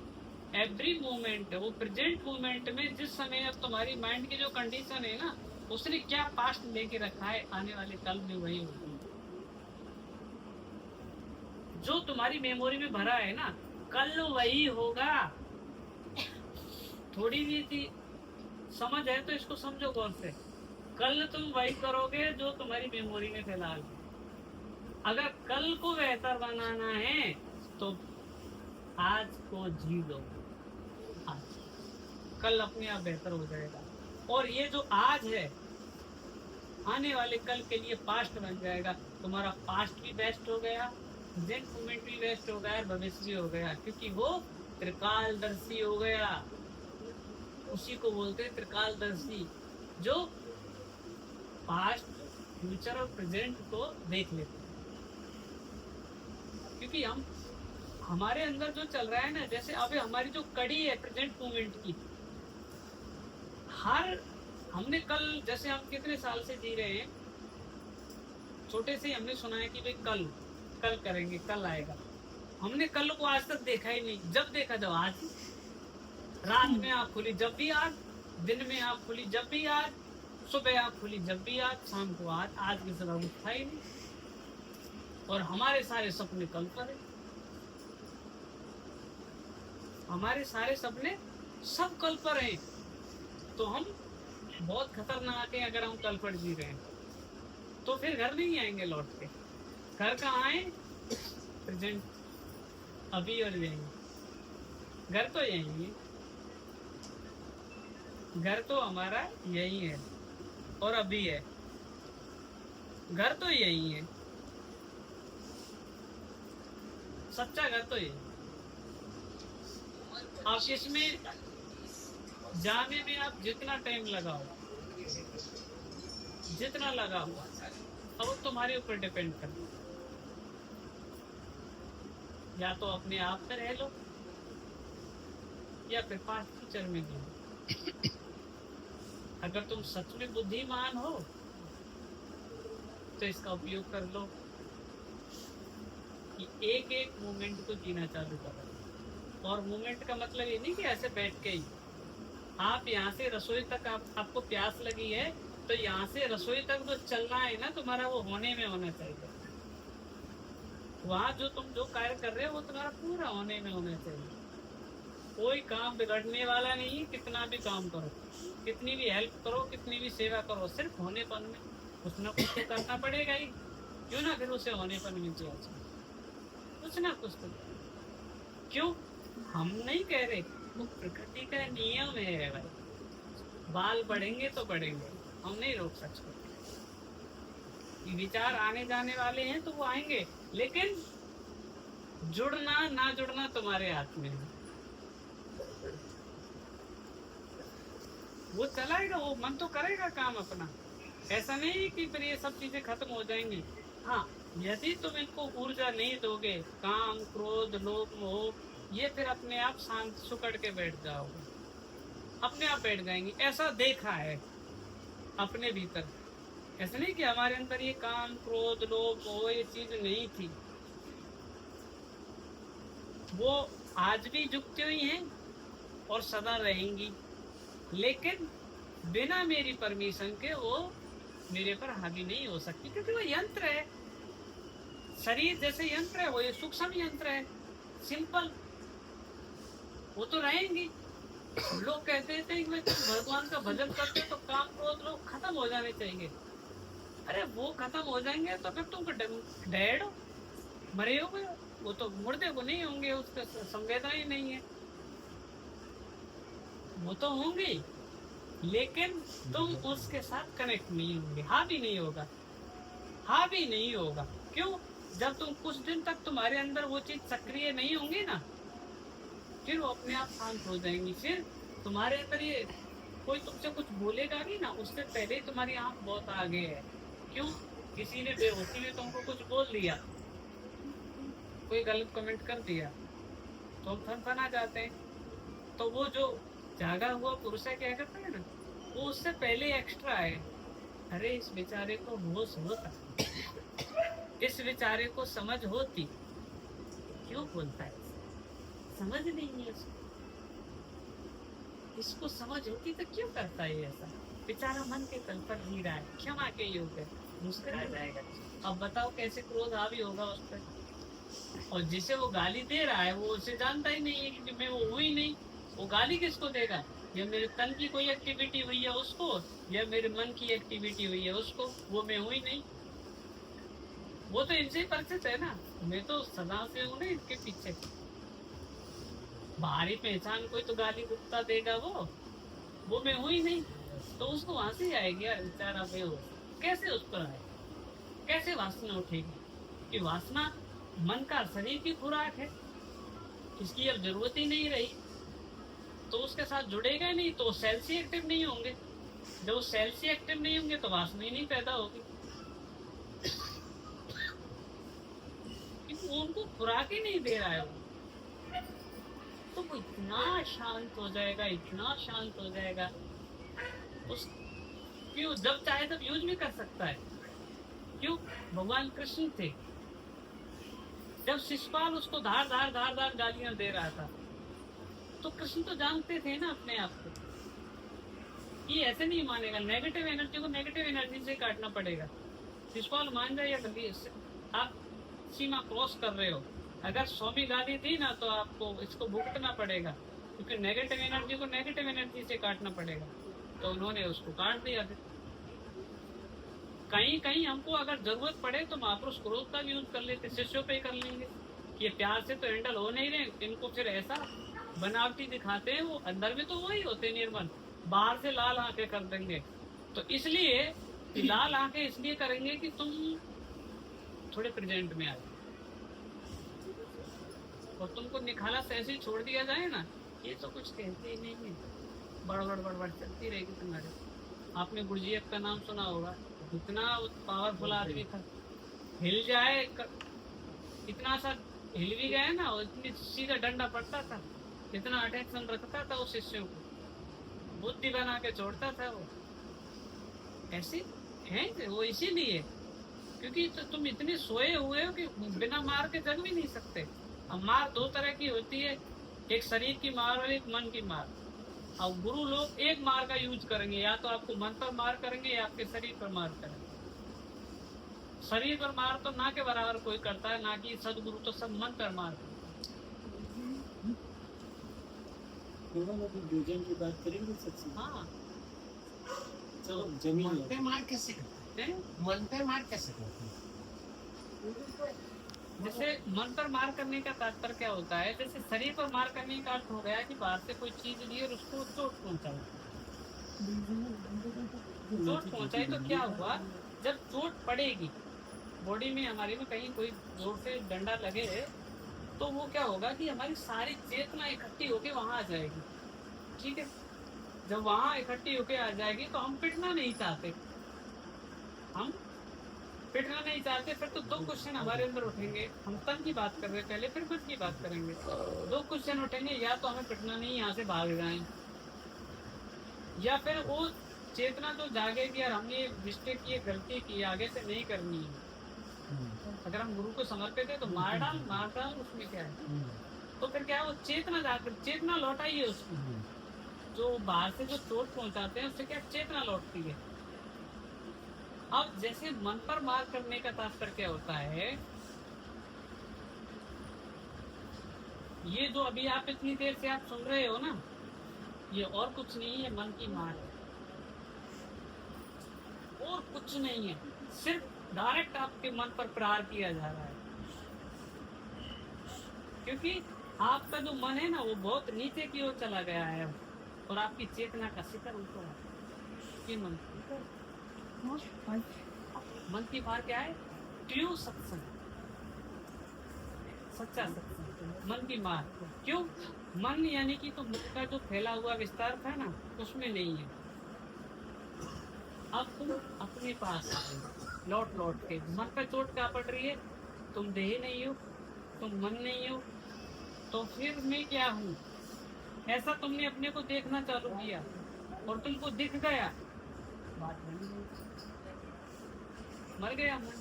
एवरी मोमेंट, वो प्रेजेंट मोमेंट में जिस समय अब तुम्हारी माइंड की जो कंडीशन है ना, उसने क्या पास्ट लेके रखा है, आने वाले कल में वही होगी। जो तुम्हारी मेमोरी में भरा है ना, कल वही होगा। थोड़ी भी थी समझ है तो इसको समझो गौर से। कल तुम वही करोगे जो तुम्हारी मेमोरी में फिलहाल। अगर कल को बेहतर बनाना है तो आज को जी लो, आज, कल अपने आप बेहतर हो जाएगा। और ये जो आज है, आने वाले कल के लिए पास्ट बन जाएगा। तुम्हारा पास्ट भी बेस्ट हो गया, प्रेजेंट मोमेंट भी बेस्ट हो गया, भविष्य भी हो गया, क्योंकि वो त्रिकालदर्शी हो गया। उसी को बोलते हैं त्रिकालदर्शी, जो पास्ट, फ्यूचर और प्रेजेंट को देख लेते हैं। क्योंकि हम, हमारे अंदर जो चल रहा है ना, जैसे अभी हमारी जो कड़ी है प्रेजेंट मोमेंट की, हर, हमने कल, जैसे हम कितने साल से जी रहे हैं, छोटे से हमने सुना है कि भाई कल कल करेंगे, कल आएगा। हमने कल को आज तक देखा ही नहीं। जब देखा जब आज, रात में आँख खुली जब भी आज, दिन में आँख खुली जब भी आज, सुबह आँख खुली जब भी आज, शाम को आज, आज की सुबह उठा ही नहीं। और हमारे सारे सपने कल पर है, हमारे सारे सपने सब कल पर हैं। तो हम बहुत खतरनाक है अगर हम कल पर जी रहे हैं। तो फिर घर नहीं आएंगे लौट के। घर कहाँ आए? प्रेजेंट, अभी और यहीं। घर तो यही है, घर तो हमारा यही है और अभी है। घर तो यही है, सच्चा घर तो यही। आप इसमें जाने में आप जितना टाइम लगाओ, जितना लगाओ, अब वो तुम्हारे ऊपर डिपेंड करता है। या तो अपने आप में रह लो या फिर पास्ट फ्यूचर में लो। अगर तुम सच में बुद्धिमान हो तो इसका उपयोग कर लो कि एक एक मोमेंट को जीना चालू करो। और मोमेंट का मतलब ये नहीं कि ऐसे बैठ के ही आप यहाँ से रसोई तक आपको प्यास लगी है तो यहाँ से रसोई तक जो चलना है ना तुम्हारा, वो होने में होना चाहिए। वहाँ जो तुम जो कार्य कर रहे हो वो तुम्हारा पूरा होने में होना चाहिए। कोई काम बिगड़ने वाला नहीं है। कितना भी काम करो, कितनी भी हेल्प करो, कितनी भी सेवा करो, सिर्फ होनेपन में कुछ ना कुछ तो करना पड़ेगा ही। क्यों ना फिर उसे होनेपन में किया जाए, कुछ ना कुछ तो। क्यों? हम नहीं कह रहे, वो प्रकृति का नियम है भाई। बाल बढ़ेंगे तो बढ़ेंगे, हम नहीं रोक सकते। ये विचार आने जाने वाले हैं तो वो आएंगे, लेकिन जुड़ना ना जुड़ना तुम्हारे हाथ में है। वो चलाएगा, वो मन तो करेगा काम अपना। ऐसा नहीं कि फिर ये सब चीजें खत्म हो जाएंगी। हाँ, यदि तुम इनको ऊर्जा नहीं दोगे, काम, क्रोध, लोभ, मोह, ये फिर अपने आप शांत सुकड़ के बैठ जाओगे, अपने आप बैठ जाएंगी। ऐसा देखा है अपने भीतर। ऐसा नहीं कि हमारे अंदर ये काम, क्रोध, लोभ, मोह ये चीज नहीं थी। वो आज भी जुकती हुई हैं और सदा रहेंगी, लेकिन बिना मेरी परमिशन के वो मेरे पर हावी नहीं हो सकती, क्योंकि वो यंत्र है। शरीर जैसे यंत्र है, वो ये सूक्ष्म यंत्र है, सिंपल। वो तो रहेंगी। लोग कहते थे कि तुम भगवान का भजन करते तो काम क्रोध लोग खत्म हो जाने चाहिए। अरे वो खत्म हो जाएंगे तो फिर तुमको डेड हो, मरे हो गए, वो तो मुर्दे को नहीं होंगे, उसका संवेदना ही नहीं है। वो तो होंगे, लेकिन तुम उसके साथ कनेक्ट नहीं होंगे, हावी नहीं होगा, हावी नहीं होगा। क्यों? जब तुम कुछ दिन तक तुम्हारे अंदर वो चीज सक्रिय नहीं होंगी ना, फिर वो अपने आप शांत हो जाएंगी। फिर तुम्हारे अंदर ये कोई तुमसे कुछ बोलेगा नहीं ना, उससे पहले ही तुम्हारी आंख बहुत आगे है। क्यों? किसी ने बेहोशी में तुमको कुछ बोल दिया, कोई गलत कमेंट कर दिया, तो हम फनफना जाते हैं। तो वो जो जागा हुआ पुरुष है क्या करता है ना, वो उससे पहले एक्स्ट्रा है। अरे इस बेचारे को होश होता, इस बेचारे को समझ होती, क्यों बोलता है? समझ नहीं है उसको। इसको समझ होती तो क्यों करता है ऐसा? बेचारा मन के तल पर जी रहा है, क्षमा के योग है, मुस्कुरा जाएगा। अब बताओ कैसे क्रोध हावी होगा उस पर? और जिसे वो गाली दे रहा है वो उसे जानता ही नहीं है कि मैं वो हुई नहीं। वो गाली किसको देगा? या मेरे तन की कोई एक्टिविटी हुई है उसको, या मेरे मन की एक्टिविटी हुई है उसको, वो मैं हुई नहीं। वो तो इनसे ही परिचित है ना, मैं तो सदा से हूँ ना इनके पीछे। बाहरी पहचान कोई तो गाली गुप्ता देगा, वो मैं हुई नहीं, तो उसको वहां से आएगी यार बेचारा बेहोश। कैसे उस पर आए? कैसे वासना उठेगी? कि वासना मन का शरीर की खुराक है, इसकी अब जरूरत ही नहीं रही, तो उसके साथ जुड़ेगा नहीं, तो सेल्स ही एक्टिव नहीं होंगे। जब वो सेल्स ही एक्टिव नहीं होंगे तो वासना ही नहीं पैदा होगी, क्योंकि वो उनको खुराक ही नहीं दे रहा है। तो वो इतना शांत हो जाएगा, इतना शांत हो जाएगा, उस क्यों जब चाहे तब यूज भी कर सकता है। क्यों? भगवान कृष्ण थे, जब शिशुपाल उसको धार धार धार धार गालियां दे रहा था, तो कृष्ण तो जानते थे ना अपने आप को, ये ऐसे नहीं मानेगा। नेगेटिव एनर्जी को नेगेटिव एनर्जी से काटना पड़ेगा। शिशुपाल मान जाए या गलती, आप सीमा क्रॉस कर रहे हो। अगर 100 भी गाली दी ना तो आपको इसको भुगतना पड़ेगा, क्योंकि नेगेटिव एनर्जी को नेगेटिव एनर्जी से काटना पड़ेगा। तो उन्होंने उसको काट दिया। फिर कहीं कहीं हमको अगर जरूरत पड़े तो महापुरुष क्रोध का भी यूज कर लेते, शिष्यों पे ही कर लेंगे। ये प्यार से तो हैंडल हो नहीं रहे, इनको फिर ऐसा बनावटी दिखाते हैं, वो अंदर में तो वही होते निर्मल, बाहर से लाल आंखें कर देंगे। तो इसलिए लाल आंखें इसलिए करेंगे कि तुम थोड़े प्रेजेंट में आए, और तुमको निखाला से ऐसे ही छोड़ दिया जाए ना, ये तो कुछ कहते ही नहीं है, बड़बड़ चलती रहेगी तुम्हारे। आपने गुरजीएफ का नाम सुना होगा, इतना पावरफुल आदमी था, हिल जाए इतना सा हिल भी गए ना, और इतनी सीधा डंडा पड़ता था, इतना अटेंशन रखता था उस शिष्यों को, बुद्धि बना के छोड़ता था वो। ऐसे हैं वो इसीलिए क्योंकि तो तुम इतने सोए हुए हो कि बिना मार के जग भी नहीं सकते। अब मार दो तरह की होती है, एक शरीर की मार और एक मन की मार। अब गुरु लोग एक मार का यूज करेंगे, या तो आपको मन पर मार करेंगे या आपके शरीर पर मार करेंगे। शरीर पर मार तो ना के बराबर कोई करता है, ना कि सदगुरु तो सब मन पर मार करता भोजन की बात करेंगे सच है। हाँ चलो जमीन मन पे मार कैसे करते हैं, मन पे मार कैसे करते हैं? जैसे मन पर मार करने का तात्पर्य क्या होता है, जैसे शरीर पर मार करने का अर्थ हो गया कि बाहर से कोई चीज ली और उसको चोट पहुंचाई। चोट पहुंचाई तो क्या हुआ, जब चोट पड़ेगी बॉडी में हमारी में कहीं कोई जोर से डंडा लगे तो वो क्या होगा कि हमारी सारी चेतना इकट्ठी होके वहां आ जाएगी। ठीक है, जब वहां इकट्ठी होके आ जाएगी तो हम पिटना नहीं चाहते, हम पिटना नहीं चाहते। फिर तो दो क्वेश्चन हमारे अंदर उठेंगे, हम तन की बात कर रहे हैं पहले, फिर खुद की बात करेंगे। दो क्वेश्चन उठेंगे, या तो हमें पिटना नहीं, यहाँ से भाग जाएं, या फिर वो चेतना तो जागेगी यार हमने मिस्टेक की, गलती की, आगे से नहीं करनी है। अगर हम गुरु को समर्पित है तो मार डाल उसमें क्या है। तो फिर क्या है, वो चेतना जाकर चेतना लौटाइए उसकी, जो बाहर से जो चोट पहुंचाते हैं उससे क्या चेतना लौटती है। अब जैसे मन पर मार करने का तात्पर्य क्या होता है, ये जो अभी आप इतनी देर से आप सुन रहे हो ना, ये और कुछ नहीं है, मन की मार है, और कुछ नहीं है, सिर्फ डायरेक्ट आपके मन पर प्रहार किया जा रहा है। क्योंकि आपका जो मन है ना वो बहुत नीचे की ओर चला गया है, और आपकी चेतना का शिखर ऊपर है। मन की मार क्या है, ट्रू सत्संग, सच्चा सत्संग, मन की मार। क्यों मन, यानी कि तो मन का जो फैला हुआ विस्तार था ना उसमें नहीं है। अब तुम अपने पास लौट लौट के, मन पर चोट क्या पड़ रही है, तुम देह नहीं हो, तुम मन नहीं हो, तो फिर मैं क्या हूँ, ऐसा तुमने अपने को देखना चालू किया और तुमको दिख गया, बात बन गई, मर गया मन।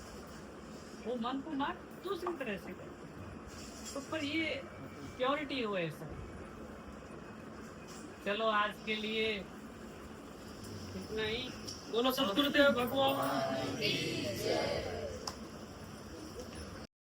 वो मन को मार दूसरी तरह से कर, तो पर ये प्योरिटी हो ऐसा। चलो आज के लिए इतना ही। बोलो सतगुरुदेव भगवान।